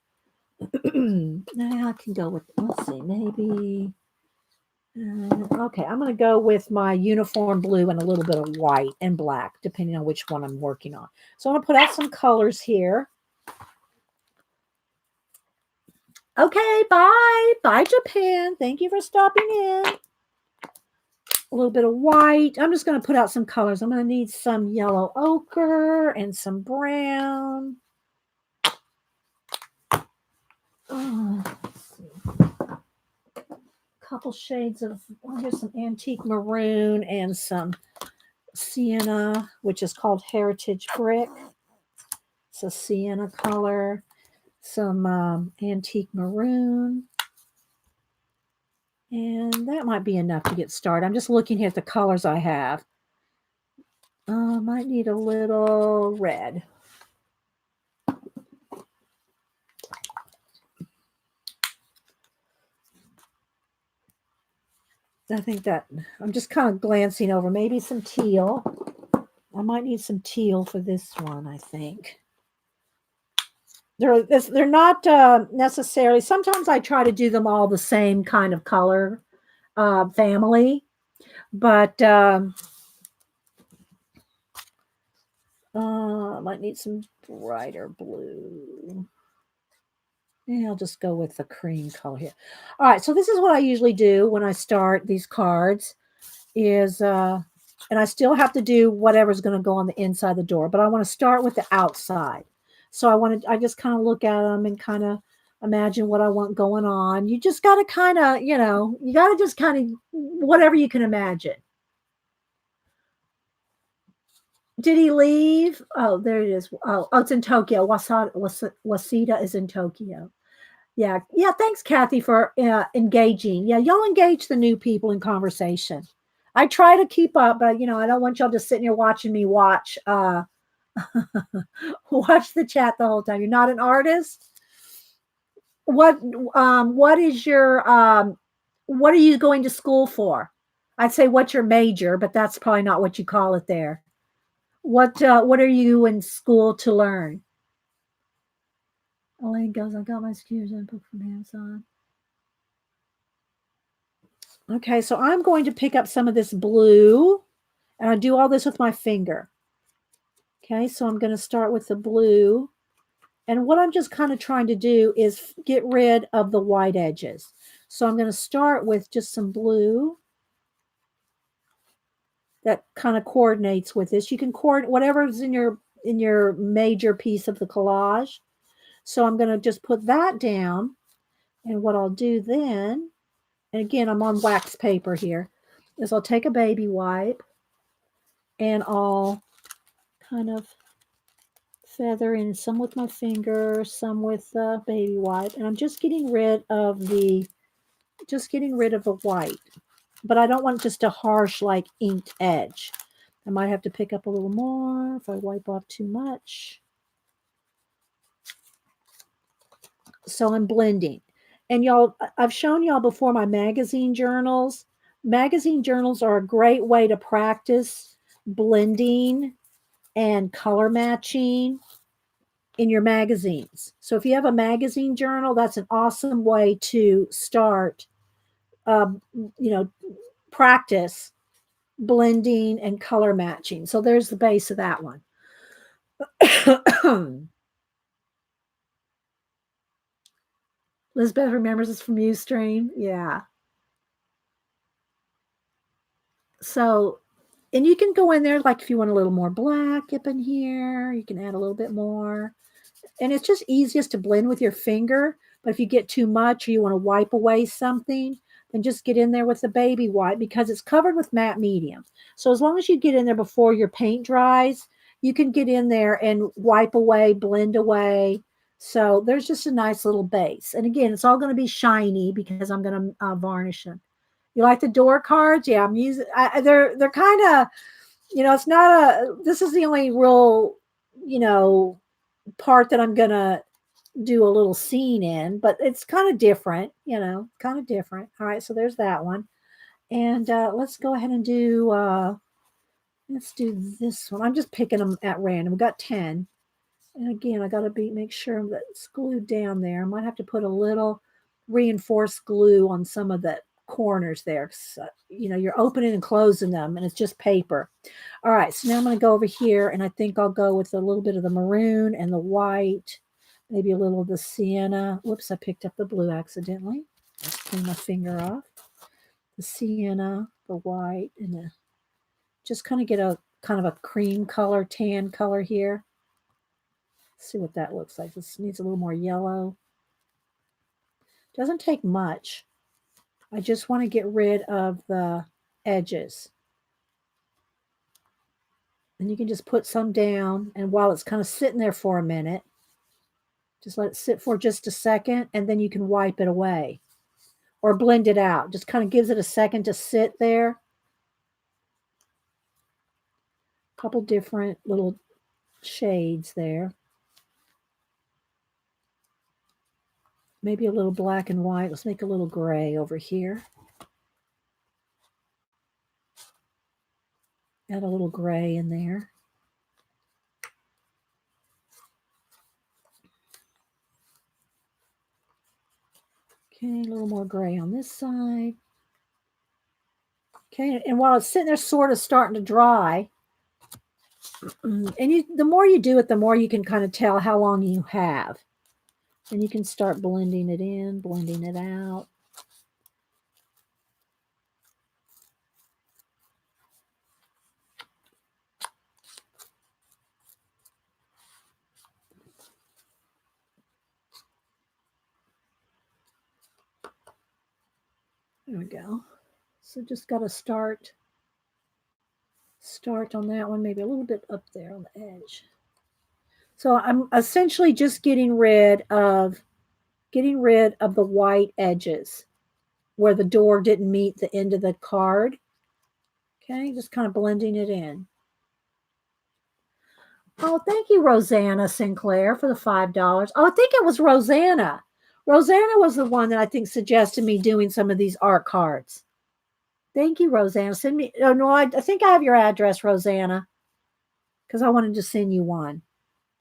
I can go with, let's see, maybe. Okay, I'm going to go with my uniform blue and a little bit of white and black, depending on which one I'm working on. So I'm going to put out some colors here. Okay, bye. Bye, Japan. Thank you for stopping in. A little bit of white. I'm just going to put out some colors. I'm going to need some yellow ochre and some brown. Oh, let's see. Couple shades of, here's some antique maroon and some sienna, which is called heritage brick. It's a sienna color, some antique maroon, and that might be enough to get started. I'm just looking at the colors I have. Might need a little red. I think that I'm just kind of glancing over maybe some teal. I might need some teal for this one, I think. They're not necessarily, sometimes I try to do them all the same kind of color family, but I might need some brighter blue. Yeah, I'll just go with the cream color here. All right, so this is what I usually do when I start these cards is, and I still have to do whatever's going to go on the inside of the door, but I want to start with the outside. So I just kind of look at them and kind of imagine what I want going on. You just got to kind of, you got to just kind of whatever you can imagine. Did he leave? Oh, there it is. Oh, it's in Tokyo. Waseda is in Tokyo. Yeah. Thanks, Kathy, for engaging. Yeah, y'all engage the new people in conversation. I try to keep up, but I don't want y'all just sitting here watching me watch watch the chat the whole time. You're not an artist. What is your what are you going to school for? I'd say what's your major, but that's probably not what you call it there. What are you in school to learn? Elaine goes, I got my SKUs input from Amazon. Okay, so I'm going to pick up some of this blue, and I do all this with my finger. Okay, so I'm going to start with the blue. And what I'm just kind of trying to do is get rid of the white edges. So I'm going to start with just some blue that kind of coordinates with this. You can coordinate whatever's in your major piece of the collage. So I'm going to just put that down. And what I'll do then, and again, I'm on wax paper here, is I'll take a baby wipe and I'll kind of feather in some with my finger, some with the baby wipe. And I'm just getting rid of the white. But I don't want just a harsh, like inked edge. I might have to pick up a little more if I wipe off too much. So I'm blending. And y'all, I've shown y'all before my magazine journals. Magazine journals are a great way to practice blending and color matching in your magazines. So if you have a magazine journal, that's an awesome way to start, practice blending and color matching. So there's the base of that one. Lisbeth remembers this from Ustream. Yeah. So, and you can go in there, like if you want a little more black up in here, you can add a little bit more. And it's just easiest to blend with your finger. But if you get too much or you want to wipe away something, then just get in there with the baby wipe because it's covered with matte medium. So as long as you get in there before your paint dries, you can get in there and wipe away, blend away. So there's just a nice little base. And again, it's all going to be shiny because I'm going to varnish them. You like the door cards? Yeah, I'm using. They're kind of, it's not a. This is the only real, part that I'm gonna do a little scene in, but it's kind of different. Kind of different. All right, so there's that one, and let's go ahead and do. Let's do this one. I'm just picking them at random. We've got 10, and again, I got to make sure that it's glued down there. I might have to put a little reinforced glue on some of the corners there. You're opening and closing them and it's just paper. All right, so now I'm going to go over here and I think I'll go with a little bit of the maroon and the white, maybe a little of the sienna. Whoops, I picked up the blue accidentally. Let's clean my finger off. The sienna, the white, and just kind of get a kind of a cream color, tan color here. Let's see what that looks like. This needs a little more yellow. Doesn't take much. I just want to get rid of the edges. And you can just put some down, and while it's kind of sitting there for a minute, just let it sit for just a second, and then you can wipe it away or blend it out. Just kind of gives it a second to sit there. A couple different little shades there. Maybe a little black and white. Let's make a little gray over here. Add a little gray in there. Okay, a little more gray on this side. Okay, and while it's sitting there sort of starting to dry, and the more you do it, the more you can kind of tell how long you have. And you can start blending it in, blending it out. There we go. So just got to start on that one, maybe a little bit up there on the edge. So I'm essentially just getting rid of the white edges where the door didn't meet the end of the card. Okay, just kind of blending it in. Oh, thank you, Rosanna Sinclair, for the $5. Oh, I think it was Rosanna. Rosanna was the one that I think suggested me doing some of these art cards. Thank you, Rosanna. Send me. Oh no, I think I have your address, Rosanna, because I wanted to send you one.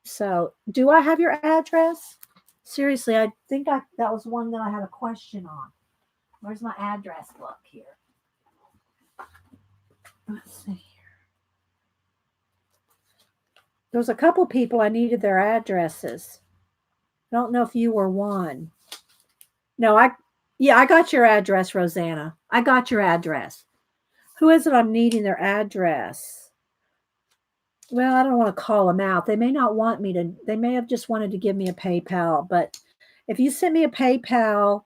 So, do I have your address? Seriously, I think that was one that I had a question on. Where's my address book here? Let's see here. There was a couple people I needed their addresses. I don't know if you were one. No, I got your address, Rosanna. I got your address. Who is it I'm needing their address? well, I don't want to call them out. They may not want me to, they may have just wanted to give me a PayPal. But if you send me a PayPal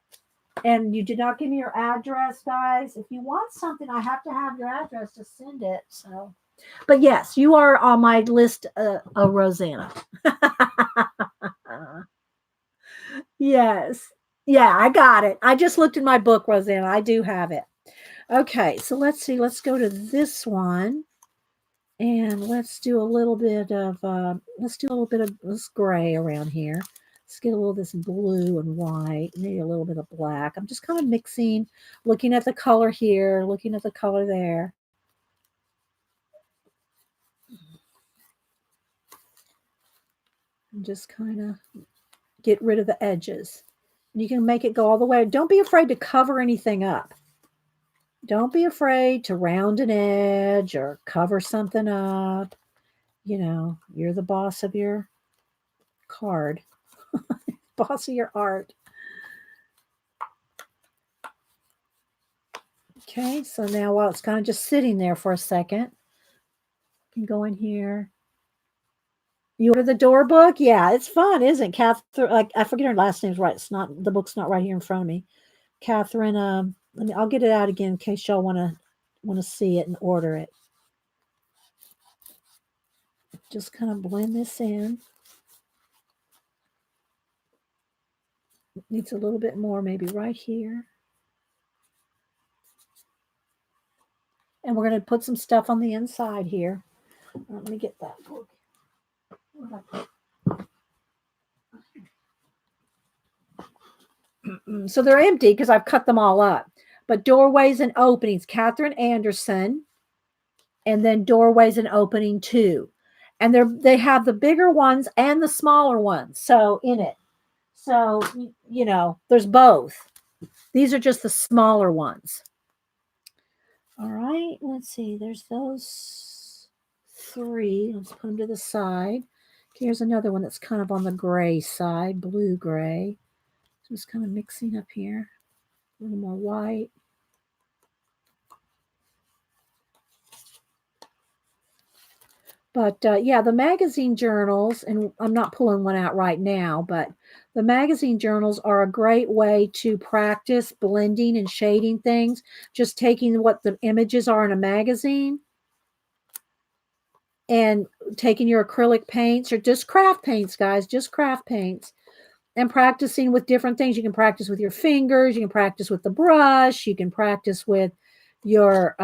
and you did not give me your address, guys, if you want something, I have to have your address to send it. So, but yes, you are on my list, Rosanna. Yes. Yeah, I got it. I just looked in my book, Rosanna. I do have it. Okay, so let's see. Let's go to this one. And let's do a little bit of this gray around here. Let's get a little of this blue and white, maybe a little bit of black. I'm just kind of mixing, looking at the color here, looking at the color there. And just kind of get rid of the edges. And you can make it go all the way. Don't be afraid to cover anything up. Don't be afraid to round an edge or cover something up. You know, you're the boss of your card, boss of your art. Okay, so now while it's kind of just sitting there for a second, you can go in here. You order the door book? Yeah, it's fun, isn't it? Catherine, like I forget her last name's right. It's not, the book's not right here in front of me. Catherine, I'll get it out again in case y'all want to see it and order it. Just kind of blend this in. It needs a little bit more, maybe right here. And we're going to put some stuff on the inside here. Let me get that book. So they're empty because I've cut them all up. But doorways and openings, Catherine Anderson, and then doorways and opening 2. And they have the bigger ones and the smaller ones. So in it. So, you know, there's both. These are just the smaller ones. All right, let's see. There's those 3. Let's put them to the side. Here's another one that's kind of on the gray side, blue gray. Just kind of mixing up here. A little more white. But yeah, the magazine journals, and I'm not pulling one out right now, but the magazine journals are a great way to practice blending and shading things. Just taking what the images are in a magazine and taking your acrylic paints or just craft paints, guys, just craft paints, and practicing with different things. You can practice with your fingers. You can practice with the brush. You can practice with your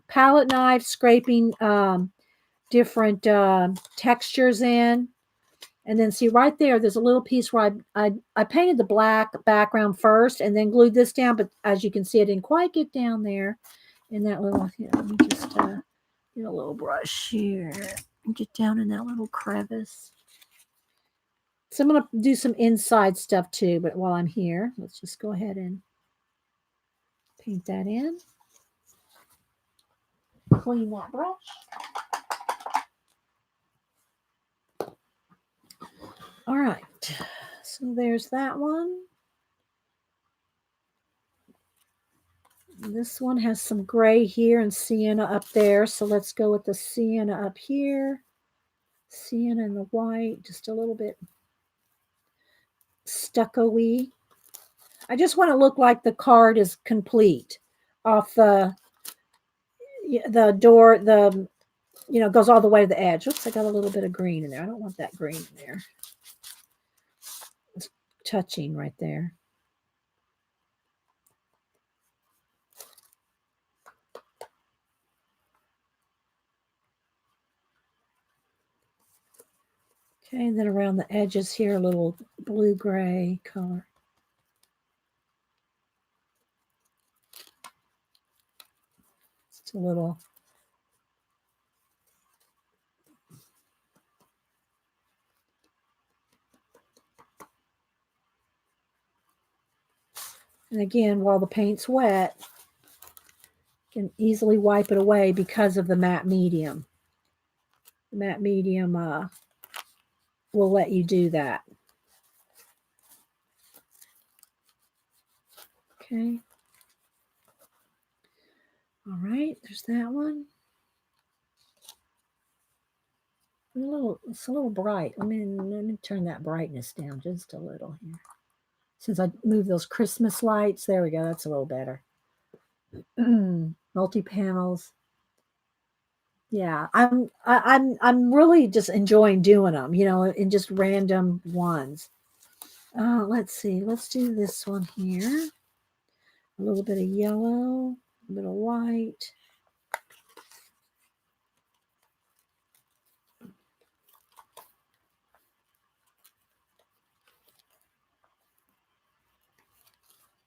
palette knife, scraping different textures in. And then see right there's a little piece where I painted the black background first and then glued this down. But as you can see, I didn't quite get down there in that little, let me just get a little brush here and get down in that little crevice. So I'm going to do some inside stuff too. But while I'm here, let's just go ahead and paint that in. Clean that brush. All right, so there's that one. This one has some gray here and sienna up there, so let's go with the sienna up here. Sienna and the white, just a little bit stucco-y. I just want to look like the card is complete off the door, goes all the way to the edge. Oops, I got a little bit of green in there. I don't want that green in there. It's touching right there. Okay, and then around the edges here, a little blue-gray color. Just a little. And again, while the paint's wet, you can easily wipe it away because of the matte medium. The matte medium will let you do that. Okay. All right, there's that one. It's a little bright. Let me turn that brightness down just a little here. Since I moved those Christmas lights, there we go. That's a little better. Multi-panels. Yeah, I'm really just enjoying doing them, in just random ones. Let's see. Let's do this one here. A little bit of yellow, a bit of white.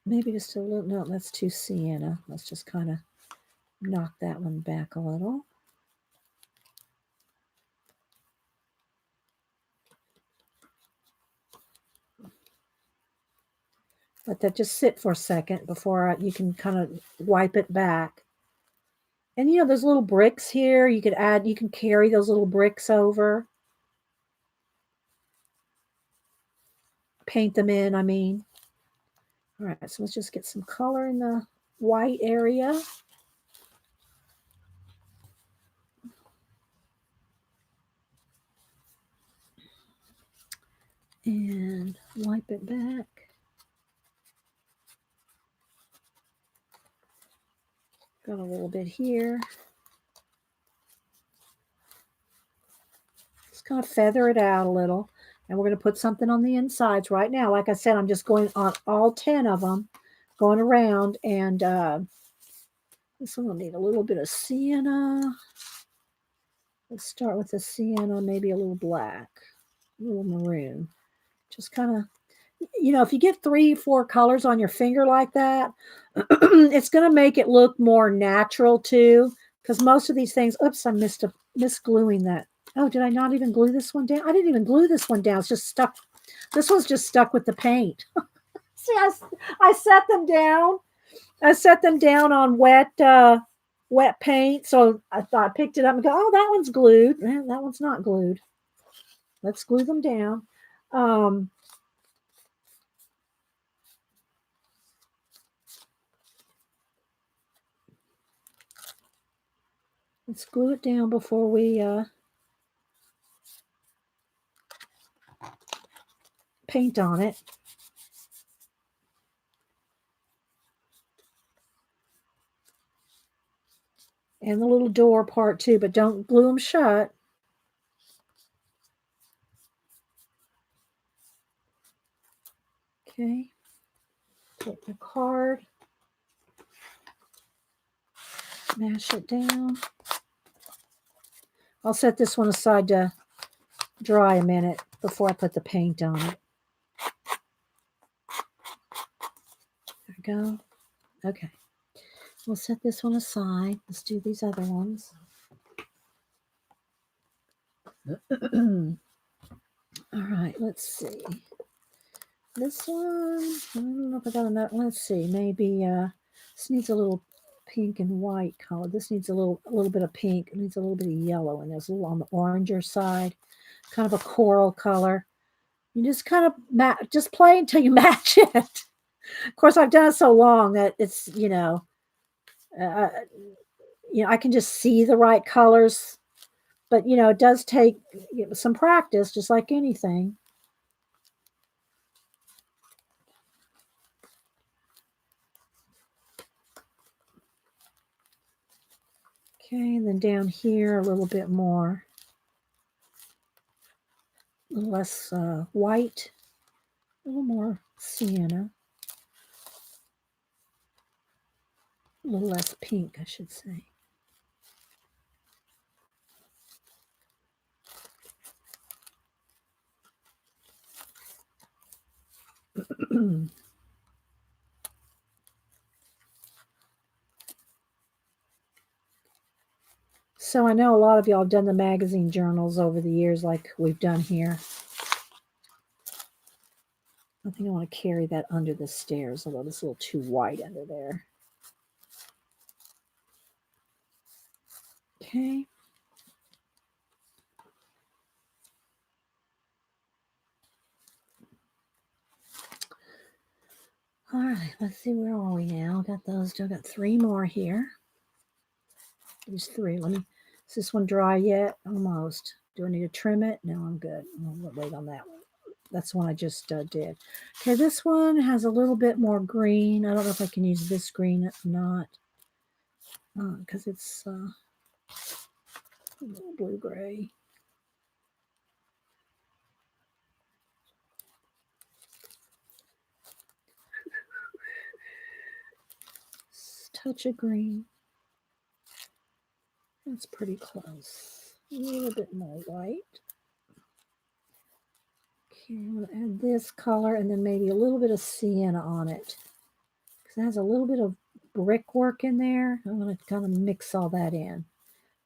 Maybe just a little. No, that's too sienna. Let's just kind of knock that one back a little. Let that just sit for a second before you can kind of wipe it back. And there's little bricks here. You can carry those little bricks over. Paint them in, I mean. All right, so let's just get some color in the white area. And wipe it back. Got a little bit here. Just kind of feather it out a little. And we're going to put something on the insides right now. Like I said, I'm just going on all 10 of them, going around. And this one will need a little bit of sienna. Let's start with the sienna, maybe a little black, a little maroon. Just kind of, if you get 3-4 colors on your finger like that, it's going to make it look more natural too. Because most of these things, oops, I missed gluing that. Oh, did I not even glue this one down? I didn't even glue this one down. It's just stuck. This one's just stuck with the paint. See, I set them down. I set them down on wet paint. So I thought I picked it up and go, oh, that one's glued. That one's not glued. Let's glue them down. Let's glue it down before we paint on it. And the little door part too, but don't glue them shut. Okay. Take the card. Mash it down. I'll set this one aside to dry a minute before I put the paint on it. There we go. Okay. We'll set this one aside. Let's do these other ones. All right, let's see. This one, I don't know if I got enough. Let's see. Maybe this needs a little pink and white color. This needs a little bit of pink. It needs a little bit of yellow, and there's a little on the oranger side, kind of a coral color. You just kind of just play until you match it. Of course, I've done it so long that it's I can just see the right colors, but it does take some practice, just like anything. Okay, and then down here a little bit more, a little less white, a little more sienna, a little less pink, I should say. So I know a lot of y'all have done the magazine journals over the years like we've done here. I think I want to carry that under the stairs, although it's a little too white under there. Okay. All right, let's see, where are we now? Got those, still got 3 more here. There's 3. Is this one dry yet? Almost. Do I need to trim it? No, I'm good. I'll wait on that one. That's the one I just did. Okay, this one has a little bit more green. I don't know if I can use this green or not. Because it's a little blue-gray. Touch of green. That's pretty close. A little bit more white. Okay, I'm going to add this color and then maybe a little bit of sienna on it. Because it has a little bit of brickwork in there. I'm going to kind of mix all that in.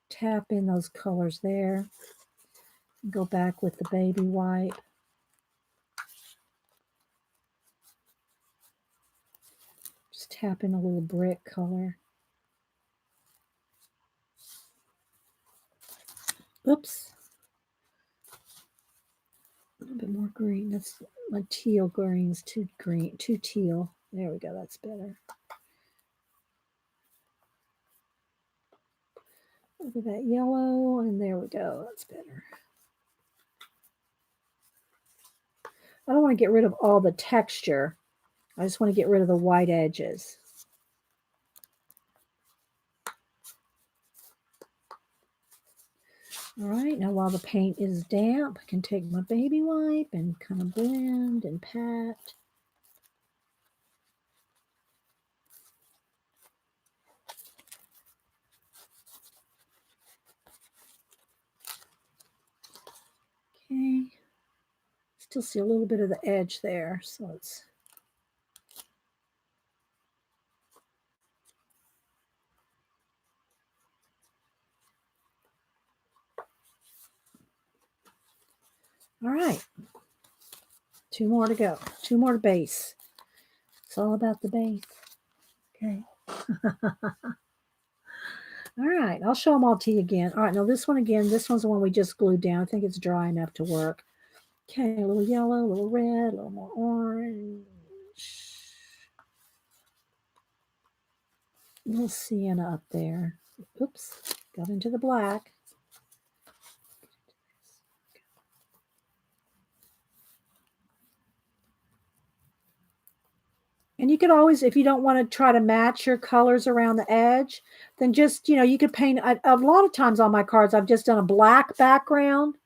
Tap in those colors there. Go back with the baby white. Just tap in a little brick color. Oops. A little bit more green. That's my teal greens. Too green, too teal. There we go. That's better. Look at that yellow, and there we go. That's better. I don't want to get rid of all the texture. I just want to get rid of the white edges. All right, now while the paint is damp, I can take my baby wipe and kind of blend and pat. Okay. Still see a little bit of the edge there, so it's all right. 2 more to go. 2 more to base. It's all about the base. Okay. All right, I'll show them all to you again. All right, now this one again. This one's the one we just glued down. I think it's dry enough to work. Okay, a little yellow, a little red, a little more orange. A little sienna up there. Oops, got into the black. And you could always, if you don't want to try to match your colors around the edge, then just, you could paint. A lot of times on my cards, I've just done a black background.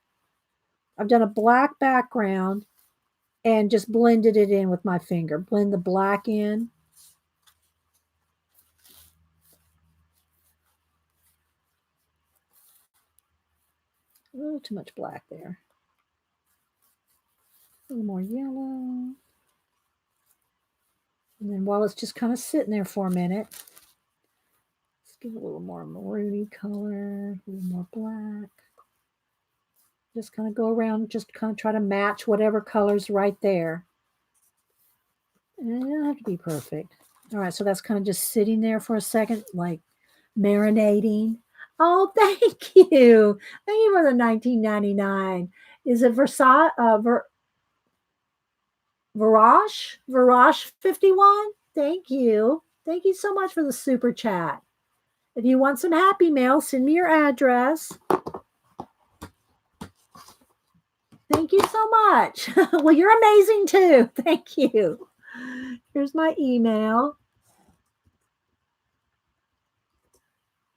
I've done a black background and just blended it in with my finger. Blend the black in. A little too much black there. A little more yellow. And then while it's just kind of sitting there for a minute, let's give it a little more maroony color, a little more black. Just kind of go around, just kind of try to match whatever color's right there. And it doesn't have to be perfect. All right, so that's kind of just sitting there for a second, like marinating. Oh, thank you. Thank you for the $19.99. Is it Versace? Varage 51? Thank you. Thank you so much for the super chat. If you want some happy mail, send me your address. Thank you so much. Well, you're amazing too. Thank you. Here's my email.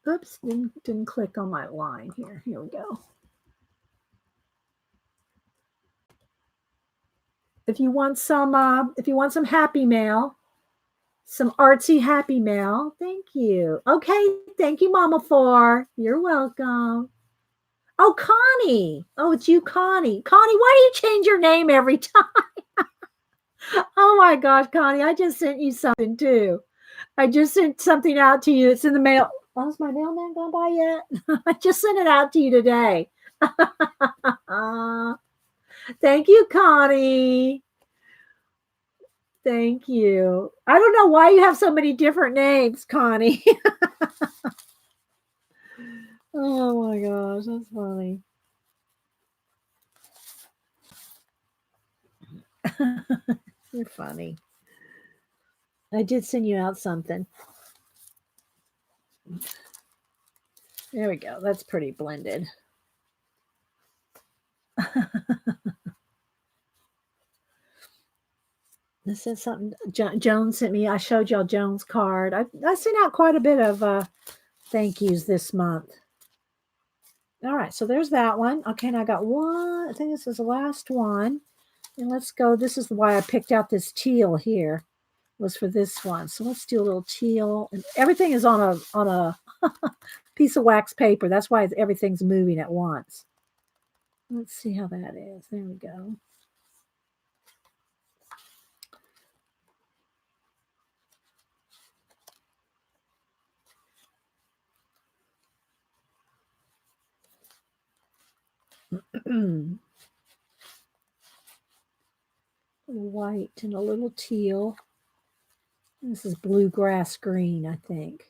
Oops, didn't click on my line here. Here we go. If you want some happy mail, some artsy happy mail, thank you. Okay, thank you, Mama 4. You're welcome. Oh, Connie. Oh, it's you, Connie. Connie, why do you change your name every time? Oh my gosh, Connie, I just sent you something too. I just sent something out to you. It's in the mail. Oh, has my mailman gone by yet? I just sent it out to you today. Thank you, Connie. Thank you. I don't know why you have so many different names, Connie. Oh my gosh, that's funny. You're funny. I did send you out something. There we go. That's pretty blended. This is something Joan sent me. I showed y'all Joan's card. I sent out quite a bit of thank yous this month. All right, so there's that one. Okay, and I got one. I think this is the last one. And let's go. This is why I picked out this teal here. Was for this one. So let's do a little teal. And everything is on a piece of wax paper. That's why everything's moving at once. Let's see how that is. There we go. White and a little teal. This is bluegrass green, I think.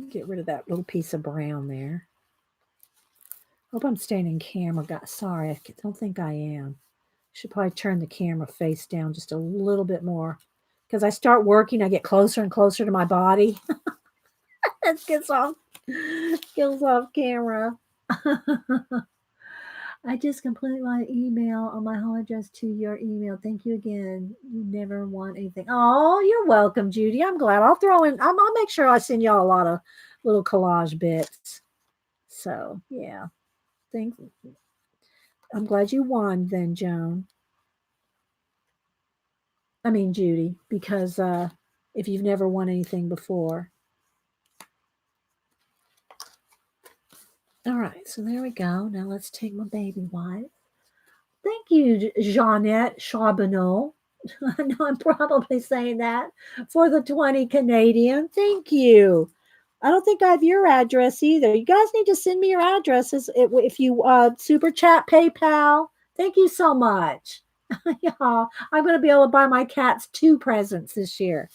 Get rid of that little piece of brown there. Hope I'm staying in camera. Sorry, I don't think I am. Should probably turn the camera face down just a little bit more. Because I start working, I get closer and closer to my body. That gets off camera. I just completed my email on my home address to your email. Thank you again. You never want anything. Oh, you're welcome, Judy. I'm glad. I'll make sure I send y'all a lot of little collage bits. So yeah. Thanks. I'm glad you won then, Joan. I mean Judy, because if you've never won anything before. All right, so there we go. Now let's take my baby wipe. Thank you, Jeanette Charbonneau. I know I'm probably saying that for the 20 Canadian. Thank you. I don't think I have your address either. You guys need to send me your addresses if you super chat PayPal. Thank you so much. Yeah, I'm going to be able to buy my cats 2 presents this year.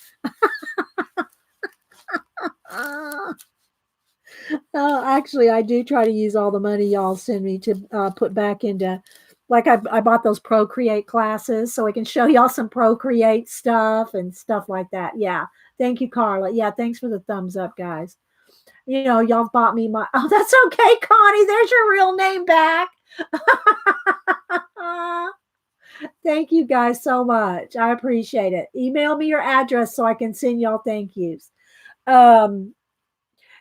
Actually, I do try to use all the money y'all send me to put back into, like I bought those Procreate classes so I can show y'all some Procreate stuff and stuff like that. Yeah. Thank you, Carla. Yeah. Thanks for the thumbs up, guys. You know, y'all bought me oh, that's okay, Connie. There's your real name back. Thank you guys so much. I appreciate it. Email me your address so I can send y'all thank yous.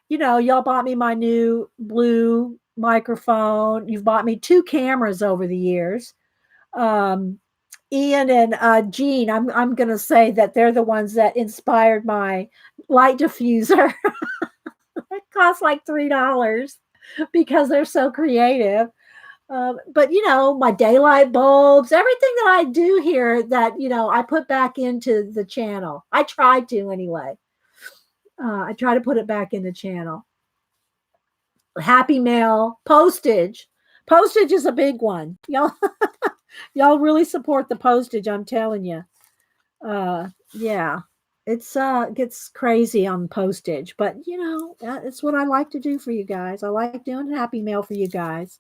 You know, y'all bought me my new blue microphone. You've bought me 2 cameras over the years. Ian and Jean, I'm going to say that they're the ones that inspired my light diffuser. It costs like $3 because they're so creative. But, you know, my daylight bulbs, everything that I do here that, you know, I put back into the channel. I tried to anyway. I try to put it back in the channel. Happy Mail, postage. Postage is a big one. Y'all really support the postage, I'm telling you. Yeah. It's gets crazy on postage, but you know, it's what I like to do for you guys. I like doing Happy Mail for you guys.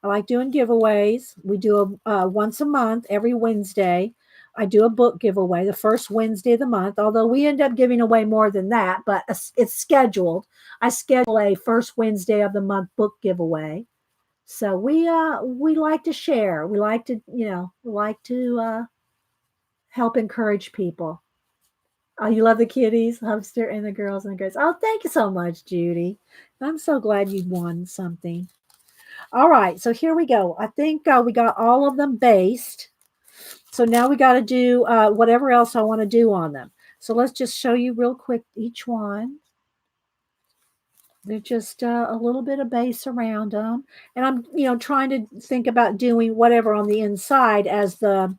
I like doing giveaways. We do a once a month, every Wednesday. I do a book giveaway the first Wednesday of the month, although we end up giving away more than that, but it's scheduled. I schedule a first Wednesday of the month book giveaway. So we like to share. We like to, help encourage people. Oh, you love the kitties, Hubster, and the girls and the guys. Oh, thank you so much, Judy. I'm so glad you won something. All right, so here we go. I think we got all of them based. So now we got to do whatever else I want to do on them. So let's just show you real quick each one. They're just a little bit of base around them. And I'm, trying to think about doing whatever on the inside as the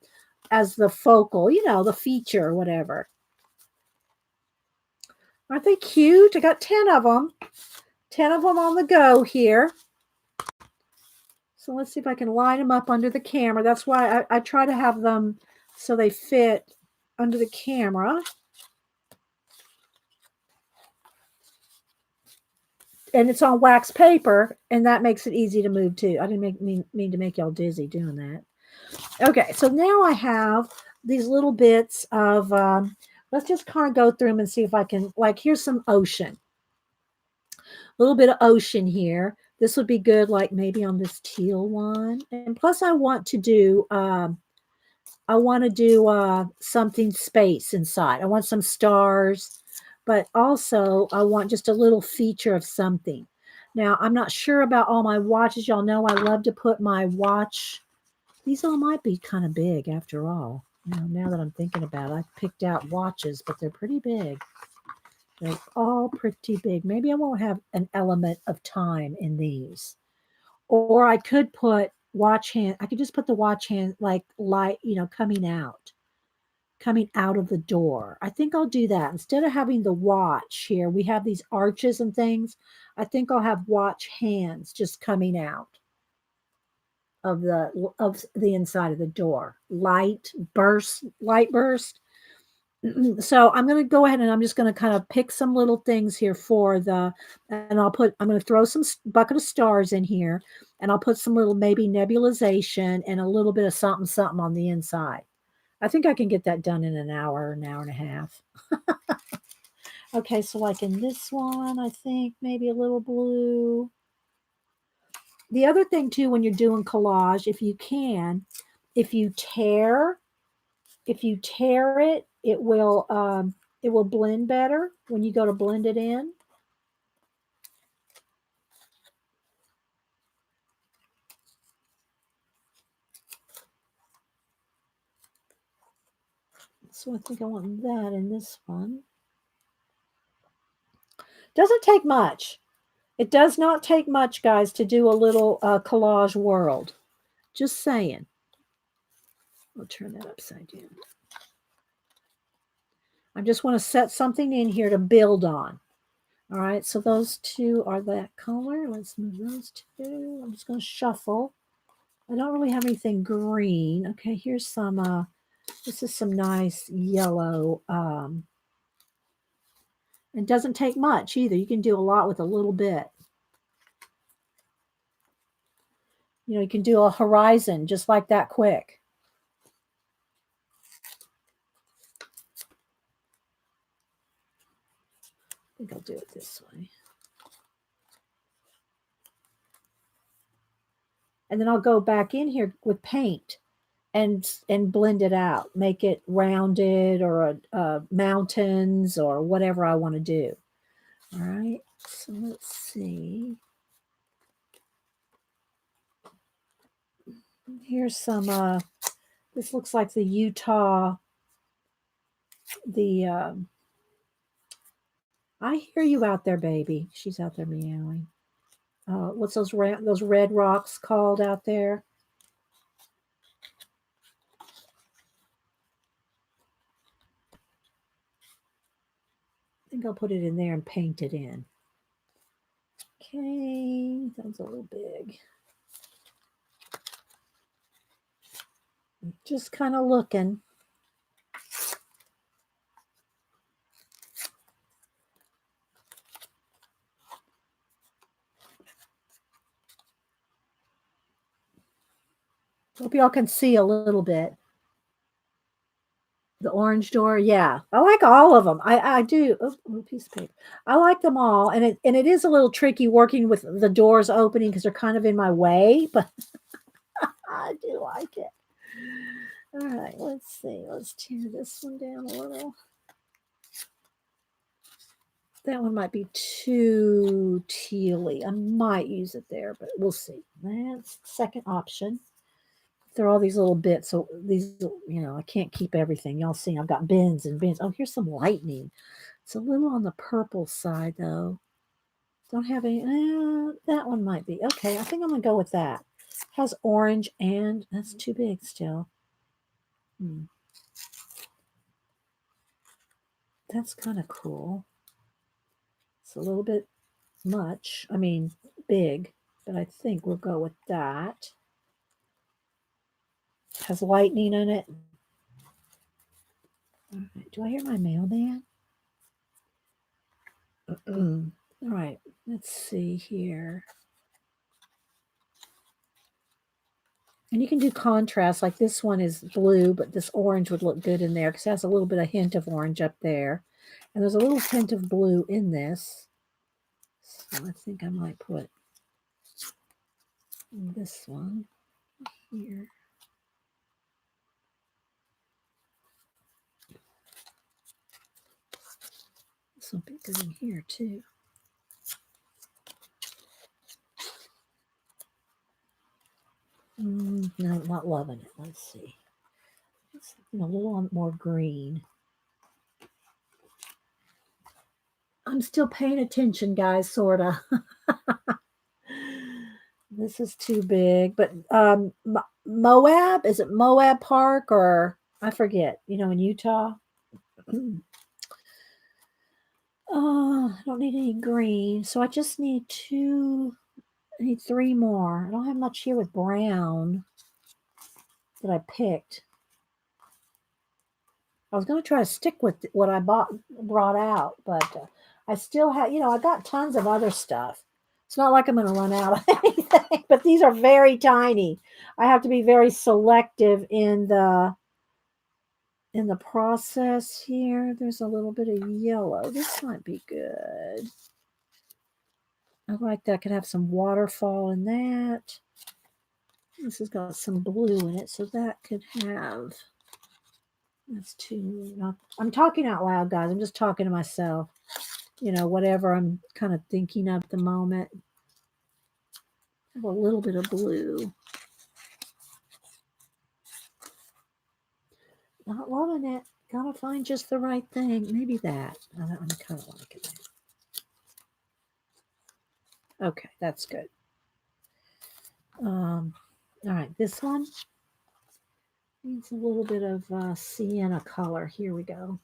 focal, the feature or whatever. Aren't they cute? I got 10 of them. 10 of them on the go here. So let's see if I can line them up under the camera. That's why I try to have them so they fit under the camera. And it's on wax paper, and that makes it easy to move too. I didn't mean to make y'all dizzy doing that. Okay, so now I have these little bits of, let's just kind of go through them and see if I can, like, here's some ocean. little bit of ocean here. This would be good, like maybe on this teal one. And plus, I want to do something space inside. I want some stars, but also I want just a little feature of something. Now, I'm not sure about all my watches. Y'all know I love to put my watch. These all might be kind of big after all. Now that I'm thinking about it, I picked out watches, but they're pretty big. They're all pretty big. Maybe I won't have an element of time in these. Or I could put watch hand. I could just put the watch hand like light, coming out of the door. I think I'll do that. Instead of having the watch here, we have these arches and things. I think I'll have watch hands just coming out of the inside of the door. Light burst. So I'm going to go ahead and I'm just going to kind of pick some little things here and I'm going to throw some bucket of stars in here, and I'll put some little maybe nebulization and a little bit of something on the inside. I think I can get that done in an hour and a half. Okay, so like in this one, I think maybe a little blue. The other thing too, when you're doing collage, if you tear it, it will blend better when you go to blend it in. So I think I want that in this one. Doesn't take much. It does not take much, guys, to do a little collage world. Just saying. I'll turn that upside down. I just want to set something in here to build on. All right, so those two are that color. Let's move those two. I'm just going to shuffle. I don't really have anything green. Okay, here's some, this is some nice yellow. It doesn't take much either. You can do a lot with a little bit. You can do a horizon just like that quick. I think I'll do it this way. And then I'll go back in here with paint and blend it out, make it rounded or mountains or whatever I want to do. All right, so let's see. Here's some, this looks like the Utah, I hear you out there, baby. She's out there meowing. What's those red rocks called out there? I think I'll put it in there and paint it in. Okay, that was a little big. Just kind of looking. Hope y'all can see a little bit. The orange door, yeah. I like all of them. I do. Oh, piece of paper. I like them all, and it is a little tricky working with the doors opening because they're kind of in my way, but I do like it. All right, let's see. Let's tear this one down a little. That one might be too tealy. I might use it there, but we'll see. That's the second option. There are all these little bits. So these, I can't keep everything. Y'all see, I've got bins and bins. Oh, here's some lightning. It's a little on the purple side, though. Don't have any. That one might be. Okay, I think I'm going to go with that. Has orange and that's too big still. That's kind of cool. It's a little bit much. I mean, big, but I think we'll go with that. Has lightning in it. All right. Do I hear my mailman? All right. Let's see here. And you can do contrast. Like this one is blue, but this orange would look good in there because it has a little bit of hint of orange up there. And there's a little hint of blue in this. So I think I might put this one here. This will be good in here too. No, not loving it. Let's see. It's a little more green. I'm still paying attention, guys, sorta. This is too big, but Moab, is it Moab Park or I forget, in Utah? Oh, I don't need any green, so I just need I need 3 more. I don't have much here with brown that I picked. I was going to try to stick with what I brought out, but I still have, I got tons of other stuff. It's not like I'm going to run out of anything, but these are very tiny. I have to be very selective in the process here. There's a little bit of yellow. This might be good. I like that. Could have some waterfall in that. This has got some blue in it, so that could have. That's too. I'm talking out loud, guys. I'm just talking to myself. Whatever I'm kind of thinking of at the moment. Have a little bit of blue. Not loving it. Gotta find just the right thing. Maybe that. I'm kind of liking it. Okay, that's good. All right, this one needs a little bit of sienna color. Here we go.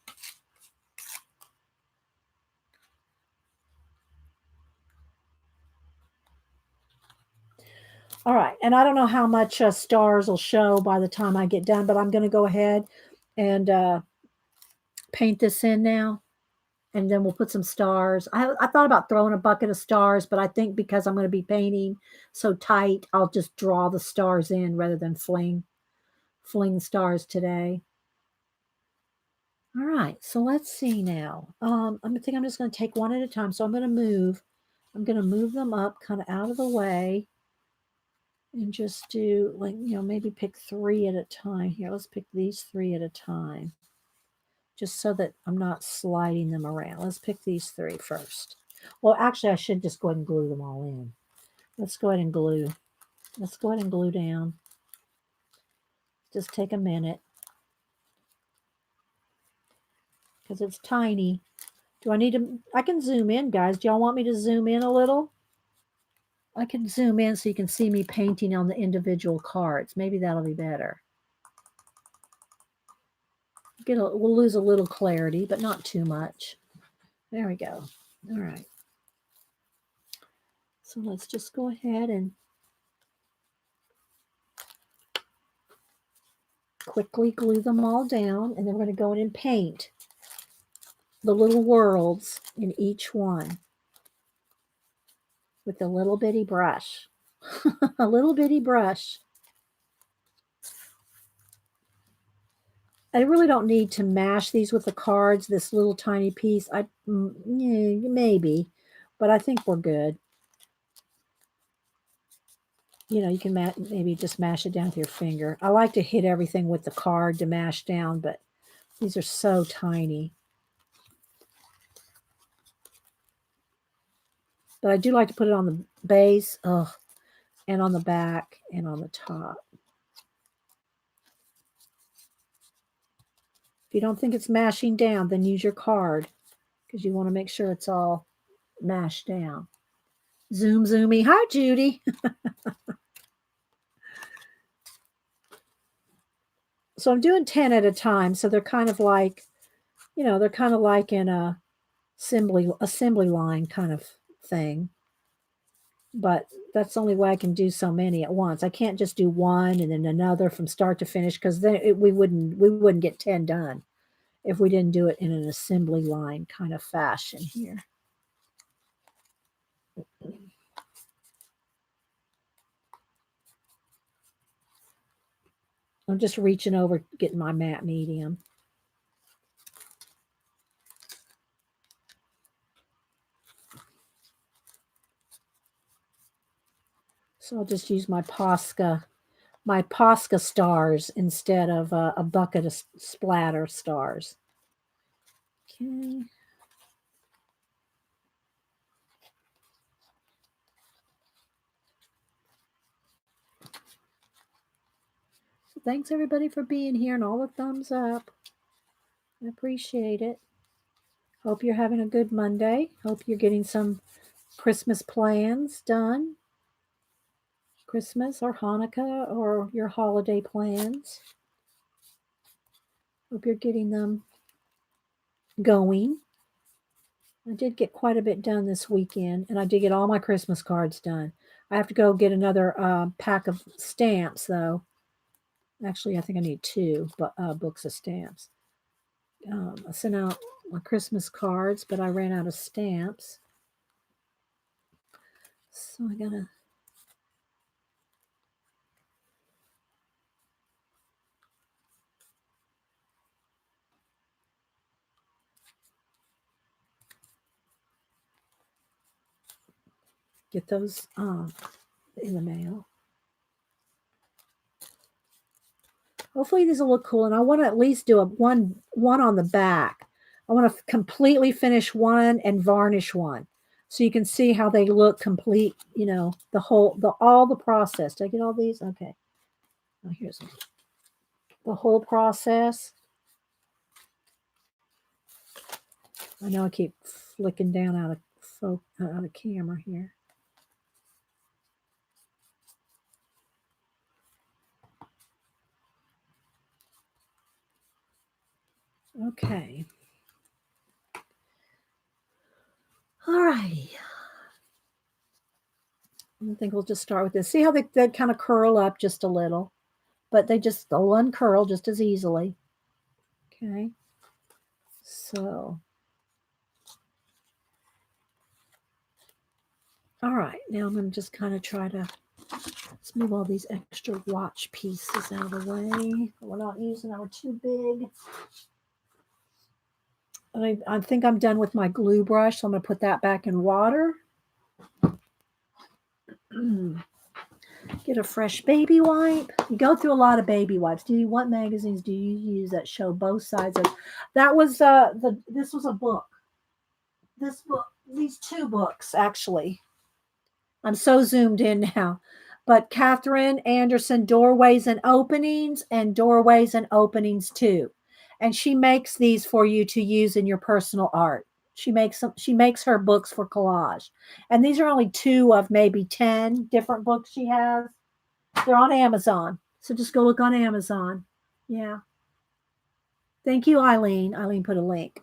All right, and I don't know how much stars will show by the time I get done, but I'm going to go ahead and paint this in now, and then we'll put some stars. I thought about throwing a bucket of stars, but I think because I'm going to be painting so tight, I'll just draw the stars in rather than fling stars today. All right, so let's see now. I think I'm just going to take one at a time. So I'm going to move them up kind of out of the way and just do maybe pick 3 at a time. Here, let's pick these 3 at a time. Just so that I'm not sliding them around. Let's pick these 3 first. Well, actually, I should just go ahead and glue them all in. Let's go ahead and glue. Let's go ahead and glue down. Just take a minute. Because it's tiny. Do I need to? I can zoom in, guys. Do y'all want me to zoom in a little? I can zoom in so you can see me painting on the individual cards. Maybe that'll be better. We'll lose a little clarity, but not too much. There we go. All right. So let's just go ahead and quickly glue them all down, and then we're going to go in and paint the little worlds in each one with a little bitty brush. A little bitty brush. I really don't need to mash these with the cards, this little tiny piece. Maybe, but I think we're good. You can maybe just mash it down with your finger. I like to hit everything with the card to mash down, but these are so tiny. But I do like to put it on the base, and on the back and on the top. If you don't think it's mashing down, then use your card because you want to make sure it's all mashed down. Zoomy. Hi, Judy. So I'm doing 10 at a time. So they're kind of like, they're kind of like in a assembly line kind of thing. But that's the only way I can do so many at once. I can't just do one and then another from start to finish because then we wouldn't get 10 done if we didn't do it in an assembly line kind of fashion here. I'm just reaching over, getting my matte medium. So I'll just use my Posca stars instead of a bucket of splatter stars. Okay. So thanks everybody for being here and all the thumbs up. I appreciate it. Hope you're having a good Monday. Hope you're getting some Christmas plans done. Christmas or Hanukkah or your holiday plans. Hope you're getting them going. I did get quite a bit done this weekend, and I did get all my Christmas cards done. I have to go get another pack of stamps, though. Actually, I think I need 2 books of stamps. I sent out my Christmas cards, but I ran out of stamps. So I gotta... get those in the mail. Hopefully these will look cool, and I want to at least do one on the back. I want to completely finish one and varnish one, so you can see how they look complete. You know, all the process. Did I get all these? Okay. Oh, here's the whole process. I know I keep flicking down out of camera here. Okay. All righty. I think we'll just start with this. See how they kind of curl up just a little, but they'll uncurl just as easily. Okay. So, all right. Now I'm going to just kind of try to let's move all these extra watch pieces out of the way. We're not using them. We're too big. I think I'm done with my glue brush, so I'm going to put that back in water. Get a fresh baby wipe. You go through a lot of baby wipes. What magazines do you use that show both sides of? That was this was a book. These 2 books actually. I'm so zoomed in now. But Catherine Anderson, Doorways and Openings, and Doorways and Openings 2. And she makes these for you to use in your personal art. She makes her books for collage. And these are only 2 of maybe 10 different books she has. They're on Amazon. So just go look on Amazon. Yeah. Thank you, Eileen. Eileen put a link.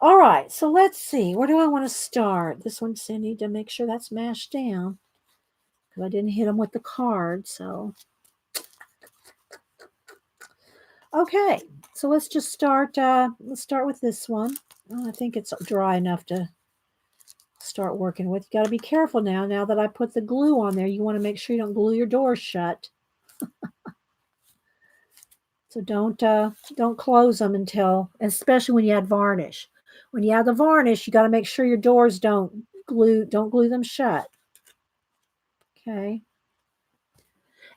All right. So let's see. Where do I want to start? This one, I need to make sure that's mashed down, because I didn't hit them with the card. So, okay. So let's just start. Let's start with this one. Oh, I think it's dry enough to start working with. You got to be careful now. Now that I put the glue on there, you want to make sure you don't glue your doors shut. So don't close them until, especially when you add varnish. When you add the varnish, you got to make sure your doors don't glue them shut. Okay.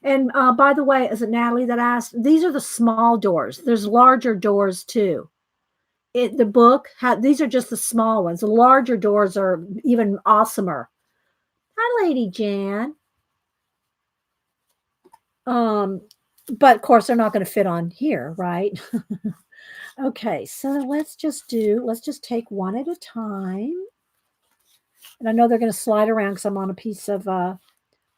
And by the way, is it Natalie that asked? These are the small doors. There's larger doors too. These are just the small ones. The larger doors are even awesomer. Hi, Lady Jan. But of course, they're not going to fit on here, right? Okay, so let's just take one at a time. And I know they're going to slide around because I'm on a piece of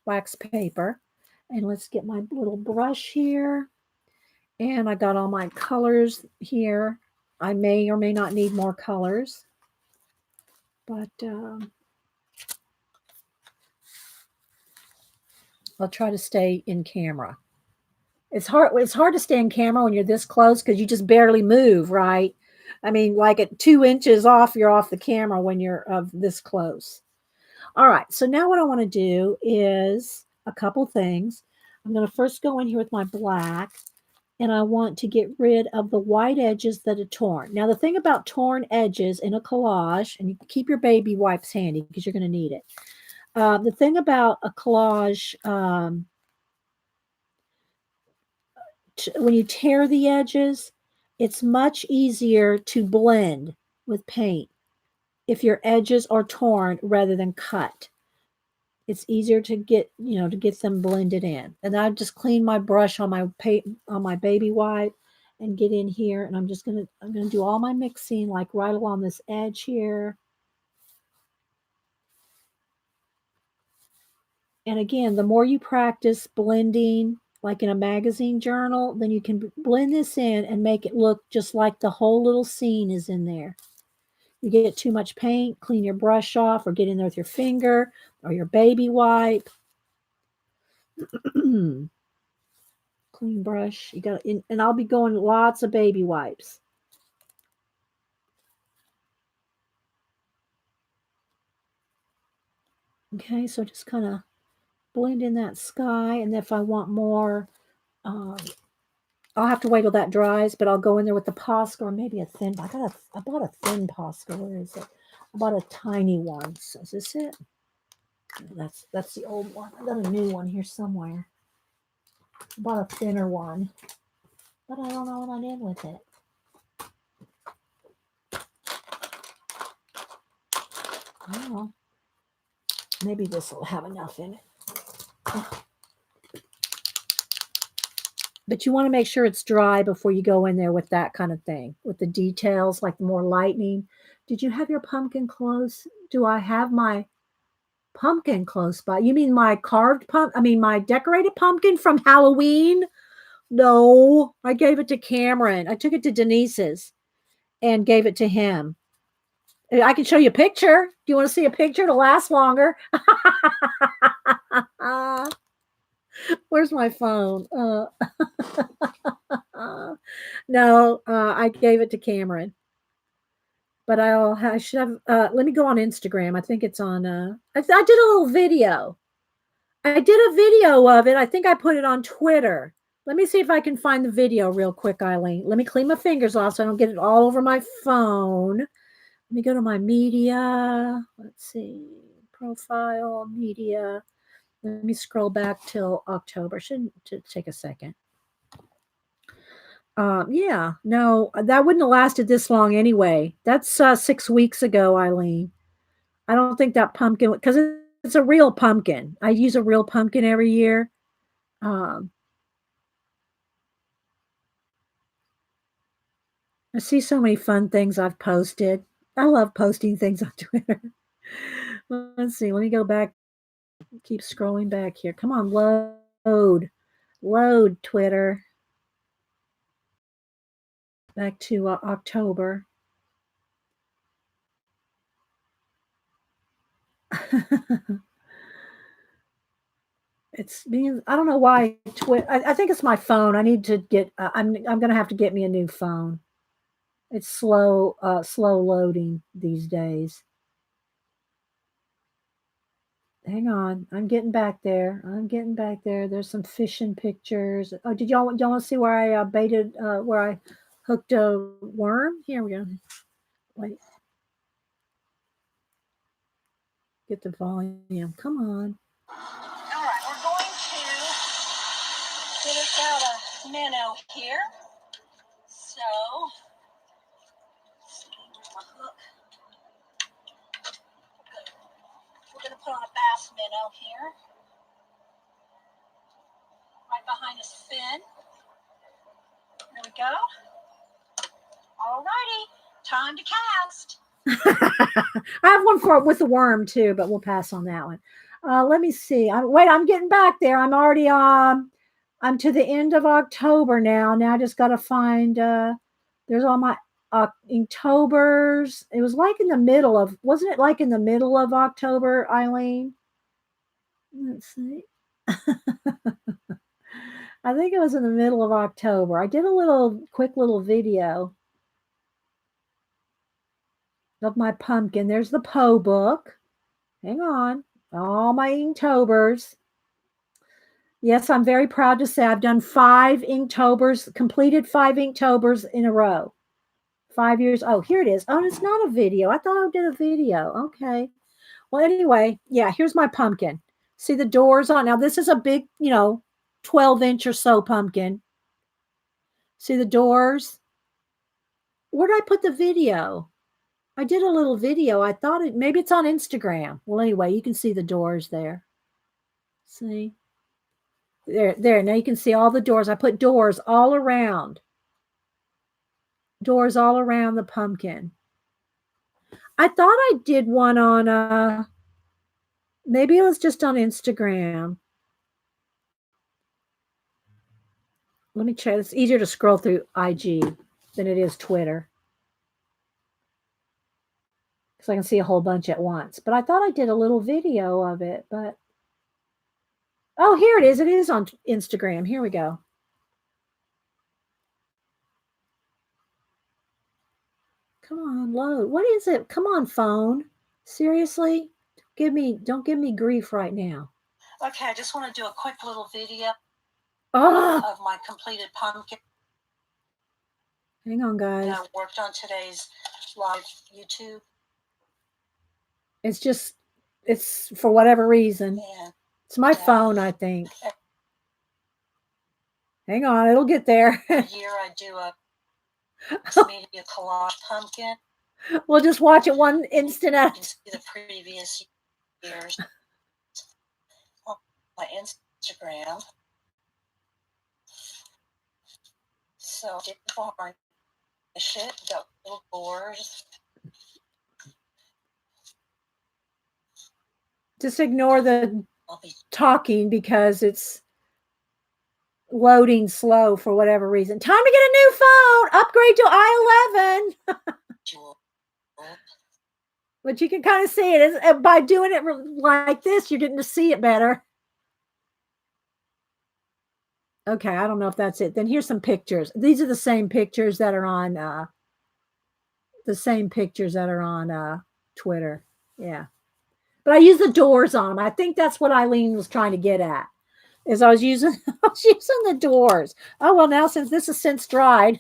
wax paper. And let's get my little brush here. And I got all my colors here. I may or may not need more colors. But I'll try to stay in camera. It's hard to stay in camera when you're this close because you just barely move, right? I mean, like at 2 inches off, you're off the camera when you're this close. All right, so now what I want to do is a couple things. I'm going to first go in here with my black, and I want to get rid of the white edges that are torn. Now, the thing about torn edges in a collage, and you keep your baby wipes handy because you're going to need it. The thing about a collage, when you tear the edges, it's much easier to blend with paint if your edges are torn rather than cut. It's easier to get, to get them blended in. And I just clean my brush on my baby wipe and get in here, and I'm gonna do all my mixing like right along this edge here. And again, the more you practice blending, like in a magazine journal, then you can blend this in and make it look just like the whole little scene is in there. You get too much paint, clean your brush off, or get in there with your finger or your baby wipe. Clean brush. You got, and I'll be going lots of baby wipes. Okay, so just kind of blend in that sky, and if I want more, I'll have to wait till that dries, but I'll go in there with the Posca or maybe a thin. I bought a thin Posca. Where is it? I bought a tiny one. So is this it? That's the old one. I got a new one here somewhere. I bought a thinner one, but I don't know what I did with it. Oh, maybe this will have enough in it. But you want to make sure it's dry before you go in there with that kind of thing, with the details, like more lightning. Did you have your pumpkin close? Do I have my pumpkin close by? You mean my carved my decorated pumpkin from Halloween? No, I gave it to Cameron. I took it to Denise's and gave it to him. I can show you a picture. Do you want to see a picture to last longer? Where's my phone? No, I gave it to Cameron. But I should have. Let me go on Instagram. I think it's on. I did a little video. I did a video of it. I think I put it on Twitter. Let me see if I can find the video real quick, Eileen. Let me clean my fingers off so I don't get it all over my phone. Let me go to my media. Let's see. Profile, media. Let me scroll back till October. Shouldn't take a second. Yeah, no, that wouldn't have lasted this long anyway. That's 6 weeks ago, Eileen. I don't think that pumpkin, because it's a real pumpkin. I use a real pumpkin every year. I see so many fun things I've posted. I love posting things on Twitter. Let's see. Let me go back. Keep scrolling back here. Come on, load Twitter. Back to October. It's being, I don't know why. I think it's my phone. I need to get. I'm gonna have to get me a new phone. It's slow loading these days. Hang on, I'm getting back there. There's some fishing pictures. Oh, y'all want to see where I baited? Where I hooked a worm? Here we go. Wait. Get the volume. Come on. All right, we're going to finish out a minnow here. So, where's my hook? We're going to put on a bass minnow here, right behind his fin. There we go. All righty, time to cast. I have one with a worm too, but we'll pass on that one. Let me see. I'm getting back there. I'm already I'm to the end of October now. Now I just got to find. There's all my Inktober's. It was like in the middle of. Wasn't it like in the middle of October, Eileen? Let's see. I think it was in the middle of October. I did a quick little video of my pumpkin. There's the Poe book. Hang on. All my Inktober's. Yes, I'm very proud to say I've done 5 Inktober's, completed 5 Inktober's in a row. 5 years. Oh, here it is. Oh, it's not a video. I thought I did a video. Okay. Well, anyway, yeah, here's my pumpkin. See the doors on. Now, this is a big, 12-inch or so pumpkin. See the doors? Where did I put the video? I did a little video. I thought maybe it's on Instagram. Well, anyway, you can see the doors there. See? There. Now you can see all the doors. I put doors all around. Doors all around the pumpkin. I thought I did one on maybe it was just on Instagram. Let me check. It's easier to scroll through IG than it is Twitter. Because I can see a whole bunch at once. But I thought I did a little video of it, but oh, here it is. It is on Instagram. Here we go. Come on, load. What is it? Come on, phone. Seriously? Don't give me grief right now. Okay, I just want to do a quick little video of my completed pumpkin. Hang on, guys. I worked on today's live YouTube. It's for whatever reason. Yeah. It's my phone, I think. Hang on, it'll get there. Every year I do a media collage pumpkin. We'll just watch it one instant You can see the previous years on my Instagram. So I did varnish it, got little doors. Just ignore the talking because it's loading slow for whatever reason. Time to get a new phone. Upgrade to i11. But you can kind of see it by doing it like this. You're getting to see it better. Okay, I don't know if that's it. Then here's some pictures. These are the same pictures that are on Twitter. Yeah. But I use the doors on them. I think that's what Eileen was trying to get at. Is I was using the doors. Oh, well, now since this is since dried.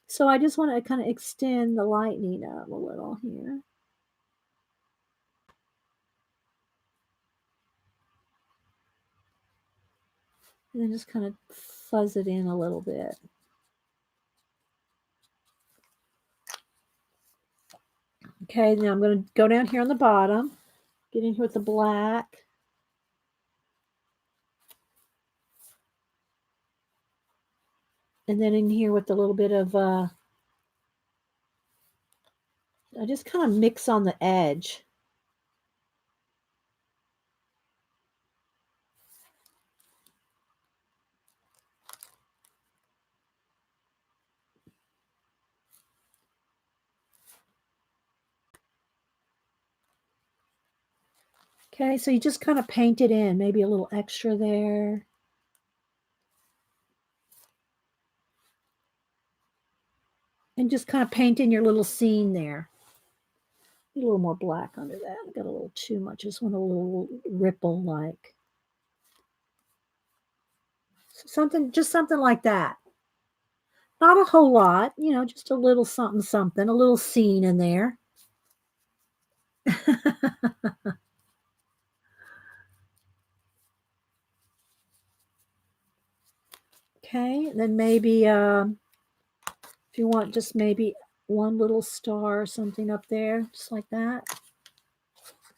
So I just want to kind of extend the lightning up a little here. And then just kind of fuzz it in a little bit. Okay, now I'm going to go down here on the bottom, get in here with the black. And then in here with a little bit of, I just kind of mix on the edge. Okay, so you just kind of paint it in, maybe a little extra there. And just kind of paint in your little scene there. A little more black under that. I got a little too much. I just want a little ripple like. Just something like that. Not a whole lot, just a little something, a little scene in there. Okay, and then maybe if you want just maybe one little star or something up there, just like that.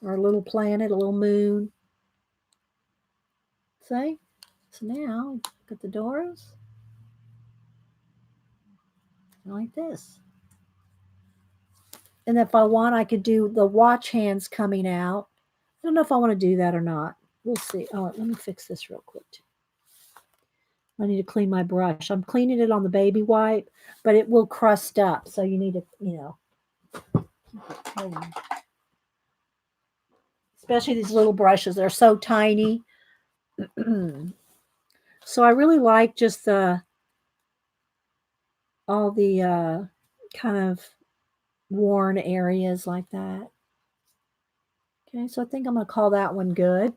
Or a little planet, a little moon. See? So now, got the doors. Like this. And if I want, I could do the watch hands coming out. I don't know if I want to do that or not. We'll see. Oh, let me fix this real quick. I need to clean my brush. I'm cleaning it on the baby wipe, but it will crust up. So you need to, keep it clean. Especially these little brushes. They're so tiny. So I really like just all the kind of worn areas like that. Okay, so I think I'm going to call that one good.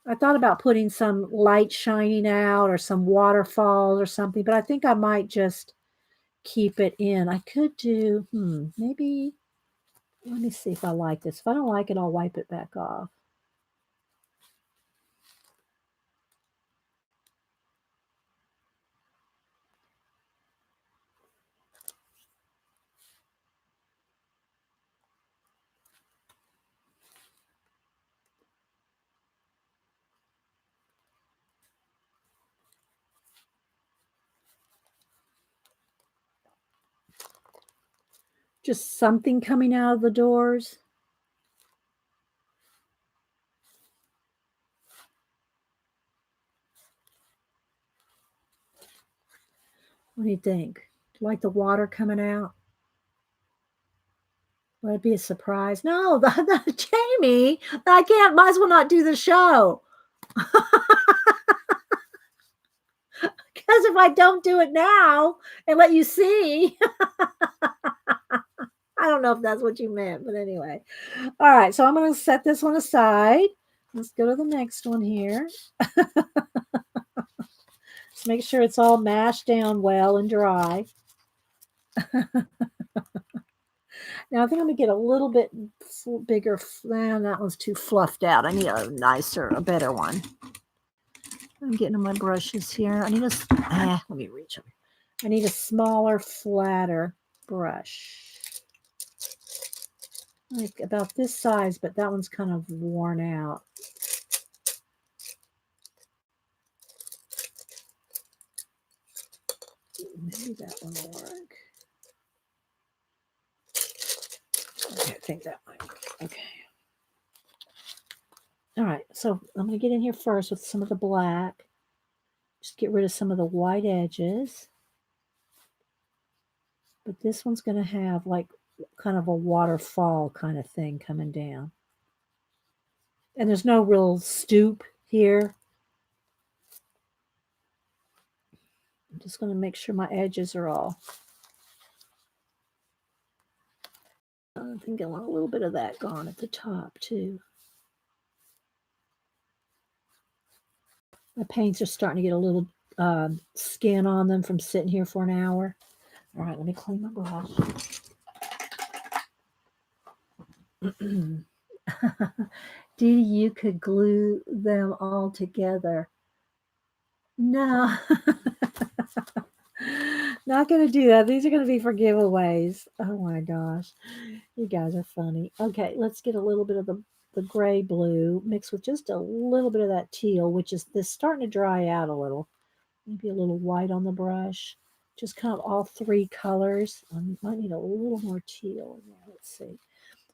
I thought about putting some light shining out or some waterfalls or something, but I think I might just keep it in. I could do, maybe, let me see if I like this. If I don't like it, I'll wipe it back off. Just something coming out of the doors. What do you think? Like the water coming out? Would it be a surprise? No, Jamie, I can't. Might as well not do the show. Because if I don't do it now and let you see, I don't know if that's what you meant, but anyway. All right, so I'm going to set this one aside. Let's go to the next one here. Let's make sure it's all mashed down well and dry. Now I think I'm going to get a little bit bigger. That one's too fluffed out. I need a nicer, a better one. I'm getting on my brushes here. I need a, let me reach over. I need a smaller, flatter brush. Like about this size, but that one's kind of worn out. Maybe that one will work. Okay, I think that might work. Okay. All right, so I'm going to get in here first with some of the black. Just get rid of some of the white edges. But this one's going to have like kind of a waterfall kind of thing coming down. And there's no real stoop here. I'm just going to make sure my edges are all. I think I want a little bit of that gone at the top too. My paints are starting to get a little skin on them from sitting here for an hour. All right, let me clean my brush. Dee, you could glue them all together. No. Not going to do that. These are going to be for giveaways. Oh my gosh. You guys are funny. Okay, let's get a little bit of the gray blue mixed with just a little bit of that teal, which is this starting to dry out a little. Maybe a little white on the brush. Just kind of all three colors. I might need a little more teal in there. Let's see.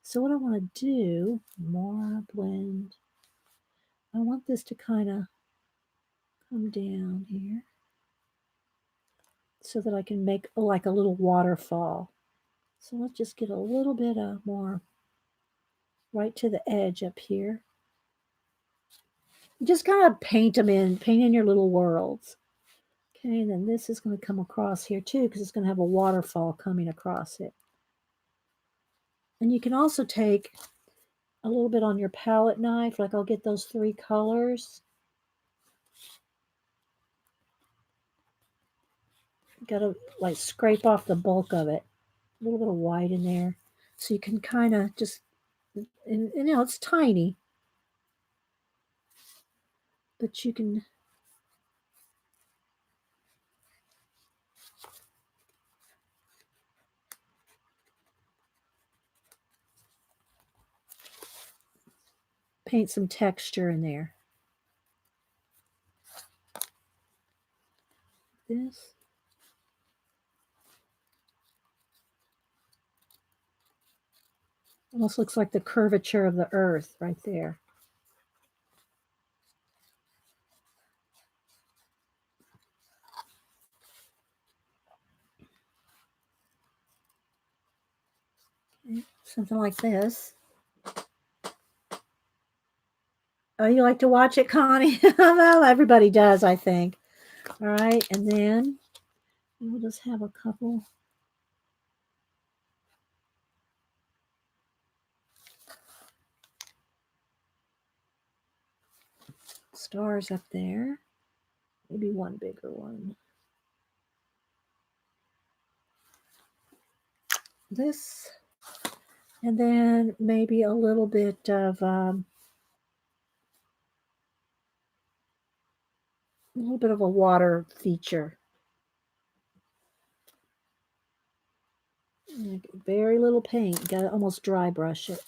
So what I want to do, more blend. I want this to kind of come down here so that I can make like a little waterfall. So let's just get a little bit of more right to the edge up here. Just kind of paint in your little worlds. Okay, and then this is going to come across here too because it's going to have a waterfall coming across it. And you can also take a little bit on your palette knife, like I'll get those three colors. Got to like scrape off the bulk of it. A little bit of white in there. So you can kind of just, and you know, it's tiny. But you can paint some texture in there. This. Almost looks like the curvature of the earth right there. Okay, something like this. Oh, you like to watch it, Connie? Well, everybody does, I think. All right, and then we'll just have a couple. Stars up there. Maybe one bigger one. this, and then maybe a little bit of a water feature. Very little paint. Got to almost dry brush it.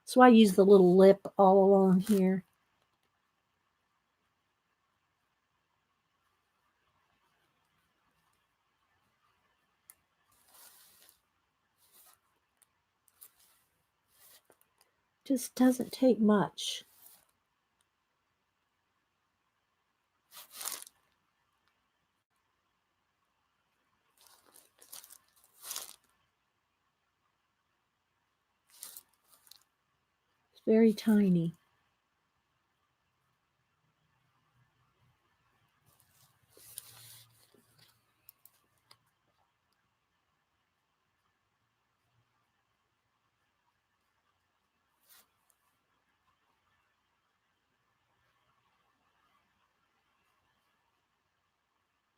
So I use the little lip all along here. Just doesn't take much. It's very tiny.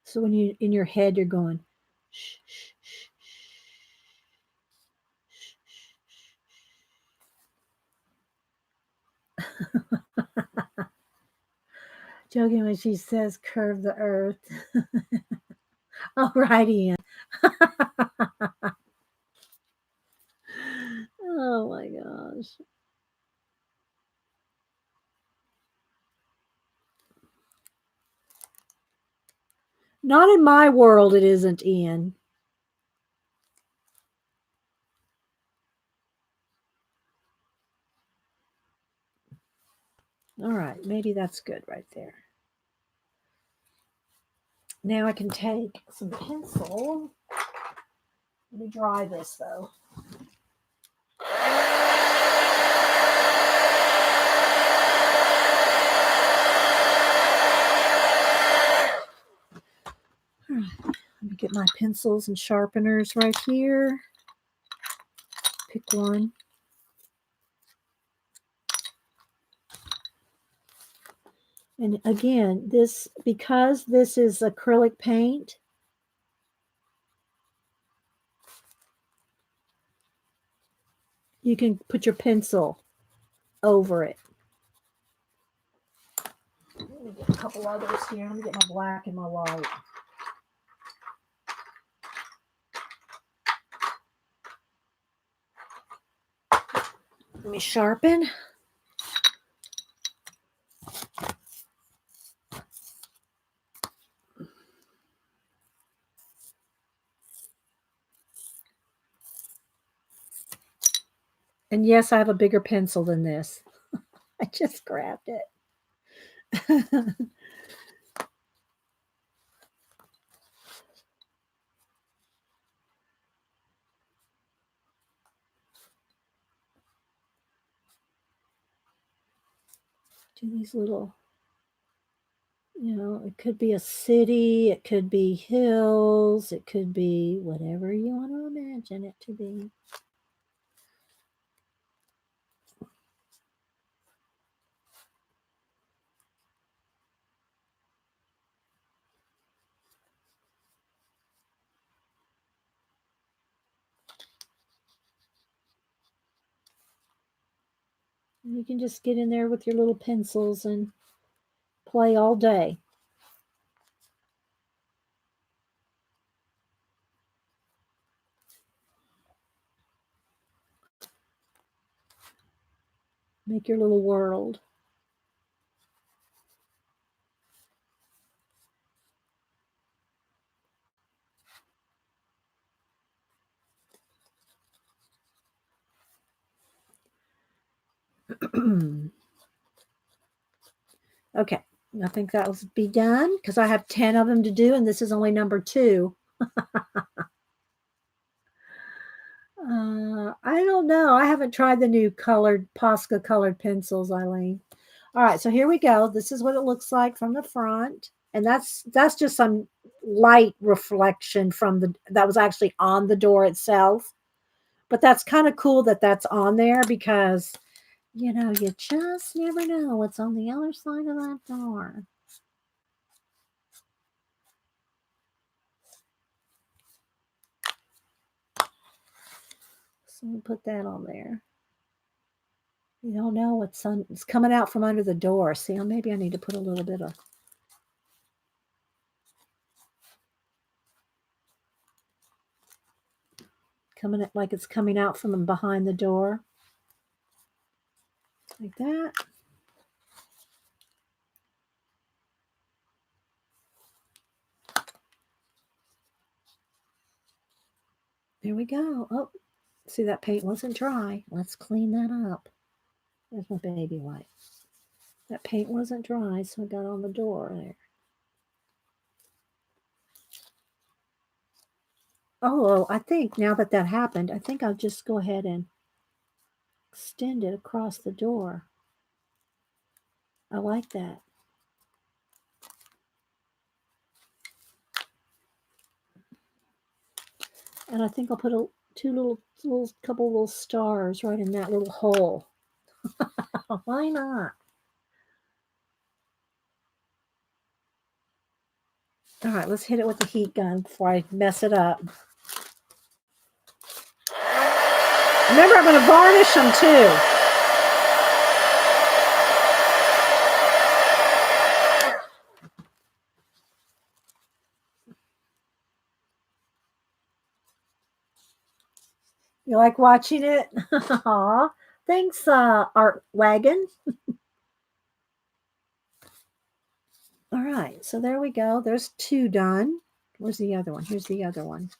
So when you in your head, you're going, shh, shh, shh, shh. Joking when she says curve the earth. All right, Ian. Oh my gosh. Not in my world, it isn't, Ian. All right, maybe that's good right there. Now I can take some pencil. Let me dry this though. All right, let me get my pencils and sharpeners right here. Pick one. And again, because this is acrylic paint, you can put your pencil over it. Let me get a couple others here. Let me get my black and my white. Let me sharpen. And yes, I have a bigger pencil than this. I just grabbed it. Do these little, it could be a city, it could be hills, it could be whatever you want to imagine it to be. You can just get in there with your little pencils and play all day. Make your little world. Okay, I think that will be done because I have 10 of them to do, and this is only number 2. I don't know. I haven't tried the new Posca colored pencils, Eileen. All right, so here we go. This is what it looks like from the front, and that's just some light reflection from that was actually on the door itself. But that's kind of cool that that's on there because you just never know what's on the other side of that door. So we'll put that on there. You don't know what's it's coming out from under the door. See, maybe I need to put a little bit of coming like it's coming out from behind the door. Like that. There we go. Oh, see, that paint wasn't dry. Let's clean that up. There's my baby wipe. That paint wasn't dry, so I got on the door there. Oh, I think now that happened, I think I'll just go ahead and extend it across the door. I like that. And I think I'll put two couple little stars right in that little hole. Why not? All right, let's hit it with the heat gun before I mess it up. Remember, I'm going to varnish them too. You like watching it? Aw, thanks, Art Wagon. All right, so there we go. There's 2 done. Where's the other one? Here's the other one.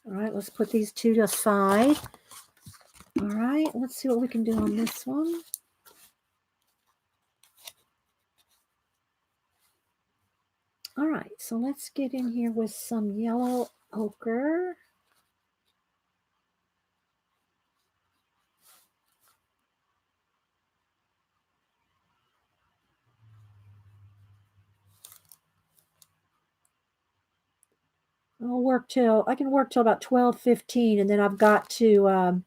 All right, let's put these 2 aside. All right, let's see what we can do on this one. All right, so let's get in here with some yellow ochre. I can work till about 12:15, and then I've got to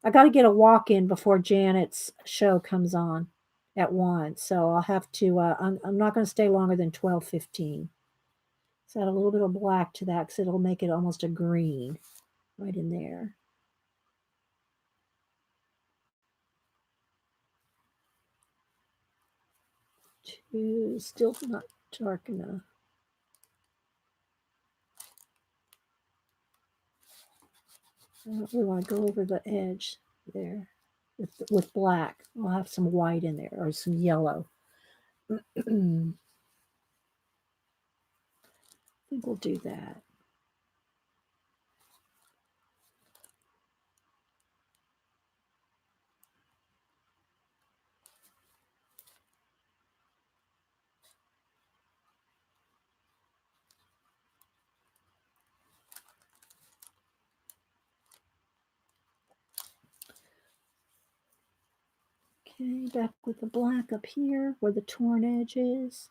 I got to get a walk in before Janet's show comes on at 1. So I'll have to I'm not going to stay longer than 12:15. So add a little bit of black to that because it'll make it almost a green right in there. Still not dark enough. I don't really want to go over the edge there with black. I'll have some white in there or some yellow. I think we'll do that. Okay, back with the black up here where the torn edge is.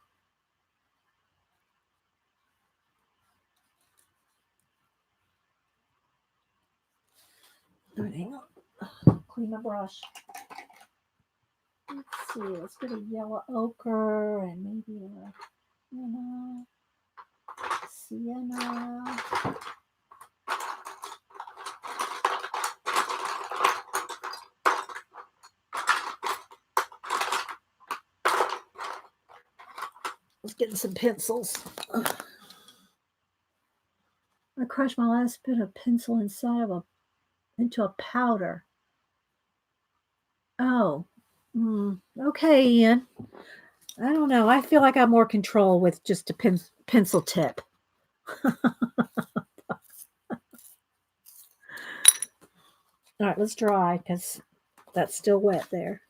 All right, hang on. Clean my brush. Let's see. Let's get a yellow ochre and maybe a sienna. Let's get some pencils. I crushed my last bit of pencil into a powder. Oh, okay, Ian. I don't know. I feel like I have more control with just a pencil tip. All right, let's dry because that's still wet there.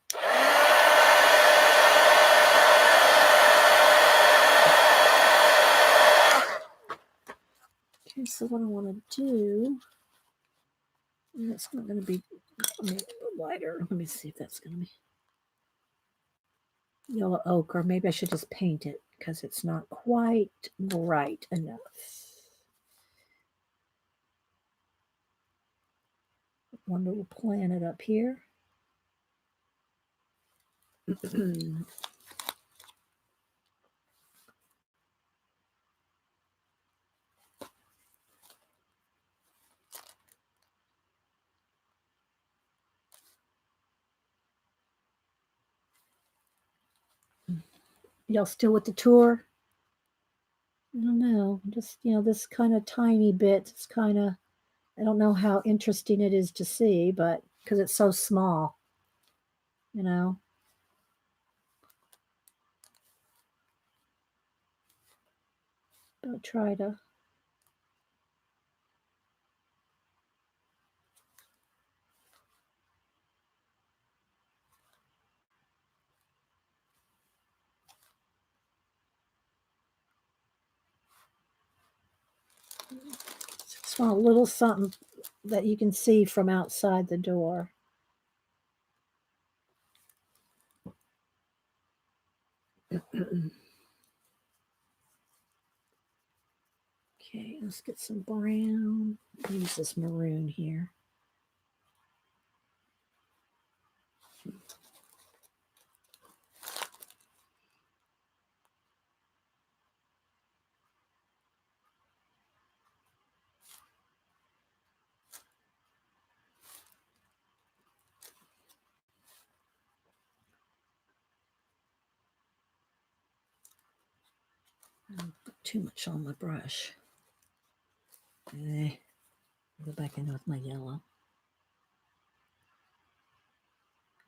Okay, so what I want to do, it's not going to be lighter. Let me see if that's going to be yellow ochre. Maybe I should just paint it because it's not quite bright enough. One little planet up here. Y'all still with the tour? I don't know. Just, this kind of tiny bit. It's kind of, I don't know how interesting it is to see, but because it's so small, Don't try to. Just want a little something that you can see from outside the door. Okay, let's get some brown. Use this maroon here. Too much on my brush. Go back in with my yellow.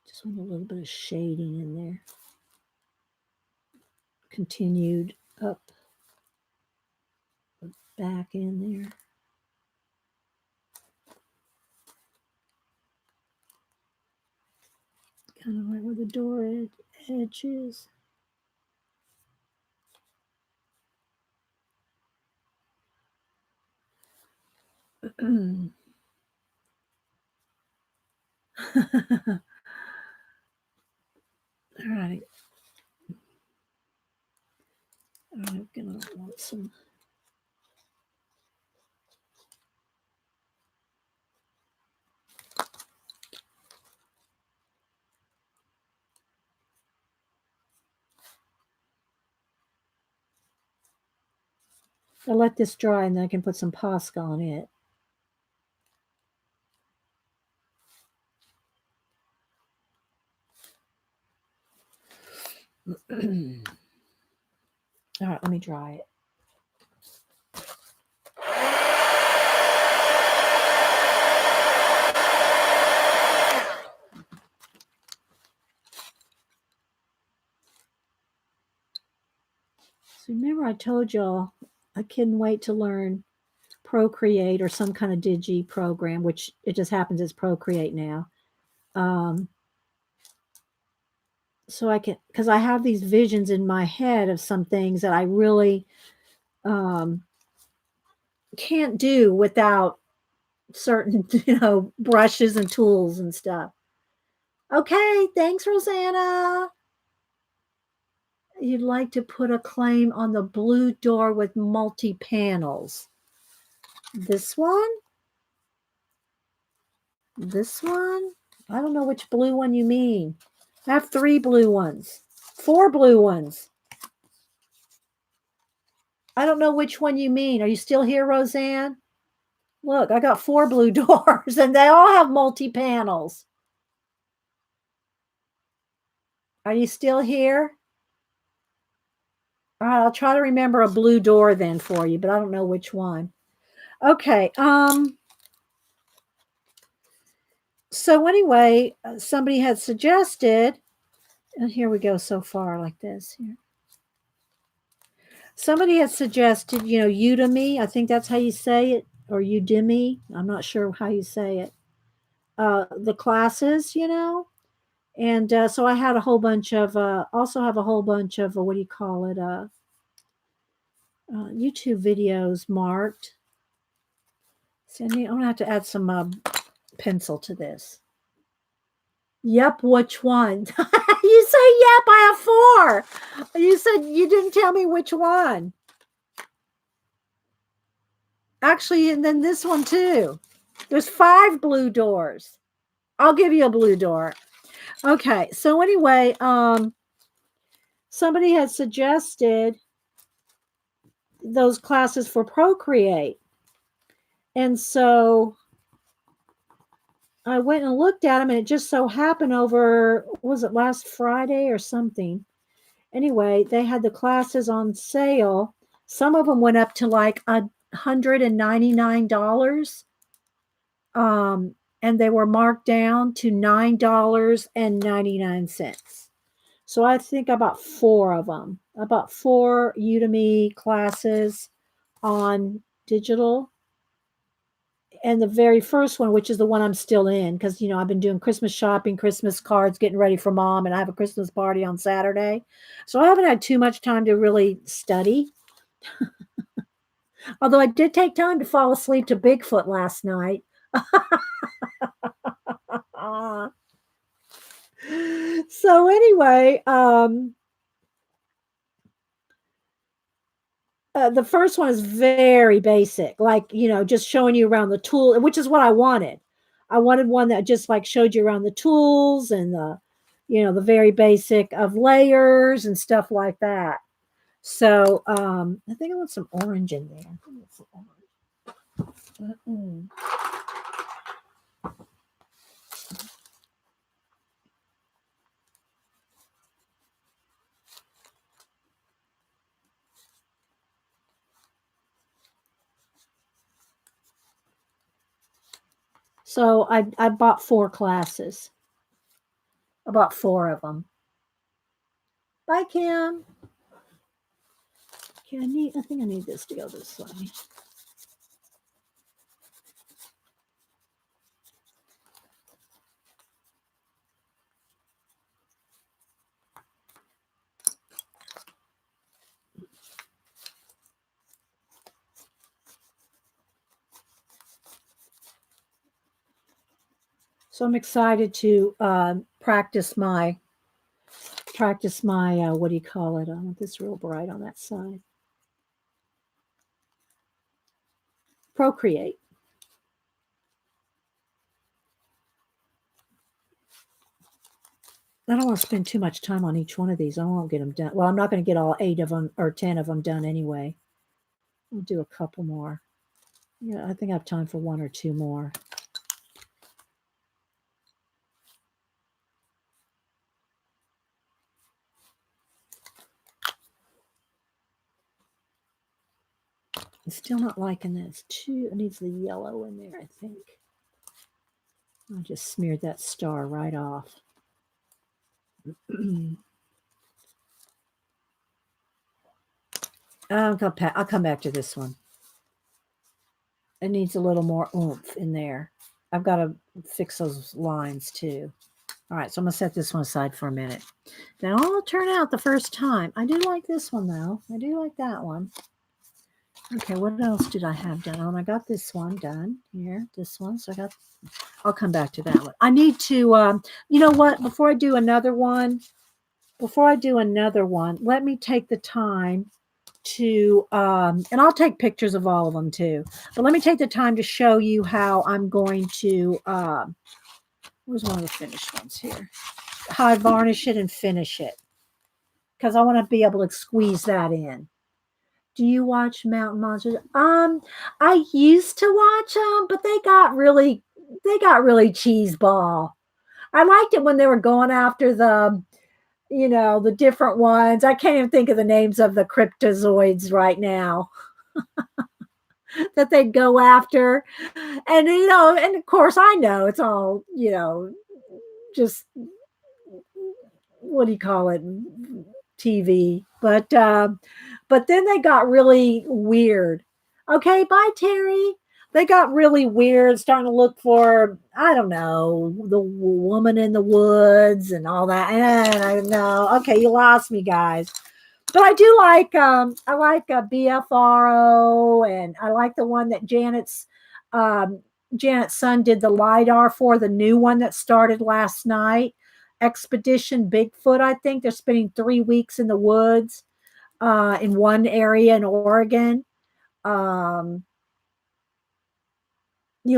Just want a little bit of shading in there. Continued up, back in there. Kind of right where the door edge is. All right. I'm gonna want some. I'll let this dry and then I can put some Posca on it. All right, let me dry it. So remember I told y'all I couldn't wait to learn Procreate or some kind of digi program, which it just happens it's Procreate now. So I can, because I have these visions in my head of some things that I really can't do without certain, brushes and tools and stuff. Okay, thanks, Rosanna. You'd like to put a claim on the blue door with multi-panels. This one? This one? I don't know which blue one you mean. I have 3 blue ones. 4 blue ones. I don't know which one you mean. Are you still here, Roseanne? Look, I got 4 blue doors, and they all have multi-panels. Are you still here? All right, I'll try to remember a blue door then for you, but I don't know which one. Okay. So anyway, somebody had suggested, and here we go so far like this here. Somebody had suggested, Udemy. I think that's how you say it, or Udemy. I'm not sure how you say it. The classes, and so I had a whole bunch of, also have a whole bunch of, what do you call it? YouTube videos marked. See, I'm going to have to add some pencil to this. Yep, which one? You say yep, I have 4. You said you didn't tell me which one. Actually, and then this one too. There's 5 blue doors. I'll give you a blue door. Okay, so anyway, somebody had suggested those classes for Procreate. And so I went and looked at them, and it just so happened over, was it last Friday or something? Anyway, they had the classes on sale. Some of them went up to like $199. And they were marked down to $9.99. So I think I bought 4 of them. I bought 4 Udemy classes on digital. And the very first one, which is the one I'm still in, because I've been doing Christmas shopping, Christmas cards, getting ready for mom, and I have a Christmas party on Saturday. So I haven't had too much time to really study. Although I did take time to fall asleep to Bigfoot last night. So anyway, the first one is very basic, like, just showing you around the tool, which is what I wanted. I wanted one that just like showed you around the tools and the very basic of layers and stuff like that. So I think I want some orange in there. I think it's orange. So I bought 4 classes. I bought 4 of them. Bye, Kim. Okay, I think I need this to go this way. So I'm excited to practice my what do you call it? I want this real bright on that side. Procreate. I don't want to spend too much time on each one of these. I won't get them done. Well, I'm not going to get all 8 of them or 10 of them done anyway. I'll do a couple more. Yeah, I think I have time for 1 or 2 more. I'm still not liking this. It needs the yellow in there, I think. I just smeared that star right off. I'll come back to this one. It needs a little more oomph in there. I've got to fix those lines too. All right, so I'm going to set this one aside for a minute. Now, it'll turn out the first time. I do like this one, though. I do like that one. Okay, what else did I have done? Oh, I got this one done here. This one. So I'll come back to that one. I need to, you know what? Before I do another one, let me take the time to, and I'll take pictures of all of them too, but let me take the time to show you how I'm going to, where's one of the finished ones here? How I varnish it and finish it. Because I want to be able to squeeze that in. Do you watch Mountain Monsters? I used to watch them, but they got really cheeseball. I liked it when they were going after the different ones. I can't even think of the names of the cryptozoids right now that they'd go after. And, and of course I know it's all, just, what do you call it? TV. But then they got really weird. Okay, bye, Terry. They got really weird, starting to look for, I don't know, the woman in the woods and all that. And I know. Okay, you lost me, guys. But I do like, I like BFRO, and I like the one that Janet's son did the LiDAR for, the new one that started last night. Expedition Bigfoot, I think. They're spending 3 weeks in the woods in one area in Oregon. You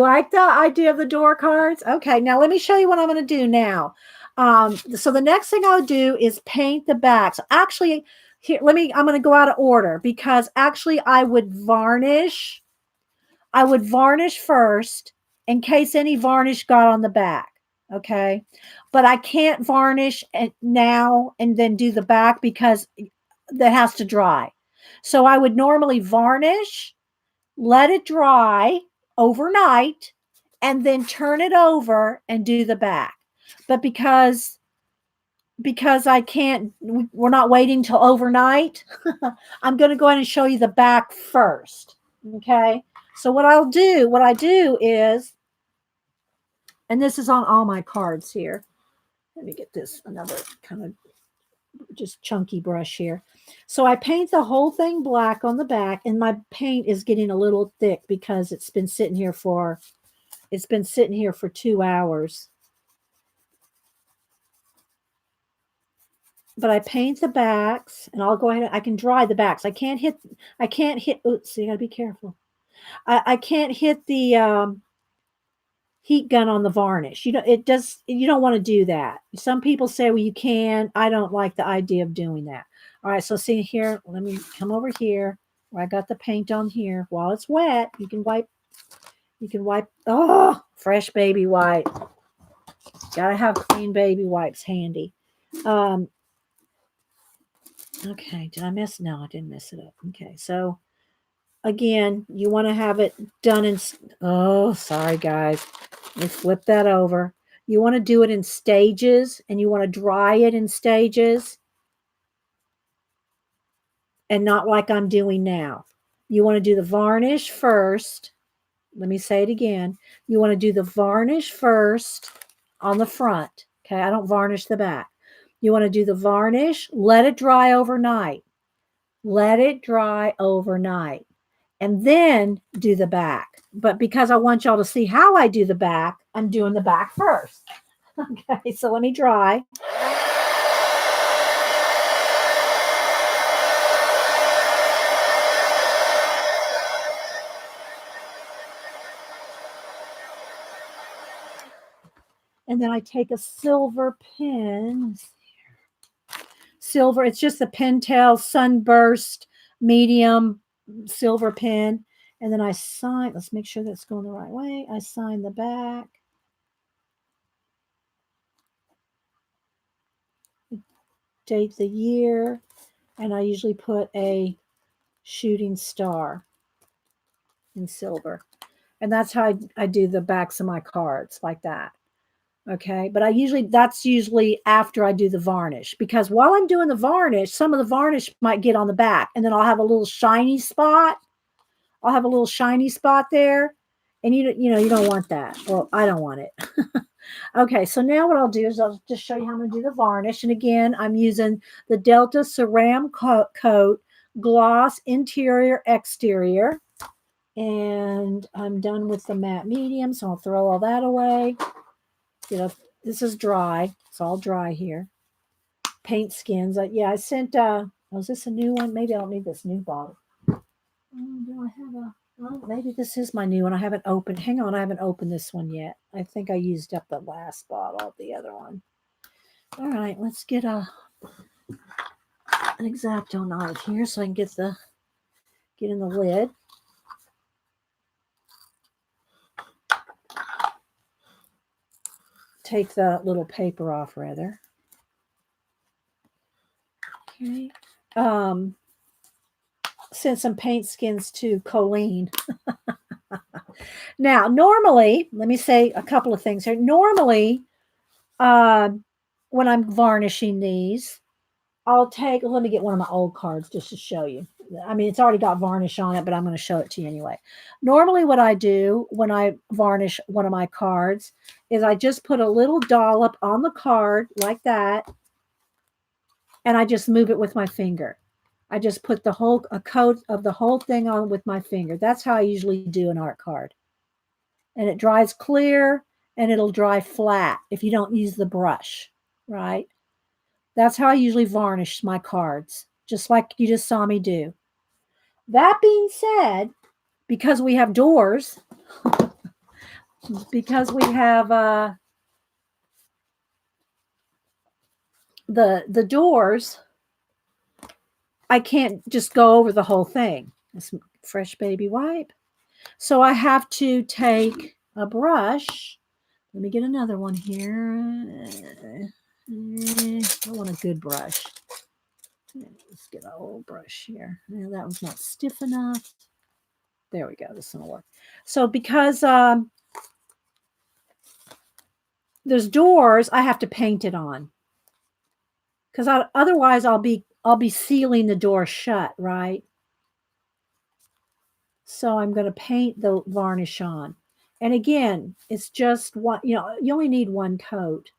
like the idea of the door cards? Okay, now let me show you what I'm going to do now. So the next thing I'll do is paint the back. So actually, here, I'm going to go out of order, because actually I would varnish. I would varnish first in case any varnish got on the back. Okay. But I can't varnish it now and then do the back because that has to dry. So I would normally varnish, let it dry overnight, and then turn it over and do the back. But because I can't, we're not waiting till overnight. I'm going to go ahead and show you the back first. Okay. So what I do is, and this is on all my cards here. Let me get this another kind of just chunky brush here. So I paint the whole thing black on the back, and my paint is getting a little thick because it's been sitting here for 2 hours. But I paint the backs, and I'll go ahead. I can dry the backs. I can't hit. Oops, so you gotta be careful. I can't hit the heat gun on the varnish. You know, it does. You don't want to do that. Some people say, well, you can. I don't like the idea of doing that. All right, so see here. Let me come over here where I got the paint on here. While it's wet, you can wipe. Oh, fresh baby wipe. Gotta have clean baby wipes handy. Okay, did I mess? No, I didn't mess it up. Okay, so again, you want to have it done in, oh, sorry guys. Let me flip that over. You want to do it in stages, and you want to dry it in stages and not like I'm doing now. You want to do the varnish first. Let me say it again. You want to do the varnish first on the front. Okay, I don't varnish the back. You want to do the varnish, let it dry overnight. Let it dry overnight. And then do the back. But because I want y'all to see how I do the back, I'm doing the back first. Okay, so let me dry. And then I take a silver pen. Silver, it's just a Pentel Sunburst medium silver pen. And then I sign, let's make sure that's going the right way. I sign the back. Date the year. And I usually put a shooting star in silver. And that's how I do the backs of my cards, like that. Okay. But that's usually after I do the varnish, because while I'm doing the varnish, some of the varnish might get on the back, and then I'll have a little shiny spot. There. And you don't want that. Well, I don't want it. Okay. So now what I'll do is I'll just show you how I'm going to do the varnish. And again, I'm using the Delta Ceram Coat Gloss Interior Exterior. And I'm done with the matte medium, so I'll throw all that away. This is dry. It's all dry here. Paint skins. Yeah, I sent, is this a new one? Maybe I don't need this new bottle. Do I have maybe this is my new one. I haven't opened. Hang on, I haven't opened this one yet. I think I used up the last bottle of the other one. All right, let's get an X-Acto knife here so I can get in the lid. Take the little paper off, rather. Okay. Send some paint skins to Colleen. Now, normally, let me say a couple of things here. Normally, when I'm varnishing these, let me get one of my old cards just to show you. I mean, it's already got varnish on it, but I'm going to show it to you anyway. Normally, what I do when I varnish one of my cards is I just put a little dollop on the card like that, and I just move it with my finger. I just put a coat of the whole thing on with my finger. That's how I usually do an art card. And it dries clear, and it'll dry flat if you don't use the brush, right? That's how I usually varnish my cards, just like you just saw me do. That being said, because we have doors, because we have the doors, I can't just go over the whole thing. This fresh baby wipe. So I have to take a brush Let me get another one here. I want a good brush. Let's get an old brush here. That one's not stiff enough. There we go. This one will work. So because there's doors, I have to paint it on. Because otherwise I'll be sealing the door shut, right? So I'm going to paint the varnish on. And again, it's just one, you only need one coat.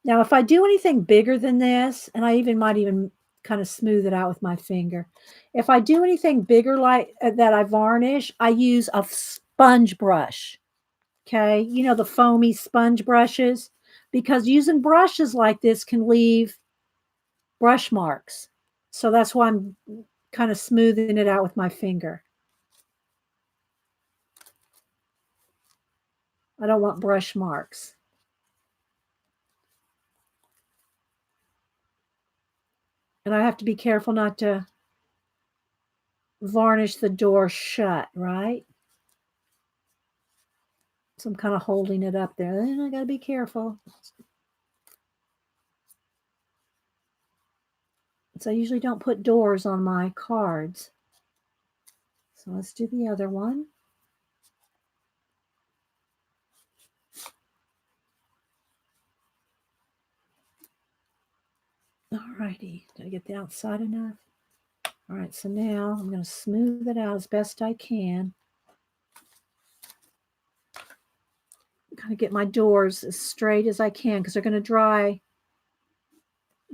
Now, if I do anything bigger than this, and I might even kind of smooth it out with my finger. If I do anything bigger like that I varnish, I use a sponge brush. Okay. The foamy sponge brushes, because using brushes like this can leave brush marks. So that's why I'm kind of smoothing it out with my finger. I don't want brush marks. And I have to be careful not to varnish the door shut, right? So I'm kind of holding it up there. And I got to be careful. So I usually don't put doors on my cards. So let's do the other one. All righty. Did I get the outside enough? All right. So now I'm going to smooth it out as best I can. Kind of get my doors as straight as I can, because they're going to dry,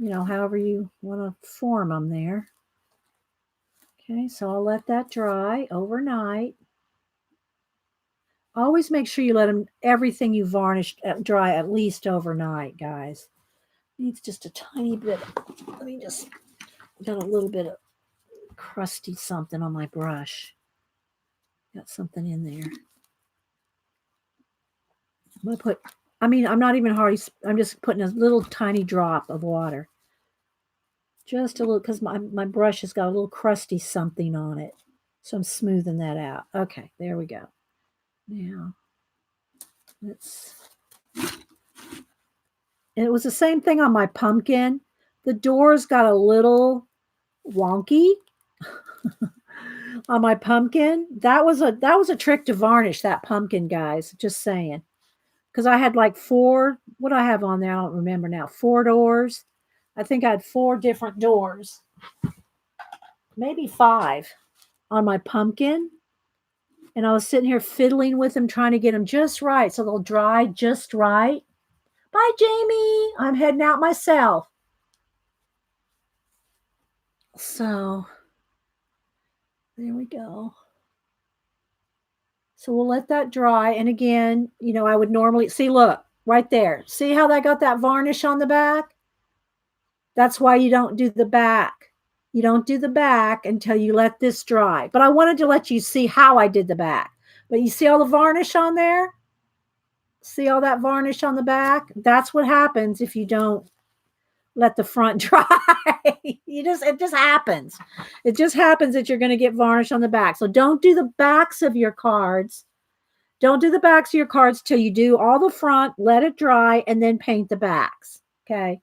however you want to form them there. Okay, so I'll let that dry overnight. Always make sure you let everything you varnished dry at least overnight, guys. Needs just a tiny bit. Let me just got a little bit of crusty something on my brush. Got something in there. I'm going to put, I'm not even hardly, I'm just putting a little tiny drop of water. Just a little, because my brush has got a little crusty something on it. So I'm smoothing that out. Okay, there we go. Now, it was the same thing on my pumpkin. The doors got a little wonky on my pumpkin. That was a trick to varnish that pumpkin, guys. Just saying. Because I had like 4, what do I have on there? I don't remember now. 4 doors. I think I had 4 different doors. Maybe 5 on my pumpkin. And I was sitting here fiddling with them, trying to get them just right so they'll dry just right. Bye, Jamie. I'm heading out myself. So there we go. So we'll let that dry. And again, I would normally see, look, right there. See how that got that varnish on the back? That's why you don't do the back. You don't do the back until you let this dry. But I wanted to let you see how I did the back. But you see all the varnish on there? See all that varnish on the back? That's what happens if you don't let the front dry. It just happens. It just happens that you're going to get varnish on the back. So don't do the backs of your cards. Don't do the backs of your cards till you do all the front, let it dry, and then paint the backs. Okay.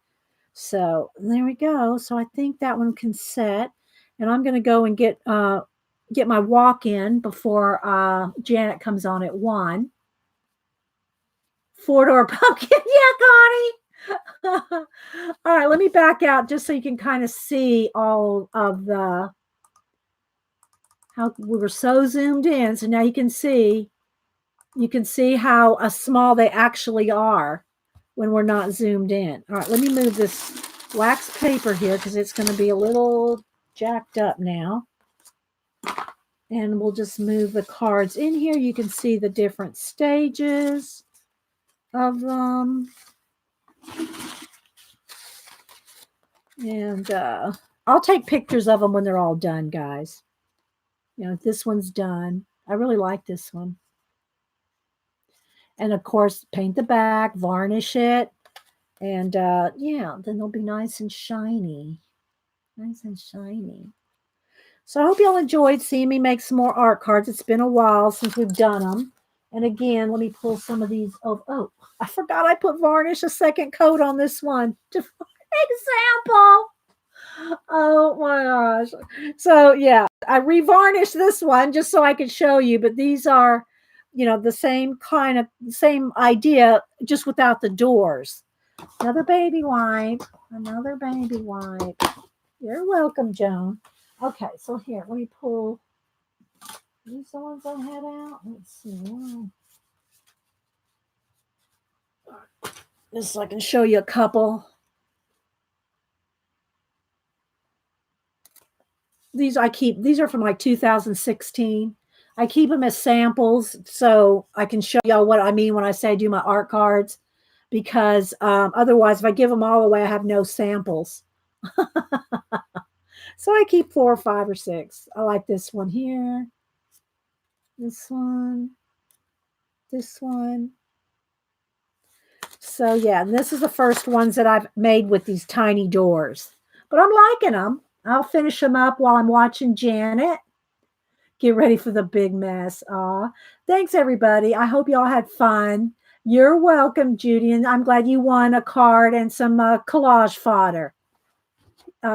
So there we go. So I think that one can set. And I'm going to go and get my walk in before Janet comes on at 1. 4-door pumpkin. Yeah, Connie. All right, let me back out just so you can kind of see all of how we were so zoomed in. So now you can see how small they actually are when we're not zoomed in. All right, let me move this wax paper here because it's going to be a little jacked up now. And we'll just move the cards in here. You can see the different stages of them. And I'll take pictures of them when they're all done, guys. This one's done. I really like this one. And of course, paint the back, varnish it. And yeah, then they'll be nice and shiny. Nice and shiny. So I hope y'all enjoyed seeing me make some more art cards. It's been a while since we've done them. And again, let me pull some of these. Oh, I forgot I put varnish a second coat on this one. Just example. Oh my gosh. So yeah, I revarnished this one just so I could show you, but these are, the same same idea, just without the doors. Another baby wipe. Another baby wipe. You're welcome, Joan. Okay, so here, let me pull these the ones I had out. Let's see. Just so I can show you a couple. These are from like 2016. I keep them as samples so I can show y'all what I mean when I say I do my art cards, because otherwise if I give them all away, I have no samples. So I keep 4 or 5 or 6. I like this one here, this one, this one. So yeah, and this is the first ones that I've made with these tiny doors, but I'm liking them. I'll finish them up while I'm watching Janet get ready for the big mess. Aw, thanks everybody. I hope y'all had fun. You're welcome, Judy, and I'm glad you won a card and some collage fodder.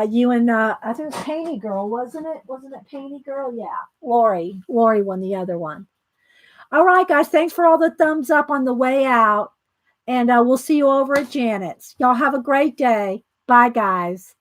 You and I think it was Painty Girl, wasn't it? Wasn't it Painty Girl? Yeah, Lori won the other one. All right, guys. Thanks for all the thumbs up on the way out, and we'll see you over at Janet's. Y'all have a great day. Bye, guys.